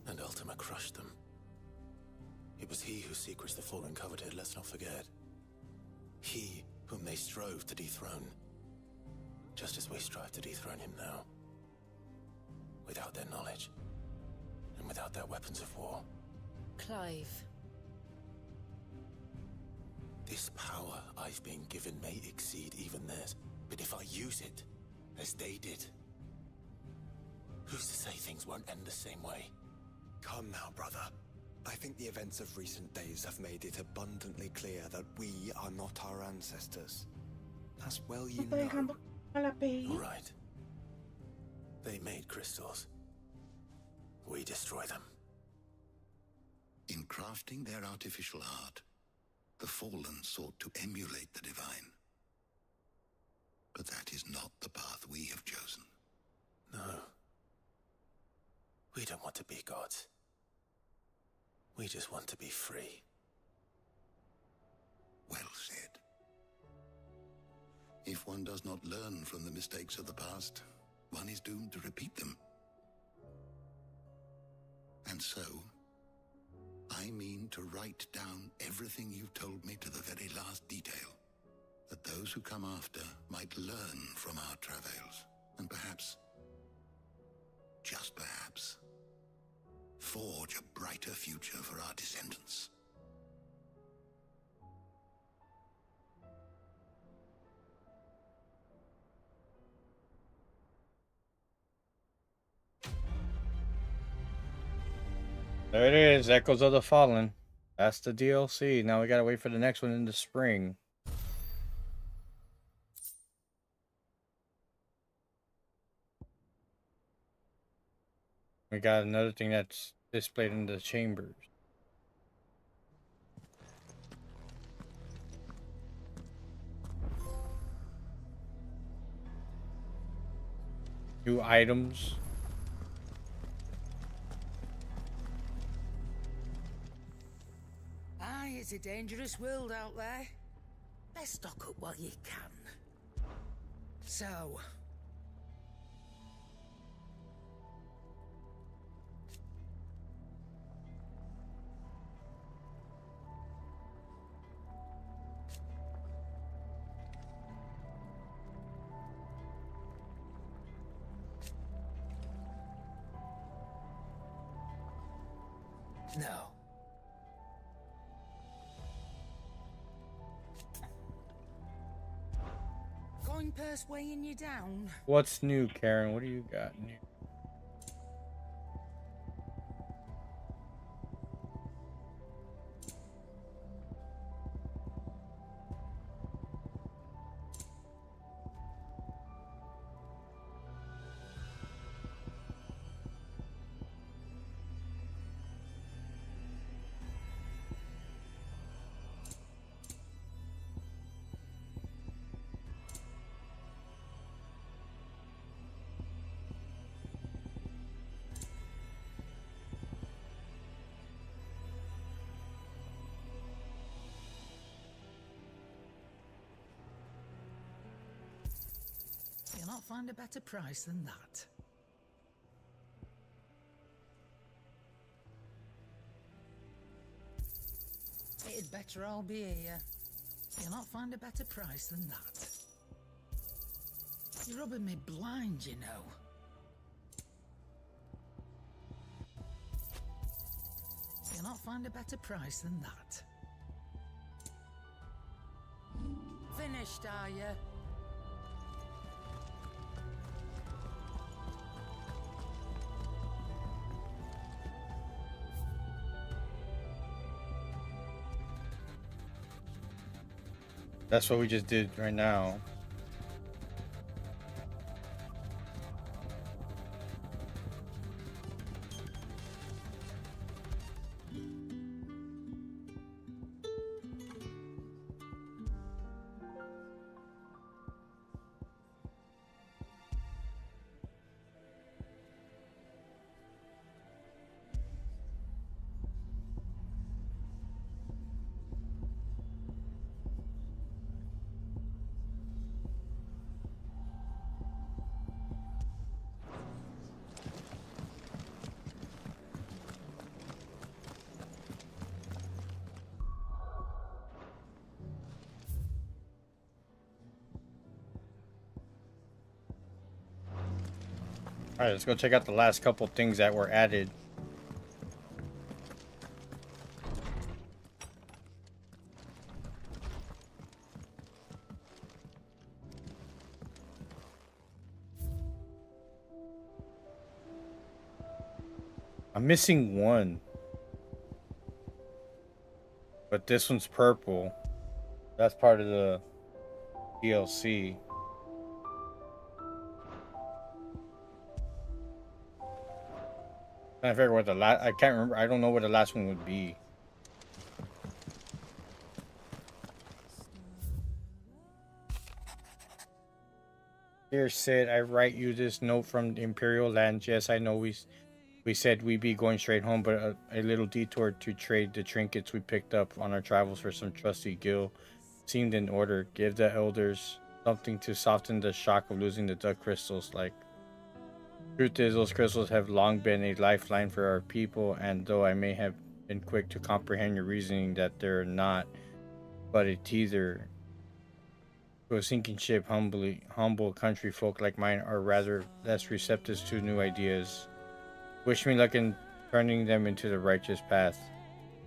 And Ultima crushed them. It was he whose secrets the Fallen coveted, let's not forget. He whom they strove to dethrone. Just as we strive to dethrone him now. Without their knowledge. And without their weapons of war. Clive. This power I've been given may exceed even theirs. But if I use it, as they did, who's to say things won't end the same way? Come now, brother. I think the events of recent days have made it abundantly clear that we are not our ancestors. As well you know. You're right. They made crystals. We destroy them. In crafting their artificial art, the Fallen sought to emulate the divine. But that is not the path we have chosen. No. We don't want to be gods. We just want to be free. Well said. If one does not learn from the mistakes of the past, one is doomed to repeat them. And so, I mean to write down everything you've told me to the very last detail, that those who come after might learn from our travails, and perhaps, just perhaps, forge a brighter future for our descendants. There it is, Echoes of the Fallen. That's the DLC. Now we gotta wait for the next one in the spring. We got another thing that's displayed in the chambers. New items. Aye, it's a dangerous world out there. Best stock up while you can. So, no. Coin purse weighing you down? What's new, Karen? What do you got new? You'll not find a better price than that. It'd better all be here. You'll not find a better price than that. You're rubbing me blind, you know. You'll not find a better price than that. Finished, are you? That's what we just did right now. Alright, let's go check out the last couple things that were added. I'm missing one. But this one's purple. That's part of the DLC. I figure what the last. I can't remember. I don't know what the last one would be. Dear Sid, I write you this note from the Imperial Lands. Yes, I know we said we'd be going straight home, but a little detour to trade the trinkets we picked up on our travels for some trusty gil seemed in order. Give the elders something to soften the shock of losing the duck crystals. Like, Truth is, those crystals have long been a lifeline for our people, and though I may have been quick to comprehend your reasoning that they're not but a teaser to a sinking ship, humble country folk like mine are rather less receptive to new ideas. Wish me luck in turning them into the righteous path.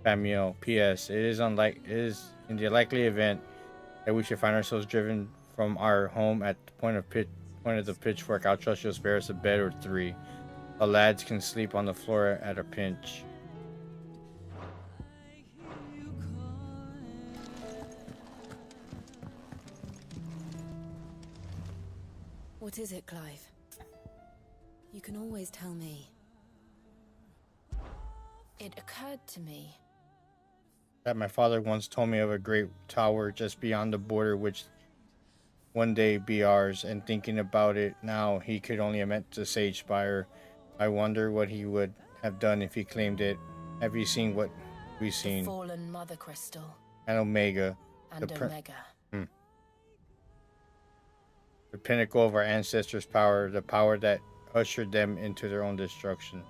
Samuel. P.S. It is in the likely event that we should find ourselves driven from our home at the point of the pitchfork. I'll trust you'll spare us a bed or three. The lads can sleep on the floor at a pinch. What is it, Clive? You can always tell me. It occurred to me. That my father once told me of a great tower just beyond the border which one day be ours, and thinking about it now, he could only have meant the Sage Spire. I wonder what he would have done if he claimed it. Have you seen what we've seen? The fallen Mother Crystal. And Omega. And Omega. The pinnacle of our ancestors' power, the power that ushered them into their own destruction.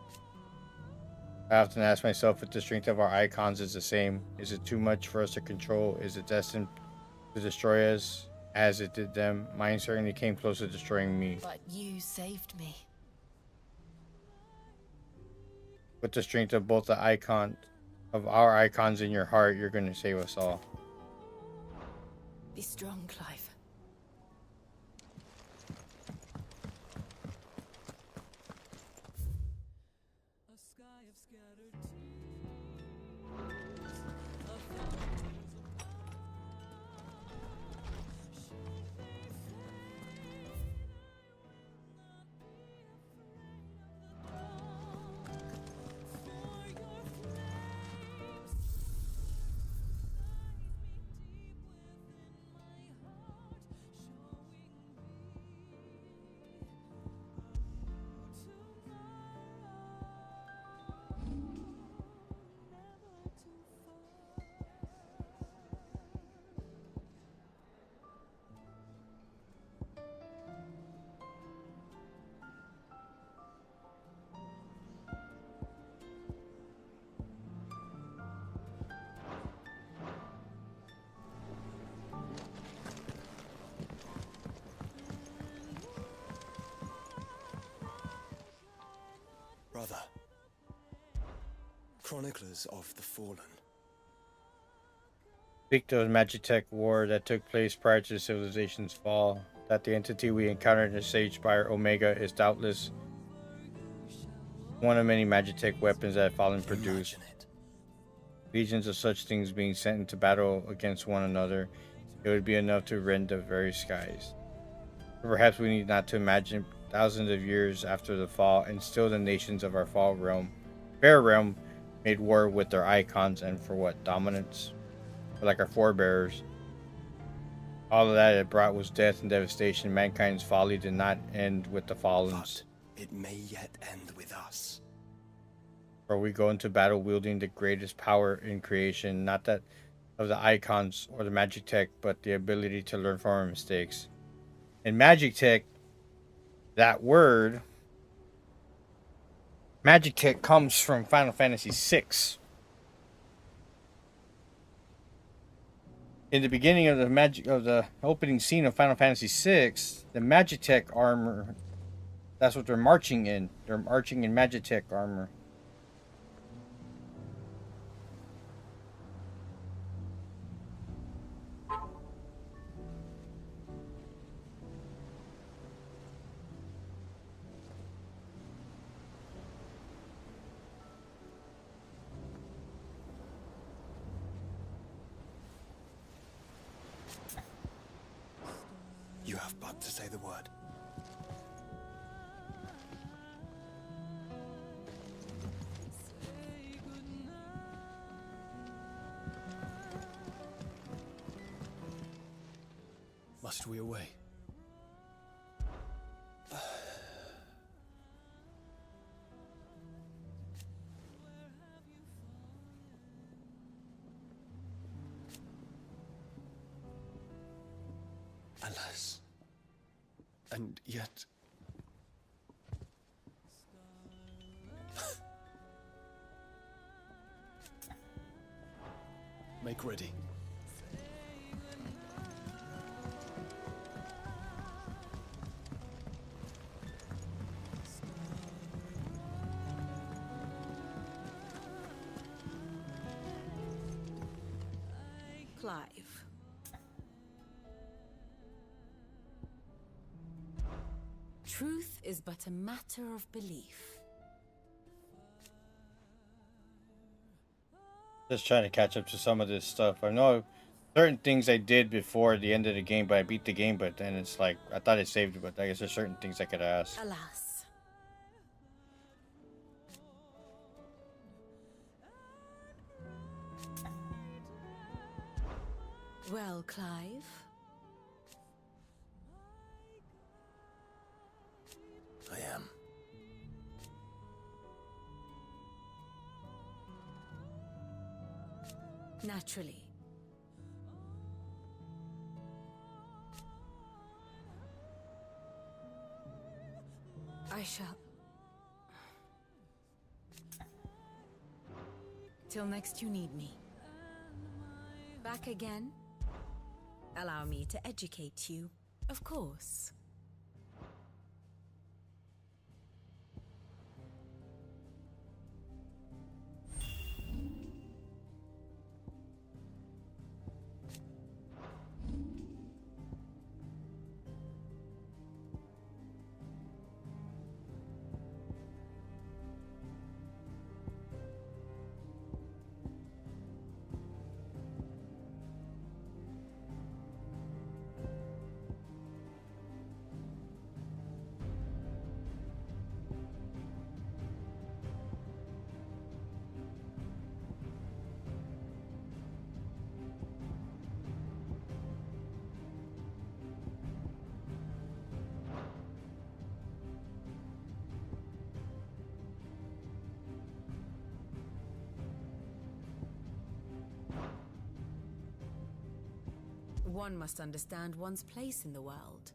I often ask myself if the strength of our icons is the same. Is it too much for us to control? Is it destined to destroy us as it did them? Mine certainly came close to destroying me. But you saved me. With the strength of both the our icons in your heart, you're going to save us all. Be strong, Clive. Brother, chroniclers of the fallen. Speak of the Magitech war that took place prior to the civilization's fall. That the entity we encountered in the Sage Spire, Omega, is doubtless one of many Magitech weapons that Fallen produced. Legions of such things being sent into battle against one another, it would be enough to rend the very skies. But perhaps we need not to imagine thousands of years after the fall, and still the nations of our fair realm made war with their icons, and for what? Dominance? But like our forebears. All of that it brought was death and devastation. Mankind's folly did not end with the Fallens. But it may yet end with us. For we go into battle wielding the greatest power in creation, not that of the icons or the Magitech, but the ability to learn from our mistakes. In Magitech, that word, Magitech, comes from Final Fantasy VI. In the beginning of the opening scene of Final Fantasy VI, the Magitech armor, that's what they're marching in. They're marching in Magitech armor. You have but to say the word. Must we away? Alas. And yet... Make ready. Clive. Truth is but a matter of belief. Just trying to catch up to some of this stuff. I know certain things I did before the end of the game, but I beat the game, but then it's like, I thought I saved it, but I guess there's certain things I could ask. Alas. Well, Clive. I am. Naturally. I shall. Till next you need me. Back again? Allow me to educate you, of course. One must understand one's place in the world.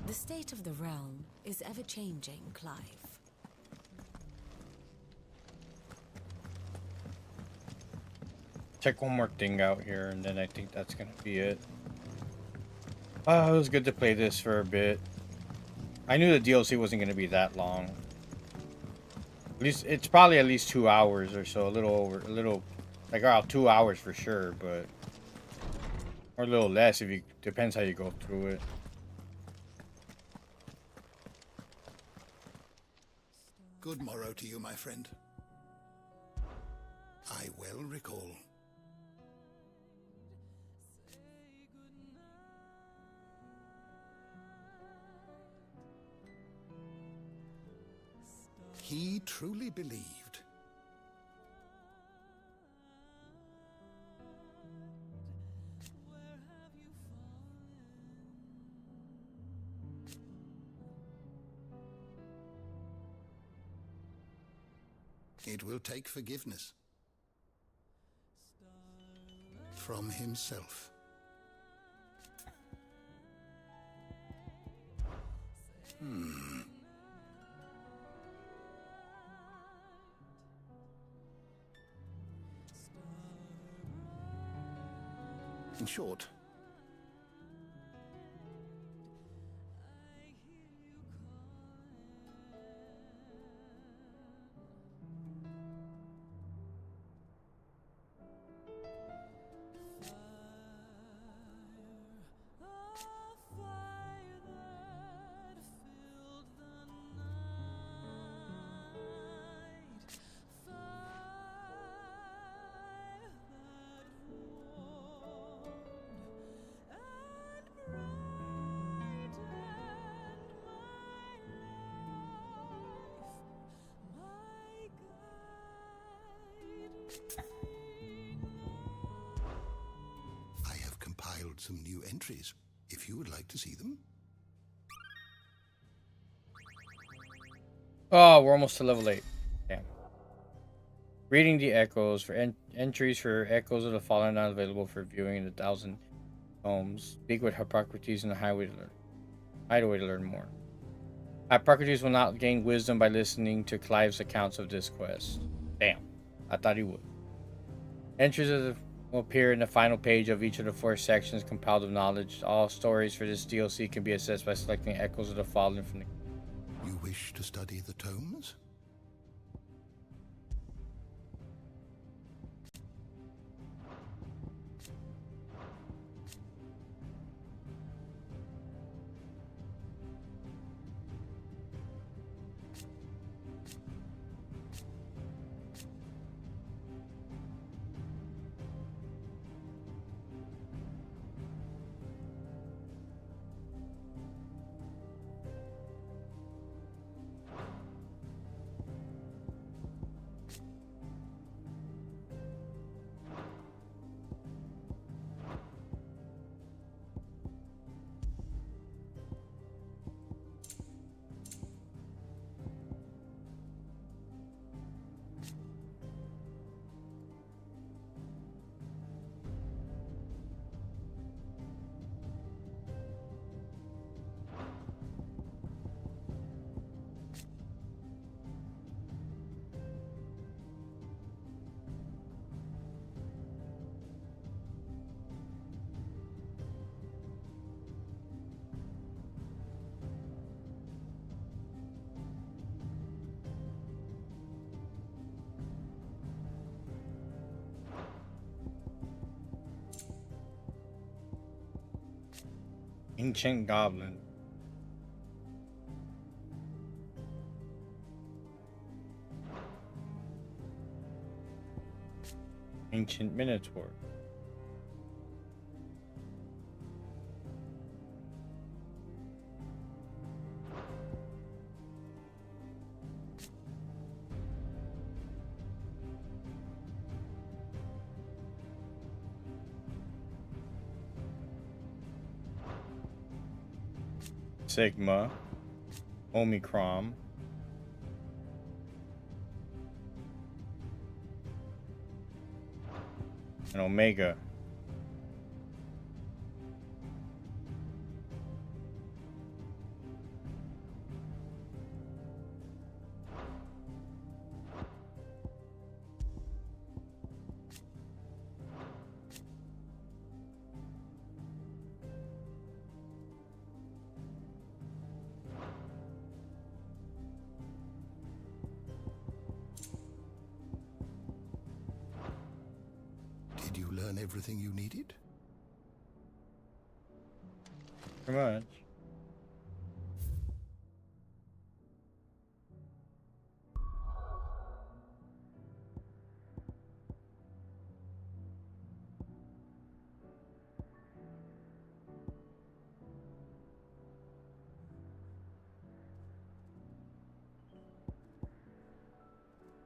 The state of the realm is ever-changing, Clive. Check one more thing out here, and then I think that's gonna be it. It was good to play this for a bit. I knew the DLC wasn't gonna be that long. At least it's probably at least 2 hours or so, a little over, a little, like around 2 hours for sure, but or a little less if you depends how you go through it. Good morrow to you, my friend. I well recall. He truly believed. It will take forgiveness from himself. In short, compiled some new entries, if you would like to see them. Oh, we're almost to level 8. Damn. Reading the echoes for entries for Echoes of the Fallen not available for viewing in the 1,000 tomes. Speak with Hippocrates and the Hideaway to learn more. Hippocrates will not gain wisdom by listening to Clive's accounts of this quest. Damn. I thought he would. Entries will appear in the final page of each of the 4 sections compiled of knowledge. All stories for this DLC can be accessed by selecting Echoes of the Fallen from the... You wish to study the tomes? Ancient Goblin. Ancient Minotaur. Sigma, Omicron, and Omega. Did you learn everything you needed? Pretty much.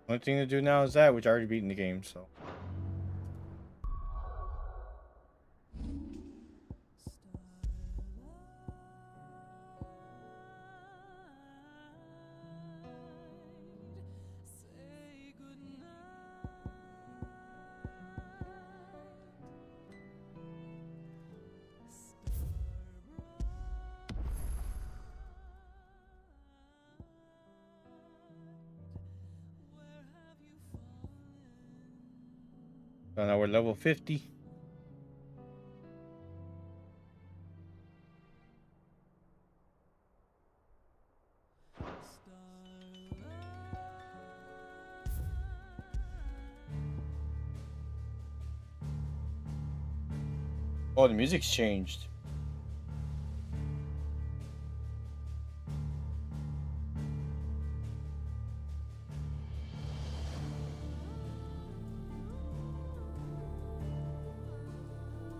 Only thing to do now is that, which I already beaten the game, so. So now we're level 50. Oh, the music's changed.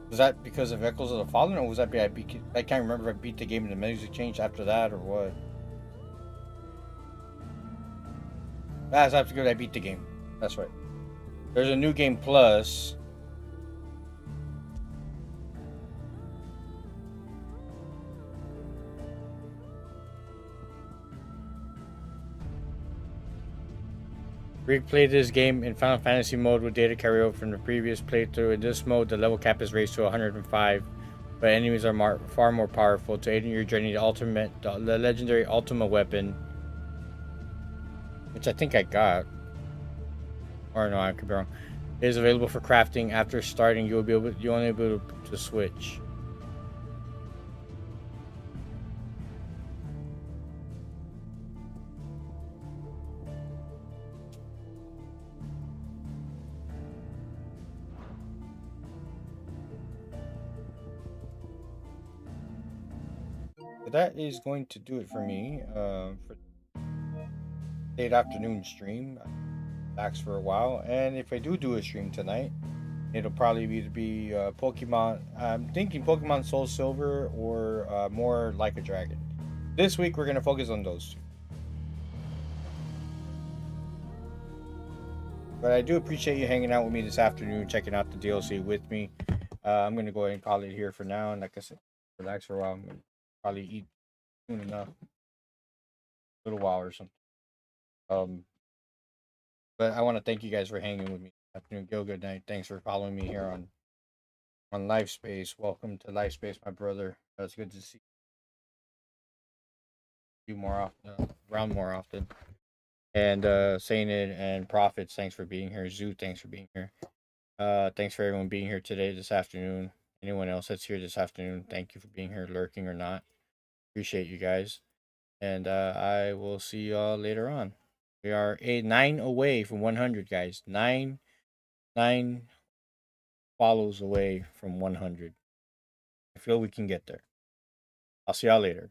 Was that because of Echoes of the Fallen, or was that I can't remember if I beat the game and the music changed after that, or what? That's after good I beat the game. That's right. There's a new game plus. Replay this game in Final Fantasy mode with data carryover from the previous playthrough. In this mode, the level cap is raised to 105, but enemies are far more powerful. To aid in your journey, the legendary Ultima weapon, which I think I got, or no, I could be wrong, is available for crafting. After starting, you'll only be able to switch. That is going to do it for me for late afternoon stream. Relax for a while, and if I do a stream tonight, it'll probably be Pokemon. I'm thinking Pokemon Soul Silver or more Like a Dragon. This week we're gonna focus on those two. But I do appreciate you hanging out with me this afternoon, checking out the DLC with me. I'm gonna go ahead and call it here for now, and like I said, relax for a while. I'm gonna probably eat soon enough, a little while or something. But I want to thank you guys for hanging with me. Afternoon, Gil. Good night. Thanks for following me here on Live Space. Welcome to Live Space, my brother. It's good to see you more often, around more often. And Saying it and Prophets, thanks for being here. Zoo, thanks for being here. Thanks for everyone being here today, this afternoon. Anyone else that's here this afternoon, thank you for being here, lurking or not. Appreciate you guys. And I will see y'all later on. We are 9 away from 100, guys. 9 follows away from 100. I feel we can get there. I'll see y'all later.